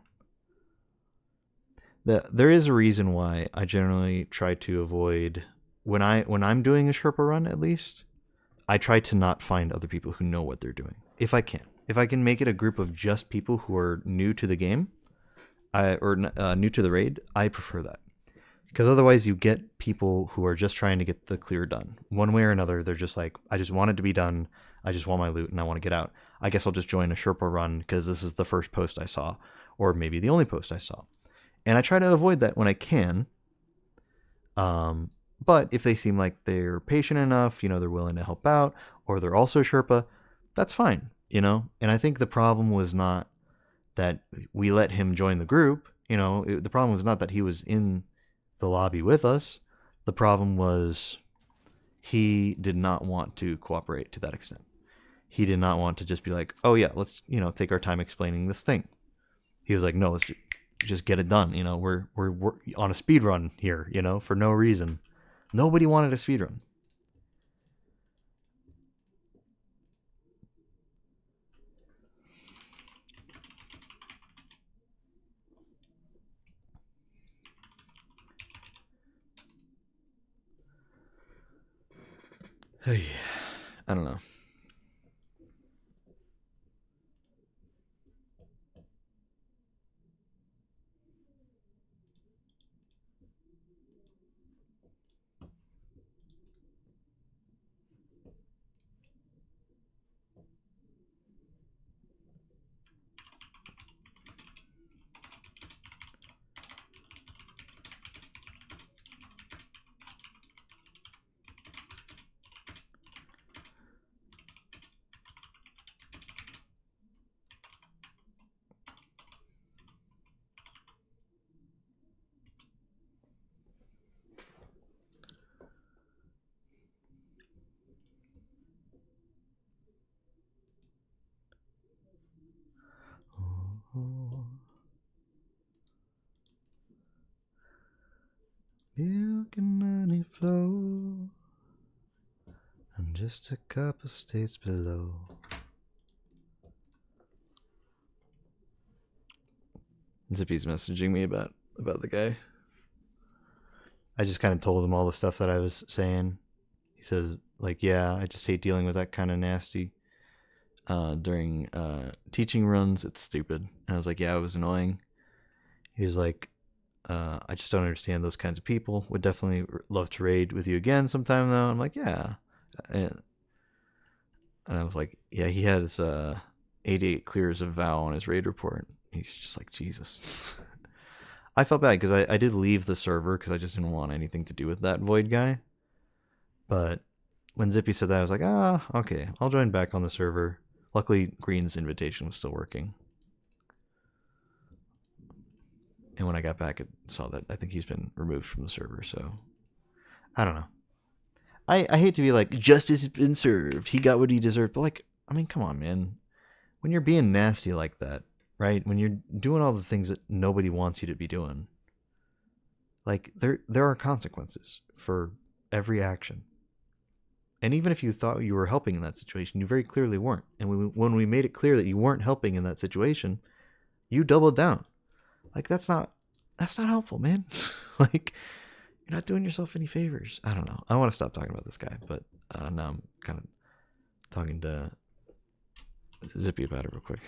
There is a reason why I generally try to avoid when I'm doing a Sherpa run, at least. I try to not find other people who know what they're doing, if I can. If I can make it a group of just people who are new to the game, or new to the raid, I prefer that. Because otherwise you get people who are just trying to get the clear done. One way or another, they're just like, I just want it to be done. I just want my loot and I want to get out. I guess I'll just join a Sherpa run because this is the first post I saw. Or maybe the only post I saw. And I try to avoid that when I can. But if they seem like they're patient enough, you know, they're willing to help out, or they're also Sherpa, that's fine, you know? And I think the problem was not that we let him join the group. You know, the problem was not that he was in the lobby with us. The problem was he did not want to cooperate to that extent. He did not want to just be like, oh yeah, let's, you know, take our time explaining this thing. He was like, no, let's just get it done. You know, we're on a speed run here, you know, for no reason. Nobody wanted a speed run. Hey, I don't know. Milk and honey flow, I'm just a couple states below. Zippy's messaging me about the guy. I just kind of told him all the stuff that I was saying. He says, like, yeah, I just hate dealing with that kind of nasty during teaching runs. It's stupid. And I was like, yeah, it was annoying. He was like, I just don't understand those kinds of people. Would definitely love to raid with you again sometime, though. I'm like, yeah. And I was like, yeah, he has 88 clears of Vow on his raid report. He's just like, Jesus. I felt bad because I did leave the server because I just didn't want anything to do with that Void guy. But when Zippy said that, I was like, okay, I'll join back on the server. Luckily, Green's invitation was still working. And when I got back, it saw that I think he's been removed from the server, so I don't know. I hate to be like, justice has been served. He got what he deserved. But like, I mean, come on, man. When you're being nasty like that, right? When you're doing all the things that nobody wants you to be doing, like there are consequences for every action. And even if you thought you were helping in that situation, you very clearly weren't. And when we made it clear that you weren't helping in that situation, you doubled down. Like that's not helpful, man. Like you're not doing yourself any favors. I don't know. I want to stop talking about this guy, but now I'm kind of talking to Zippy about it real quick.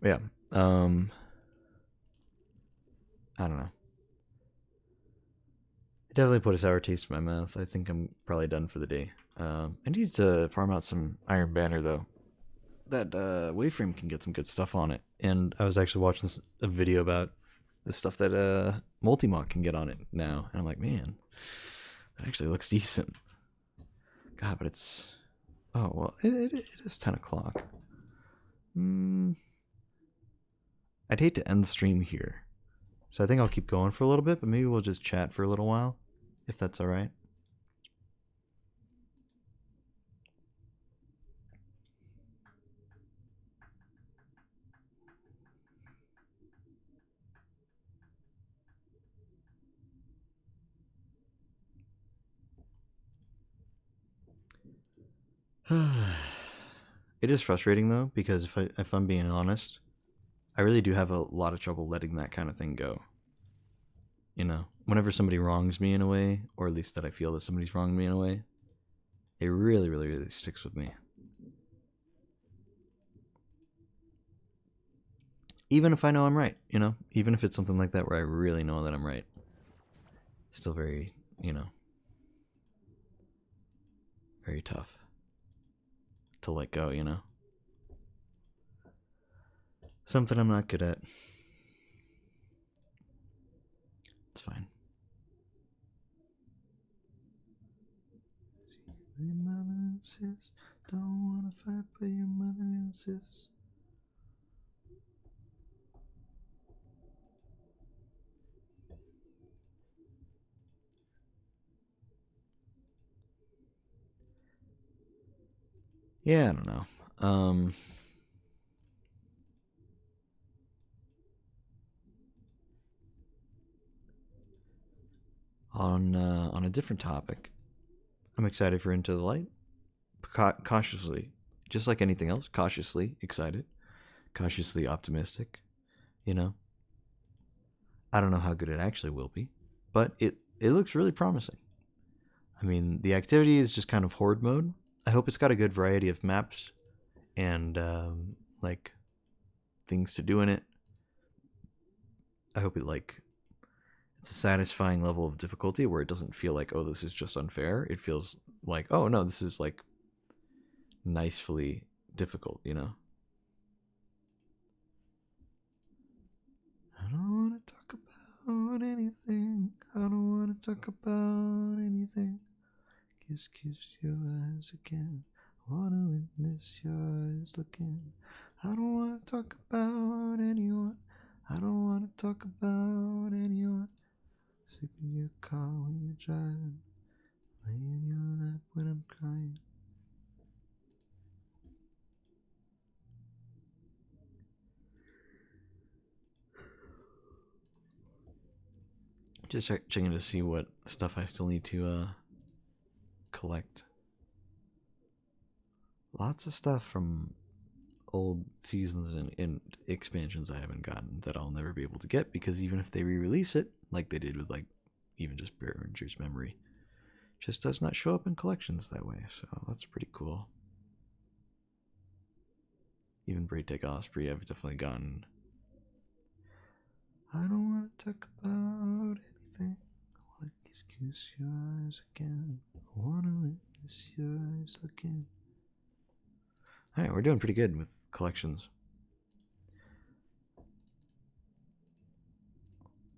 Yeah. I don't know. It definitely put a sour taste in my mouth. I think I'm probably done for the day. I need to farm out some Iron Banner though. That Waveframe can get some good stuff on it. And I was actually watching a video about the stuff that Multimod can get on it now. And I'm like, man, that actually looks decent. God, but it's... Oh, well, it is 10 o'clock. I'd hate to end the stream here. So I think I'll keep going for a little bit, but maybe we'll just chat for a little while, if that's alright. It is frustrating though, because if I'm being honest, I really do have a lot of trouble letting that kind of thing go. You know, whenever somebody wrongs me in a way, or at least that I feel that somebody's wronged me in a way, it really, really, really sticks with me. Even if I know I'm right, you know, even if it's something like that where I really know that I'm right. Still very, you know, very tough to let go, you know. Something I'm not good at. It's fine. Your mother insists, don't wanna fight, but your mother insists. Yeah, I don't know. On a different topic, I'm excited for Into the Light. Cautiously, just like anything else, cautiously excited, cautiously optimistic. You know, I don't know how good it actually will be, but it looks really promising. I mean, the activity is just kind of horde mode. I hope it's got a good variety of maps and like things to do in it. I hope it's a satisfying level of difficulty where it doesn't feel like, oh, this is just unfair. It feels like, oh no, this is like nicely difficult, you know. I don't want to talk about anything. I don't want to talk about anything. Kiss your eyes again. I want to witness your eyes looking. I don't want to talk about anyone. I don't want to talk about anyone. Sleep in your car when you're driving. Lay in your lap when I'm crying. Just checking to see what stuff I still need to collect. Lots of stuff from old seasons and expansions I haven't gotten that I'll never be able to get, because even if they re-release it, like they did with like even just Bearinger's Memory, just does not show up in collections that way. So that's pretty cool. Even Braid Tech Osprey I've definitely gotten. I don't want to talk about anything. I want to kiss your eyes again. I want to witness your eyes again. Alright, we're doing pretty good with collections.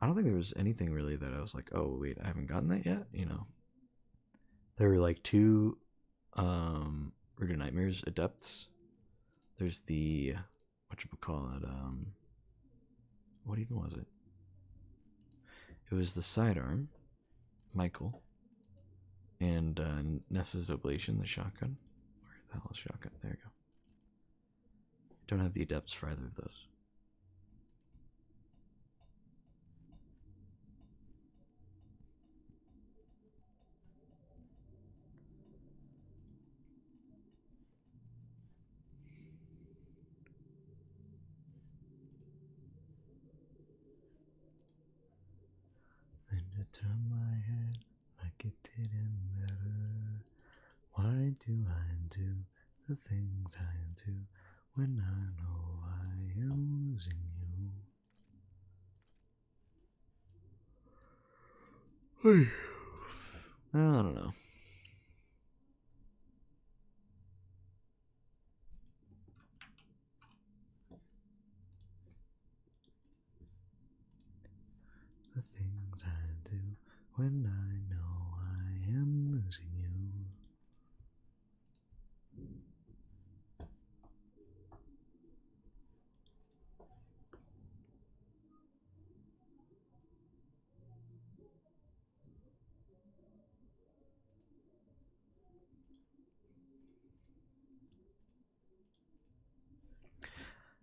I don't think there was anything really that I was like, oh wait, I haven't gotten that yet, you know. There were like 2 Ruder Nightmares Adepts. There's the whatchamacallit, what even was it? It was the Sidearm, Michael, and Nessa's Oblation, the shotgun. Where the hell is shotgun? There you go. Don't have the adepts for either of those. Then to turn my head like it didn't matter. Why do I do the things I do when I know I am losing you? I don't know. The things I do when I know I am losing you.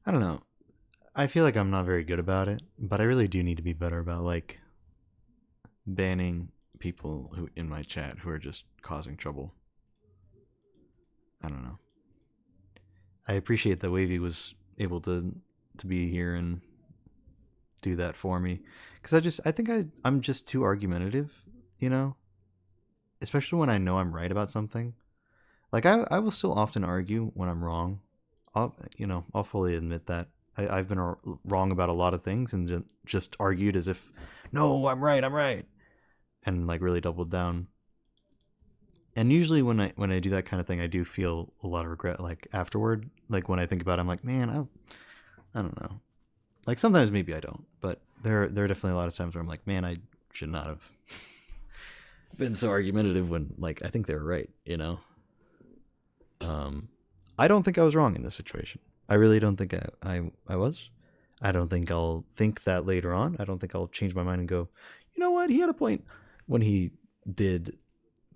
I don't know. I feel like I'm not very good about it, but I really do need to be better about like banning people who in my chat who are just causing trouble. I don't know. I appreciate that Wavy was able to be here and do that for me, because I think I'm just too argumentative, you know, especially when I know I'm right about something. Like I will still often argue when I'm wrong. I'll fully admit that I've been wrong about a lot of things and just argued as if, no, I'm right, and like really doubled down. And usually when I do that kind of thing, I do feel a lot of regret, like afterward. Like when I think about it, I'm like, man, I don't know. Like sometimes maybe I don't, but there are definitely a lot of times where I'm like, man, I should not have been so argumentative when like I think they were right, you know. I don't think I was wrong in this situation. I really don't think I was. I don't think I'll think that later on. I don't think I'll change my mind and go, you know what, he had a point when he did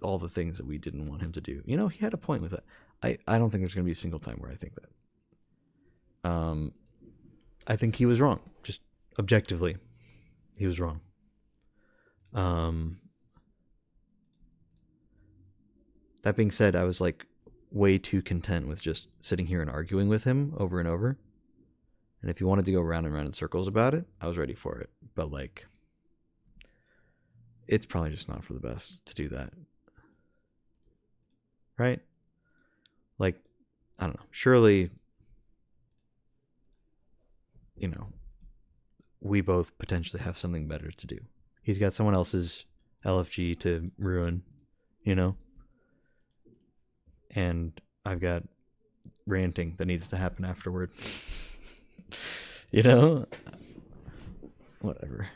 all the things that we didn't want him to do. You know, he had a point with that. I don't think there's going to be a single time where I think that. I think he was wrong. Just objectively, he was wrong. That being said, I was like way too content with just sitting here and arguing with him over and over. And if he wanted to go round and round in circles about it, I was ready for it. But like, it's probably just not for the best to do that. Right? Like, I don't know. Surely, you know, we both potentially have something better to do. He's got someone else's LFG to ruin, you know? And I've got ranting that needs to happen afterward. You know? Whatever.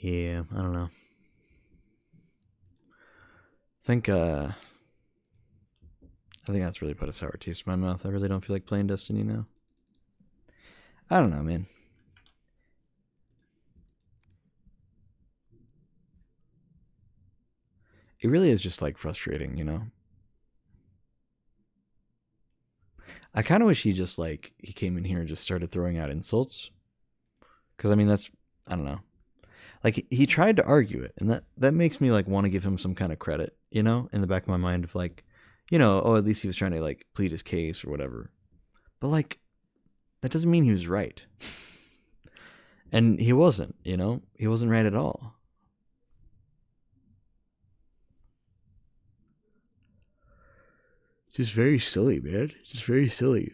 Yeah, I don't know. I think that's really put a sour taste in my mouth. I really don't feel like playing Destiny now. I don't know, man. It really is just like frustrating, you know? I kind of wish he just like, he came in here and just started throwing out insults. Because, I mean, that's, I don't know. Like, he tried to argue it, and that makes me like want to give him some kind of credit, you know, in the back of my mind of like, you know, oh, at least he was trying to like plead his case or whatever. But like, that doesn't mean he was right. And he wasn't, you know, he wasn't right at all. Just very silly, man. Just very silly.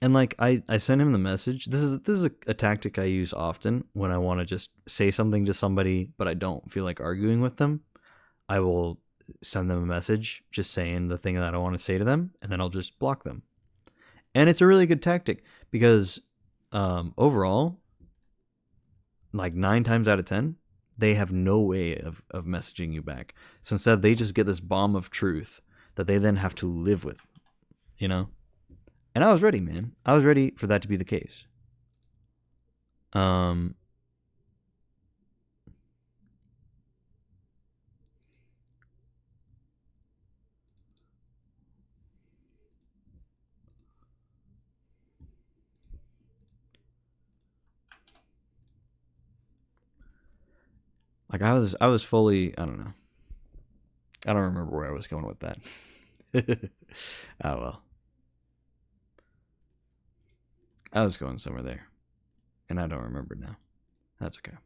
And like I sent him the message. This is a tactic I use often when I want to just say something to somebody, but I don't feel like arguing with them. I will send them a message just saying the thing that I want to say to them, and then I'll just block them. And it's a really good tactic because overall, like 9 times out of 10, they have no way of messaging you back. So instead, they just get this bomb of truth that they then have to live with, you know? And I was ready, man. I was ready for that to be the case. Like I was fully, I don't know. I don't remember where I was going with that. Oh well. I was going somewhere there. And I don't remember now. That's okay.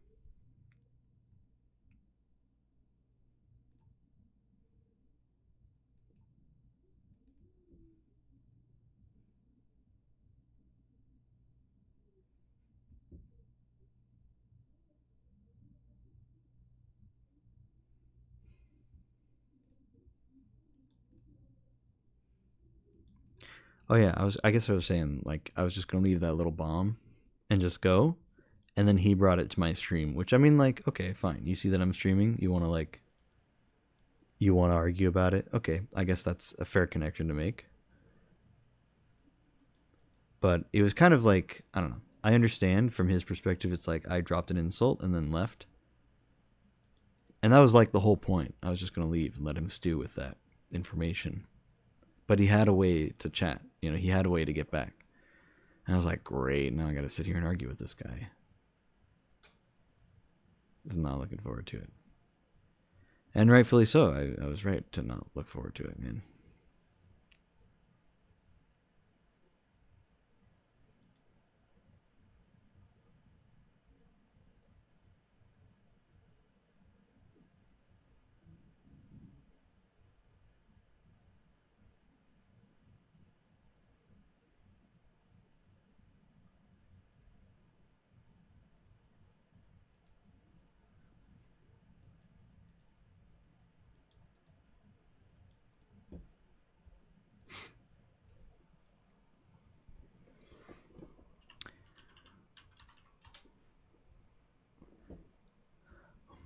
Oh yeah, I guess I was saying like I was just gonna leave that little bomb and just go. And then he brought it to my stream, which I mean like, okay, fine. You see that I'm streaming, you wanna argue about it? Okay, I guess that's a fair connection to make. But it was kind of like, I don't know. I understand from his perspective, it's like I dropped an insult and then left. And that was like the whole point. I was just going to leave and let him stew with that information. But he had a way to chat. You know, he had a way to get back. And I was like, great, now I got to sit here and argue with this guy. I was not looking forward to it. And rightfully so. I was right to not look forward to it, man.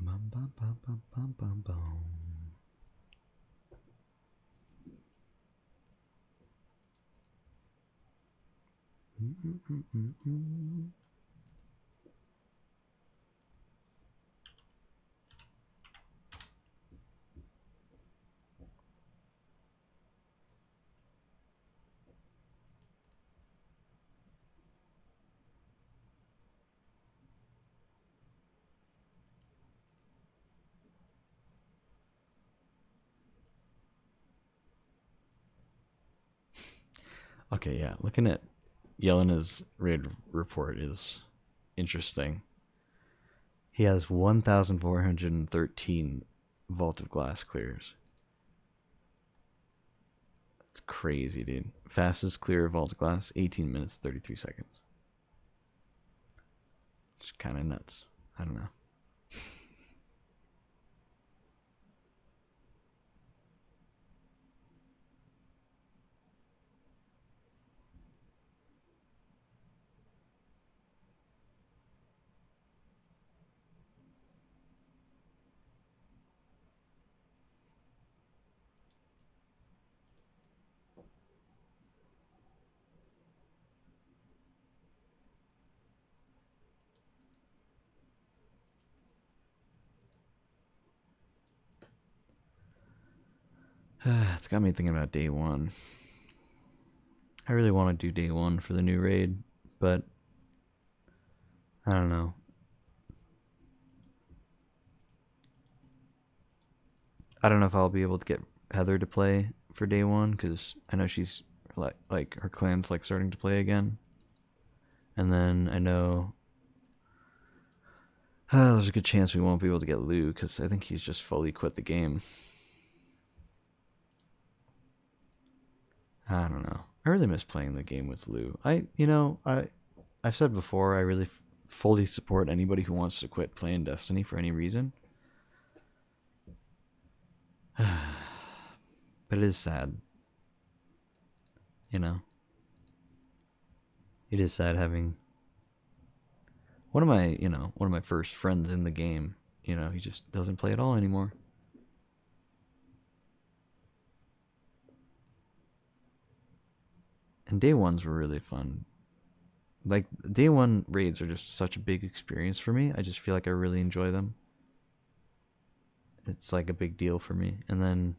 Bum, bum, bum, bum, bum, bum, bum. Okay, yeah. Looking at Yelena's raid report is interesting. He has 1,413 Vault of Glass clears. It's crazy, dude. Fastest clear Vault of Glass, 18 minutes, 33 seconds. It's kind of nuts. I don't know. It's got me thinking about day one. I really want to do day one for the new raid, but I don't know. I don't know if I'll be able to get Heather to play for day one, because I know she's like her clan's like starting to play again. And then I know there's a good chance we won't be able to get Lou, because I think he's just fully quit the game. I don't know. I really miss playing the game with Lou. I've said before, I really fully support anybody who wants to quit playing Destiny for any reason. But it is sad. You know? It is sad having one of my first friends in the game, he just doesn't play at all anymore. And day ones were really fun. Like, day one raids are just such a big experience for me. I just feel like I really enjoy them. It's like a big deal for me. And then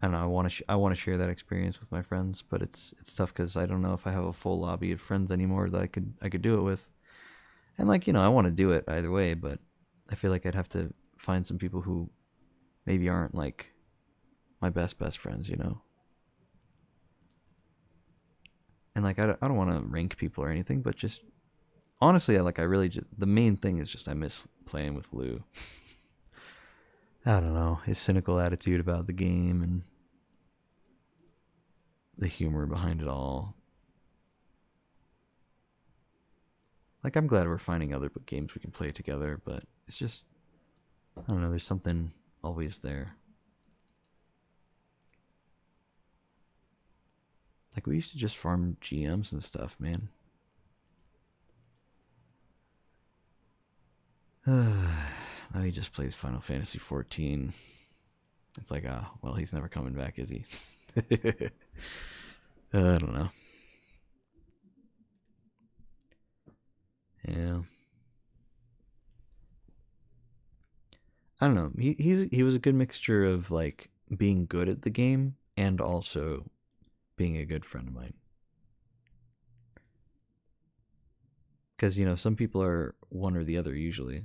I don't know, I want to share that experience with my friends, but it's tough because I don't know if I have a full lobby of friends anymore that I could do it with. And like, I want to do it either way, but I feel like I'd have to find some people who maybe aren't like my best friends, And like, I don't want to rank people or anything, but just honestly, I really just, the main thing is just I miss playing with Lou. I don't know, his cynical attitude about the game and the humor behind it all. Like, I'm glad we're finding other games we can play together, but it's just, I don't know, there's something always there. Like, we used to just farm GMs and stuff, man. Now he just plays Final Fantasy 14. It's like, well, he's never coming back, is he? I don't know. Yeah. I don't know. He was a good mixture of like being good at the game and also being a good friend of mine. Because some people are one or the other usually.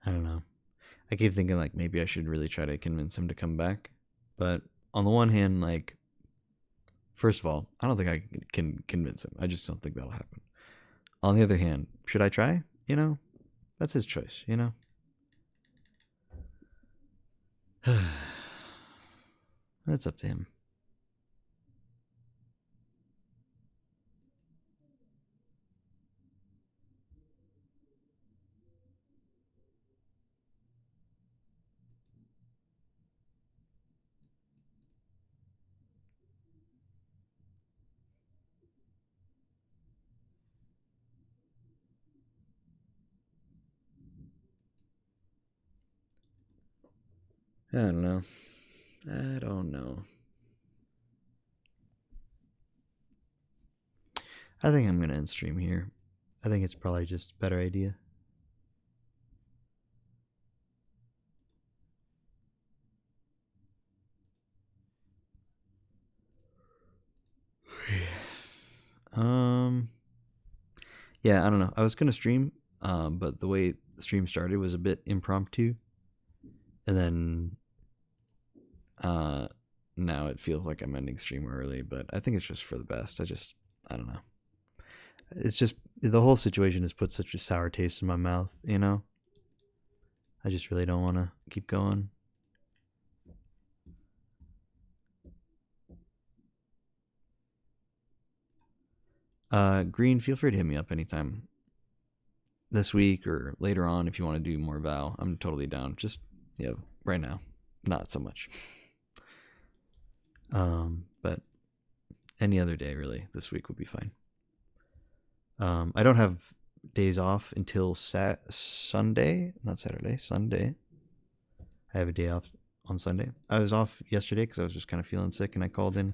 I don't know. I keep thinking like maybe I should really try to convince him to come back. But on the one hand, like, first of all, I don't think I can convince him. I just don't think that'll happen. On the other hand, should I try? That's his choice, That's up to him. I don't know. I don't know. I think I'm going to end stream here. I think it's probably just a better idea. Yeah, I don't know. I was going to stream, but the way the stream started was a bit impromptu. And then now it feels like I'm ending stream early, but I think it's just for the best. I don't know. It's just, the whole situation has put such a sour taste in my mouth, I just really don't want to keep going. Green, feel free to hit me up anytime this week or later on if you want to do more Vow. I'm totally down. Just, right now, not so much. But any other day, really, this week would be fine. I don't have days off until Sunday, not Saturday, Sunday. I have a day off on Sunday. I was off yesterday because I was just kind of feeling sick and I called in.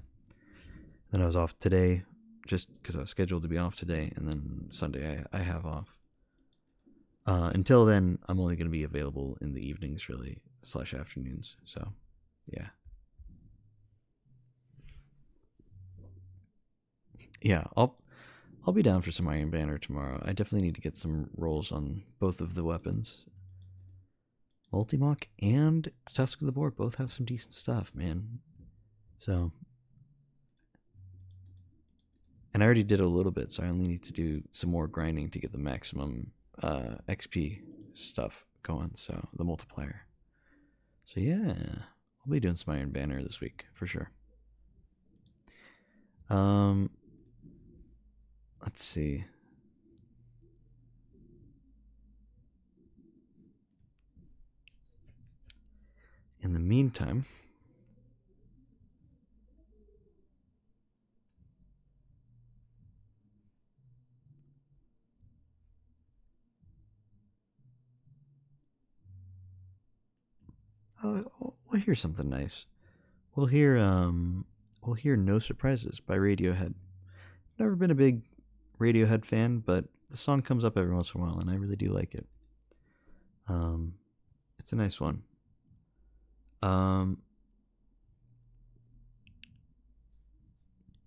Then I was off today just because I was scheduled to be off today. And then Sunday I have off. Until then, I'm only going to be available in the evenings, really, / afternoons. So, yeah. Yeah, I'll be down for some Iron Banner tomorrow. I definitely need to get some rolls on both of the weapons. Multimach and Tusk of the Boar both have some decent stuff, man. So, and I already did a little bit, so I only need to do some more grinding to get the maximum XP stuff going, so the multiplier. So yeah, I'll be doing some Iron Banner this week for sure. Let's see. In the meantime, we'll hear something nice. We'll hear No Surprises by Radiohead. Never been a big Radiohead fan, but the song comes up every once in a while and I really do like it. It's a nice one.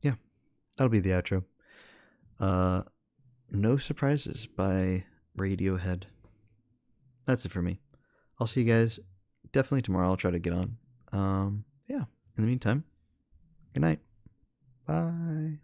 Yeah, that'll be the outro. No Surprises by Radiohead. That's it for me. I'll see you guys definitely tomorrow. I'll try to get on. Yeah, in the meantime, good night. Bye.